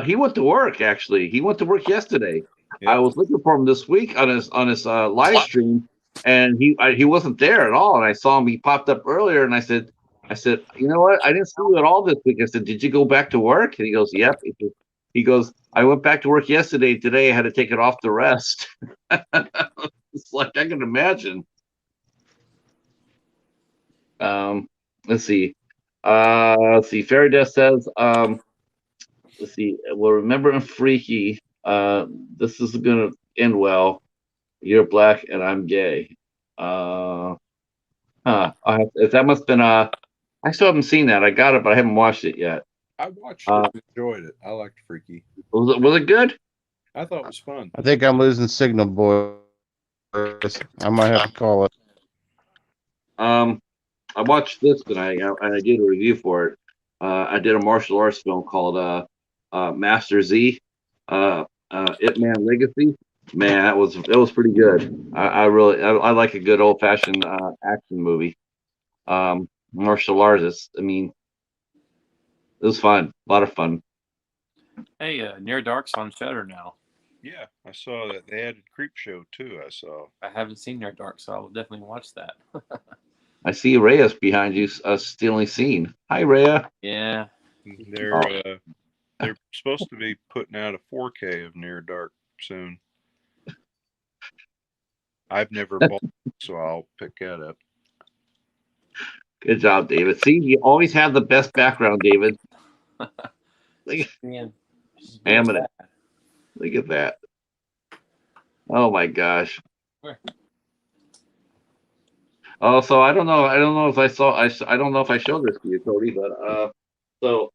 He went to work actually. He went to work yesterday. Yeah. I was looking for him this week on his live stream, and he wasn't there at all. And I saw him. He popped up earlier, and I said, you know what? I didn't see you at all this week. I said, did you go back to work? And he goes, yep. He goes, I went back to work yesterday. Today I had to take it off the rest. It's like I can imagine. Let's see. Fairy Death says, let's see. Well, remember in Freaky, this is gonna end well. You're black and I'm gay. That must have been I still haven't seen that. I got it, but I haven't watched it yet. I watched it, enjoyed it. I liked Freaky. Was it good? I thought it was fun. I think I'm losing signal, boys. I might have to call it. I watched this tonight, and I did a review for it. I did a martial arts film called Master Z, Ip Man Legacy. Man, that was pretty good. I like a good old fashioned action movie. Martial artists. I mean, it was fun, a lot of fun. Hey, Near Dark's on Shudder now. Yeah, I saw that they added Creepshow too. I saw. I haven't seen Near Dark, so I will definitely watch that. I see Rhea's behind you, stealing scene. Hi, Rhea. Yeah. They're supposed to be putting out a 4K of Near Dark soon. I've never bought it, so I'll pick that up. Good job, David. See, you always have the best background, David. Look at that. Oh my gosh. Oh, so I don't know if I don't know if I showed this to you, Cody, but so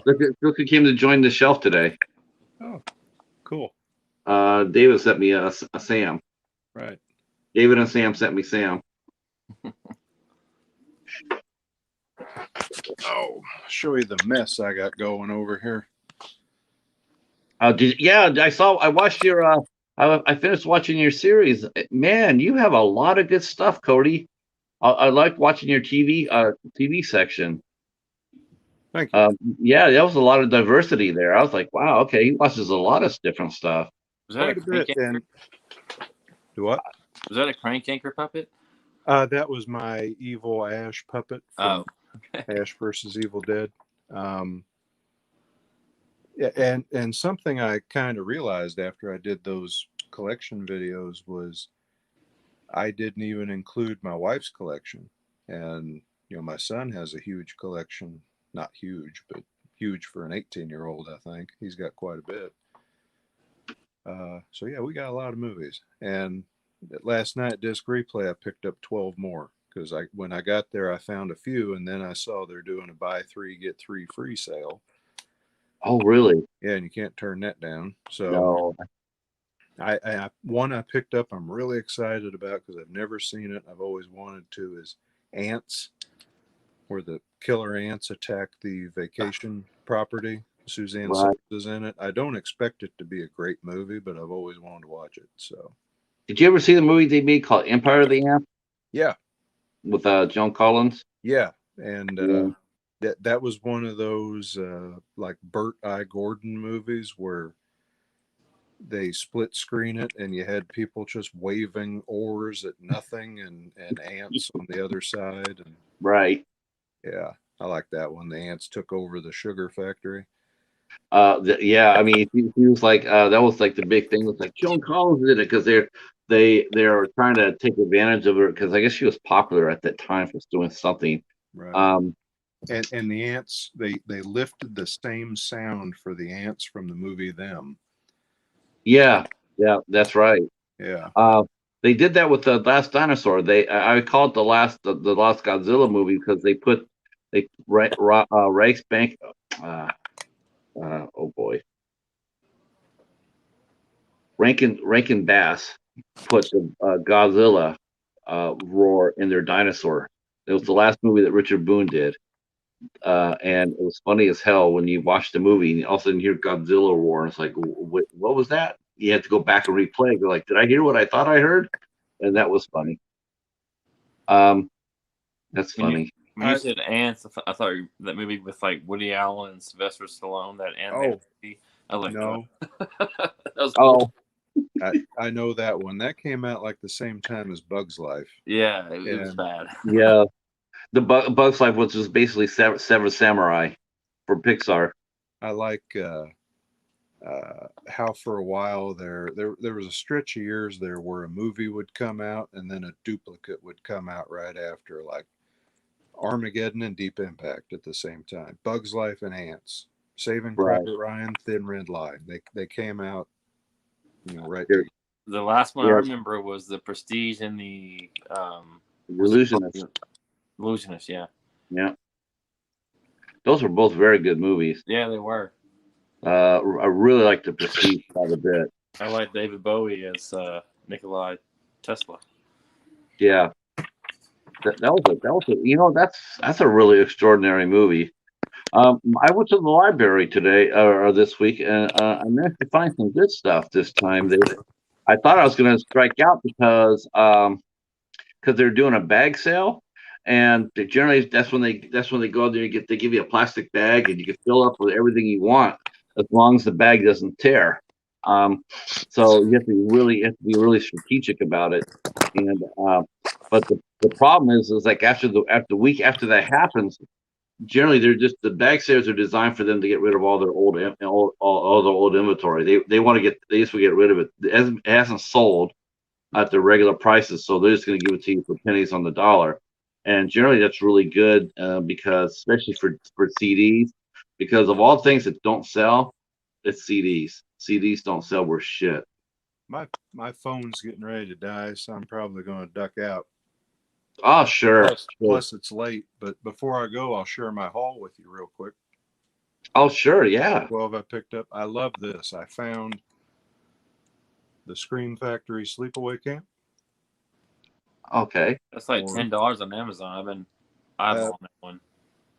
look who came to join the shelf today. Oh, cool. David sent me a Sam. Right. David and Sam sent me Sam. Oh, show you the mess I got going over here. I watched your I finished watching your series. Man, you have a lot of good stuff, Cody. I like watching your TV section. Thank you. Yeah, there was a lot of diversity there. I was like, wow, okay, he watches a lot of different stuff. Was that a crank anchor? Do what? Was that a crank anchor puppet? That was my evil Ash puppet from Ash versus Evil Dead. Yeah, and something I kind of realized after I did those collection videos was I didn't even include my wife's collection. And, you know, my son has a huge collection, not huge, but huge for an 18-year-old, I think. He's got quite a bit. So, yeah, we got a lot of movies. And last night, Disc Replay, I picked up 12 more because when I got there, I found a few, and then I saw they're doing a buy 3, get 3 free sale. Oh, really? Yeah, and you can't turn that down. So No. One I picked up I'm really excited about because I've never seen it. I've always wanted to is Ants, where the killer ants attack the vacation property. Suzanne Simms is in it. I don't expect it to be a great movie, but I've always wanted to watch it. So, did you ever see the movie they made called Empire of the Ants? Yeah. With Joan Collins? Yeah. And that was one of those like Burt I. Gordon movies where they split screen it and you had people just waving oars at nothing and ants on the other side. And right. Yeah, I like that one. The ants took over the sugar factory. Yeah, I mean, he was like that was like the big thing. It was like Joan Collins did it because they're trying to take advantage of her because I guess she was popular at that time for doing something. Right. And the ants they lifted the same sound for the ants from the movie Them. Yeah, that's right. Yeah. They did that with the Last Dinosaur. I call it the last Godzilla movie because Reichsbank. Oh boy, Rankin Bass put the Godzilla roar in their dinosaur. It was the last movie that Richard Boone did, and it was funny as hell when you watch the movie and all of a sudden you hear Godzilla roar. And it's like, what was that? You had to go back and replay. You're like, did I hear what I thought I heard? And that was funny. That's funny. When you said Ants, I thought that movie with like Woody Allen and Sylvester Stallone, that animated movie. I was like, No, that was cool. I know that one. That came out like the same time as Bug's Life. Yeah, it was And bad. Yeah, the Bug's Life, which is basically Seven Samurai for Pixar. I like how for a while there was a stretch of years there where a movie would come out and then a duplicate would come out right after, like Armageddon and Deep Impact at the same time. Bug's Life and Ants, Saving Right. Private Ryan, Thin Red Line. They came out, right. Here. The last one I Yeah. remember was The Prestige and the Illusionist. Illusionist, yeah. Yeah, those were both very good movies. Yeah, they were. I really like The Prestige quite a bit. I like David Bowie as Nikolai Tesla. Yeah, that was a, that's a really extraordinary movie. I went to the library today or this week, and I managed to find some good stuff this time. I thought I was going to strike out because they're doing a bag sale, and generally that's when they go there. They give you a plastic bag, and you can fill up with everything you want as long as the bag doesn't tear. So you have to be really strategic about it. And but the problem is like after the week after that happens, generally the bag sales are designed for them to get rid of all their old inventory. They just want to get rid of it. It hasn't sold at the regular prices, so they're just going to give it to you for pennies on the dollar. And generally that's really good because especially for CDs, because of all things that don't sell, it's CDs. CDs don't sell worth shit. My phone's getting ready to die, so I'm probably going to duck out. Oh, sure. Plus it's late, but before I go, I'll share my haul with you real quick. Oh, sure, yeah. 12 I picked up. I love this. I found the Scream Factory Sleepaway Camp. Okay. That's like $10 on Amazon. I've been eyeballing that one.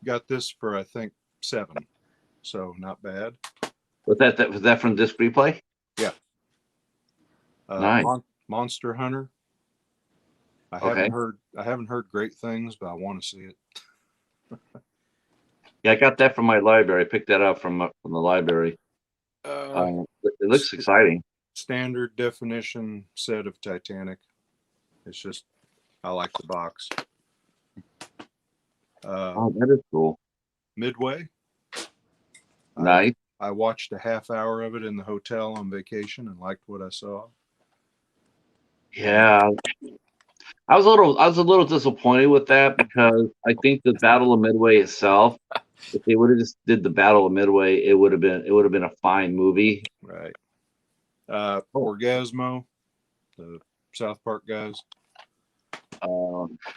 Got this for I think $7, so not bad. Was that from Disc Replay? Yeah. Nice. Monster Hunter. I haven't heard great things, but I want to see it. Yeah, I got that from my library. I picked that up from the library. It looks exciting. Standard definition set of Titanic. It's just, I like the box. That is cool. Midway. Nice. I watched a half hour of it in the hotel on vacation and liked what I saw. Yeah. I was a little disappointed with that because I think the Battle of Midway itself, if they would have just did the Battle of Midway, it would have been a fine movie. Right. Orgasmo, the South Park guys.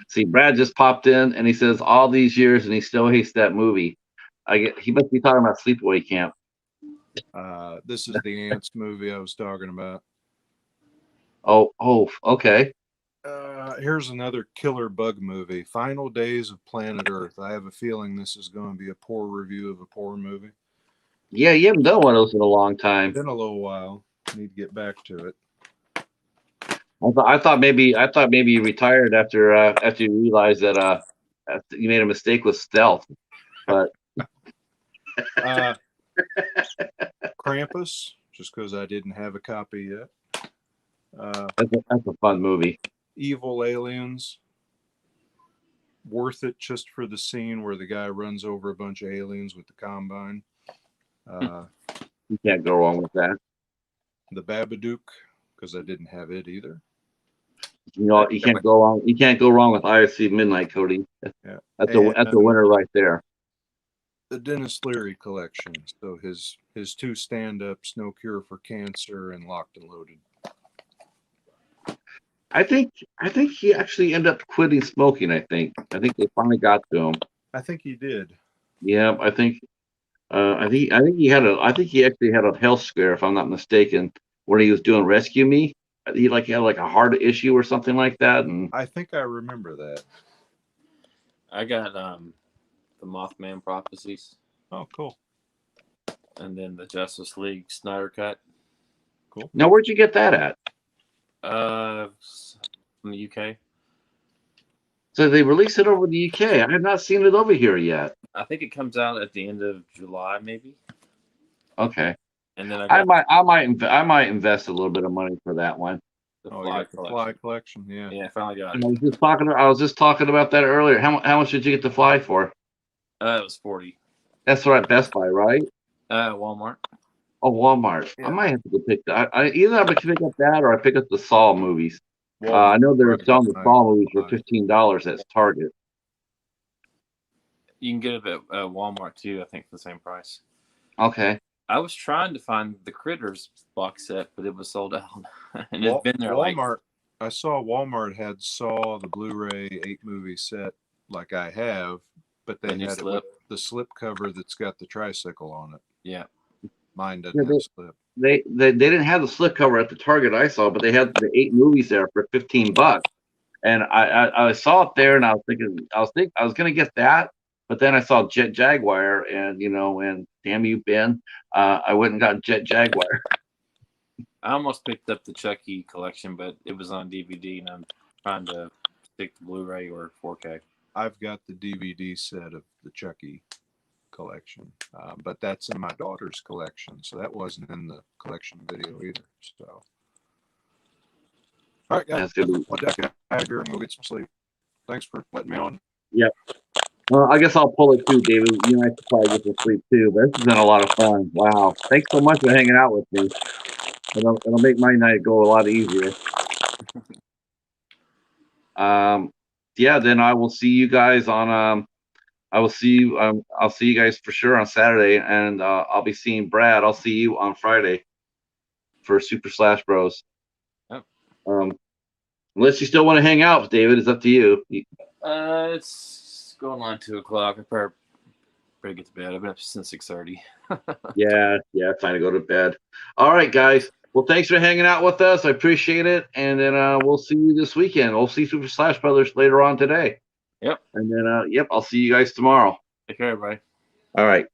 See, Brad just popped in and he says all these years and he still hates that movie. He must be talking about Sleepaway Camp. This is the Ants movie I was talking about. Oh, okay. Here's another killer bug movie, Final Days of Planet Earth. I have a feeling this is going to be a poor review of a poor movie. Yeah, you haven't done one of those in a long time. Been a little while. Need to get back to it. I thought maybe you retired after you realized that you made a mistake with Stealth, but Krampus, just because I didn't have a copy yet. that's a fun movie. Evil Aliens, worth it just for the scene where the guy runs over a bunch of aliens with the combine. You can't go wrong with that. The Babadook, because I didn't have it either. You know, you can't go wrong. You can't go wrong with IRC Midnight, Cody. Yeah. That's a winner right there. The Dennis Leary collection. So his two stand-ups, No Cure for Cancer and Locked and Loaded. I think he actually ended up quitting smoking. I think they finally got to him. I think he did. Yeah, I think he actually had a health scare, if I'm not mistaken, when he was doing Rescue Me. He had a heart issue or something like that, and I think I remember that. I got the Mothman Prophecies. Oh, cool. And then the Justice League Snyder Cut. Cool. Now, where'd you get that at? From the UK. So they released it over the UK. I have not seen it over here yet. I think it comes out at the end of July, maybe. Okay. And then I might invest a little bit of money for that one. the Oh, Fly you got the collection. Fly collection, yeah. Yeah, I finally got I it. was just talking about that earlier. How much did you get the Fly for? It was 40. That's right, Best Buy, right? Walmart. Oh, Walmart. Yeah. I might have to go pick that. Either I pick up that or I pick up the Saw movies. Walmart. I know they're Right, selling the nice. Saw movies for $15 at Target. You can get it at Walmart too. I think for the same price. Okay. I was trying to find the Critters box set, but it was sold out, and it's been there. Walmart. I saw Walmart had Saw the Blu-ray 8-movie set, like I have, but they had it with the slip cover that's got the tricycle on it. Yeah. Mine doesn't have slip. They didn't have the slip cover at the Target I saw, but they had the 8 movies there for $15. And I saw it there, and I was gonna get that, but then I saw Jet Jaguar, and and damn you, Ben, I went and got Jet Jaguar. I almost picked up the Chucky collection, but it was on DVD, and I'm trying to stick to Blu-ray or 4K. I've got the DVD set of the Chucky collection, but that's in my daughter's collection, so that wasn't in the collection video either. So, all right, guys, I'll get out of here and go get some sleep. Thanks for letting me on. Yep. Well, I guess I'll pull it too, David. You and I should probably get some sleep too. But this has been a lot of fun. Wow. Thanks so much for hanging out with me. It'll make my night go a lot easier. Yeah, then I will see you guys on I'll see you guys for sure on Saturday, and I'll be seeing Brad. I'll see you on Friday for Super Slash Bros. Yep. Unless you still want to hang out, David, it's up to you. It's going on 2 o'clock. I better get to bed. I've been up since 6:30. Yeah, time to go to bed. All right, guys. Well, thanks for hanging out with us. I appreciate it. And then we'll see you this weekend. We'll see Super Slash Brothers later on today. Yep. And then, I'll see you guys tomorrow. Take care, everybody. All right.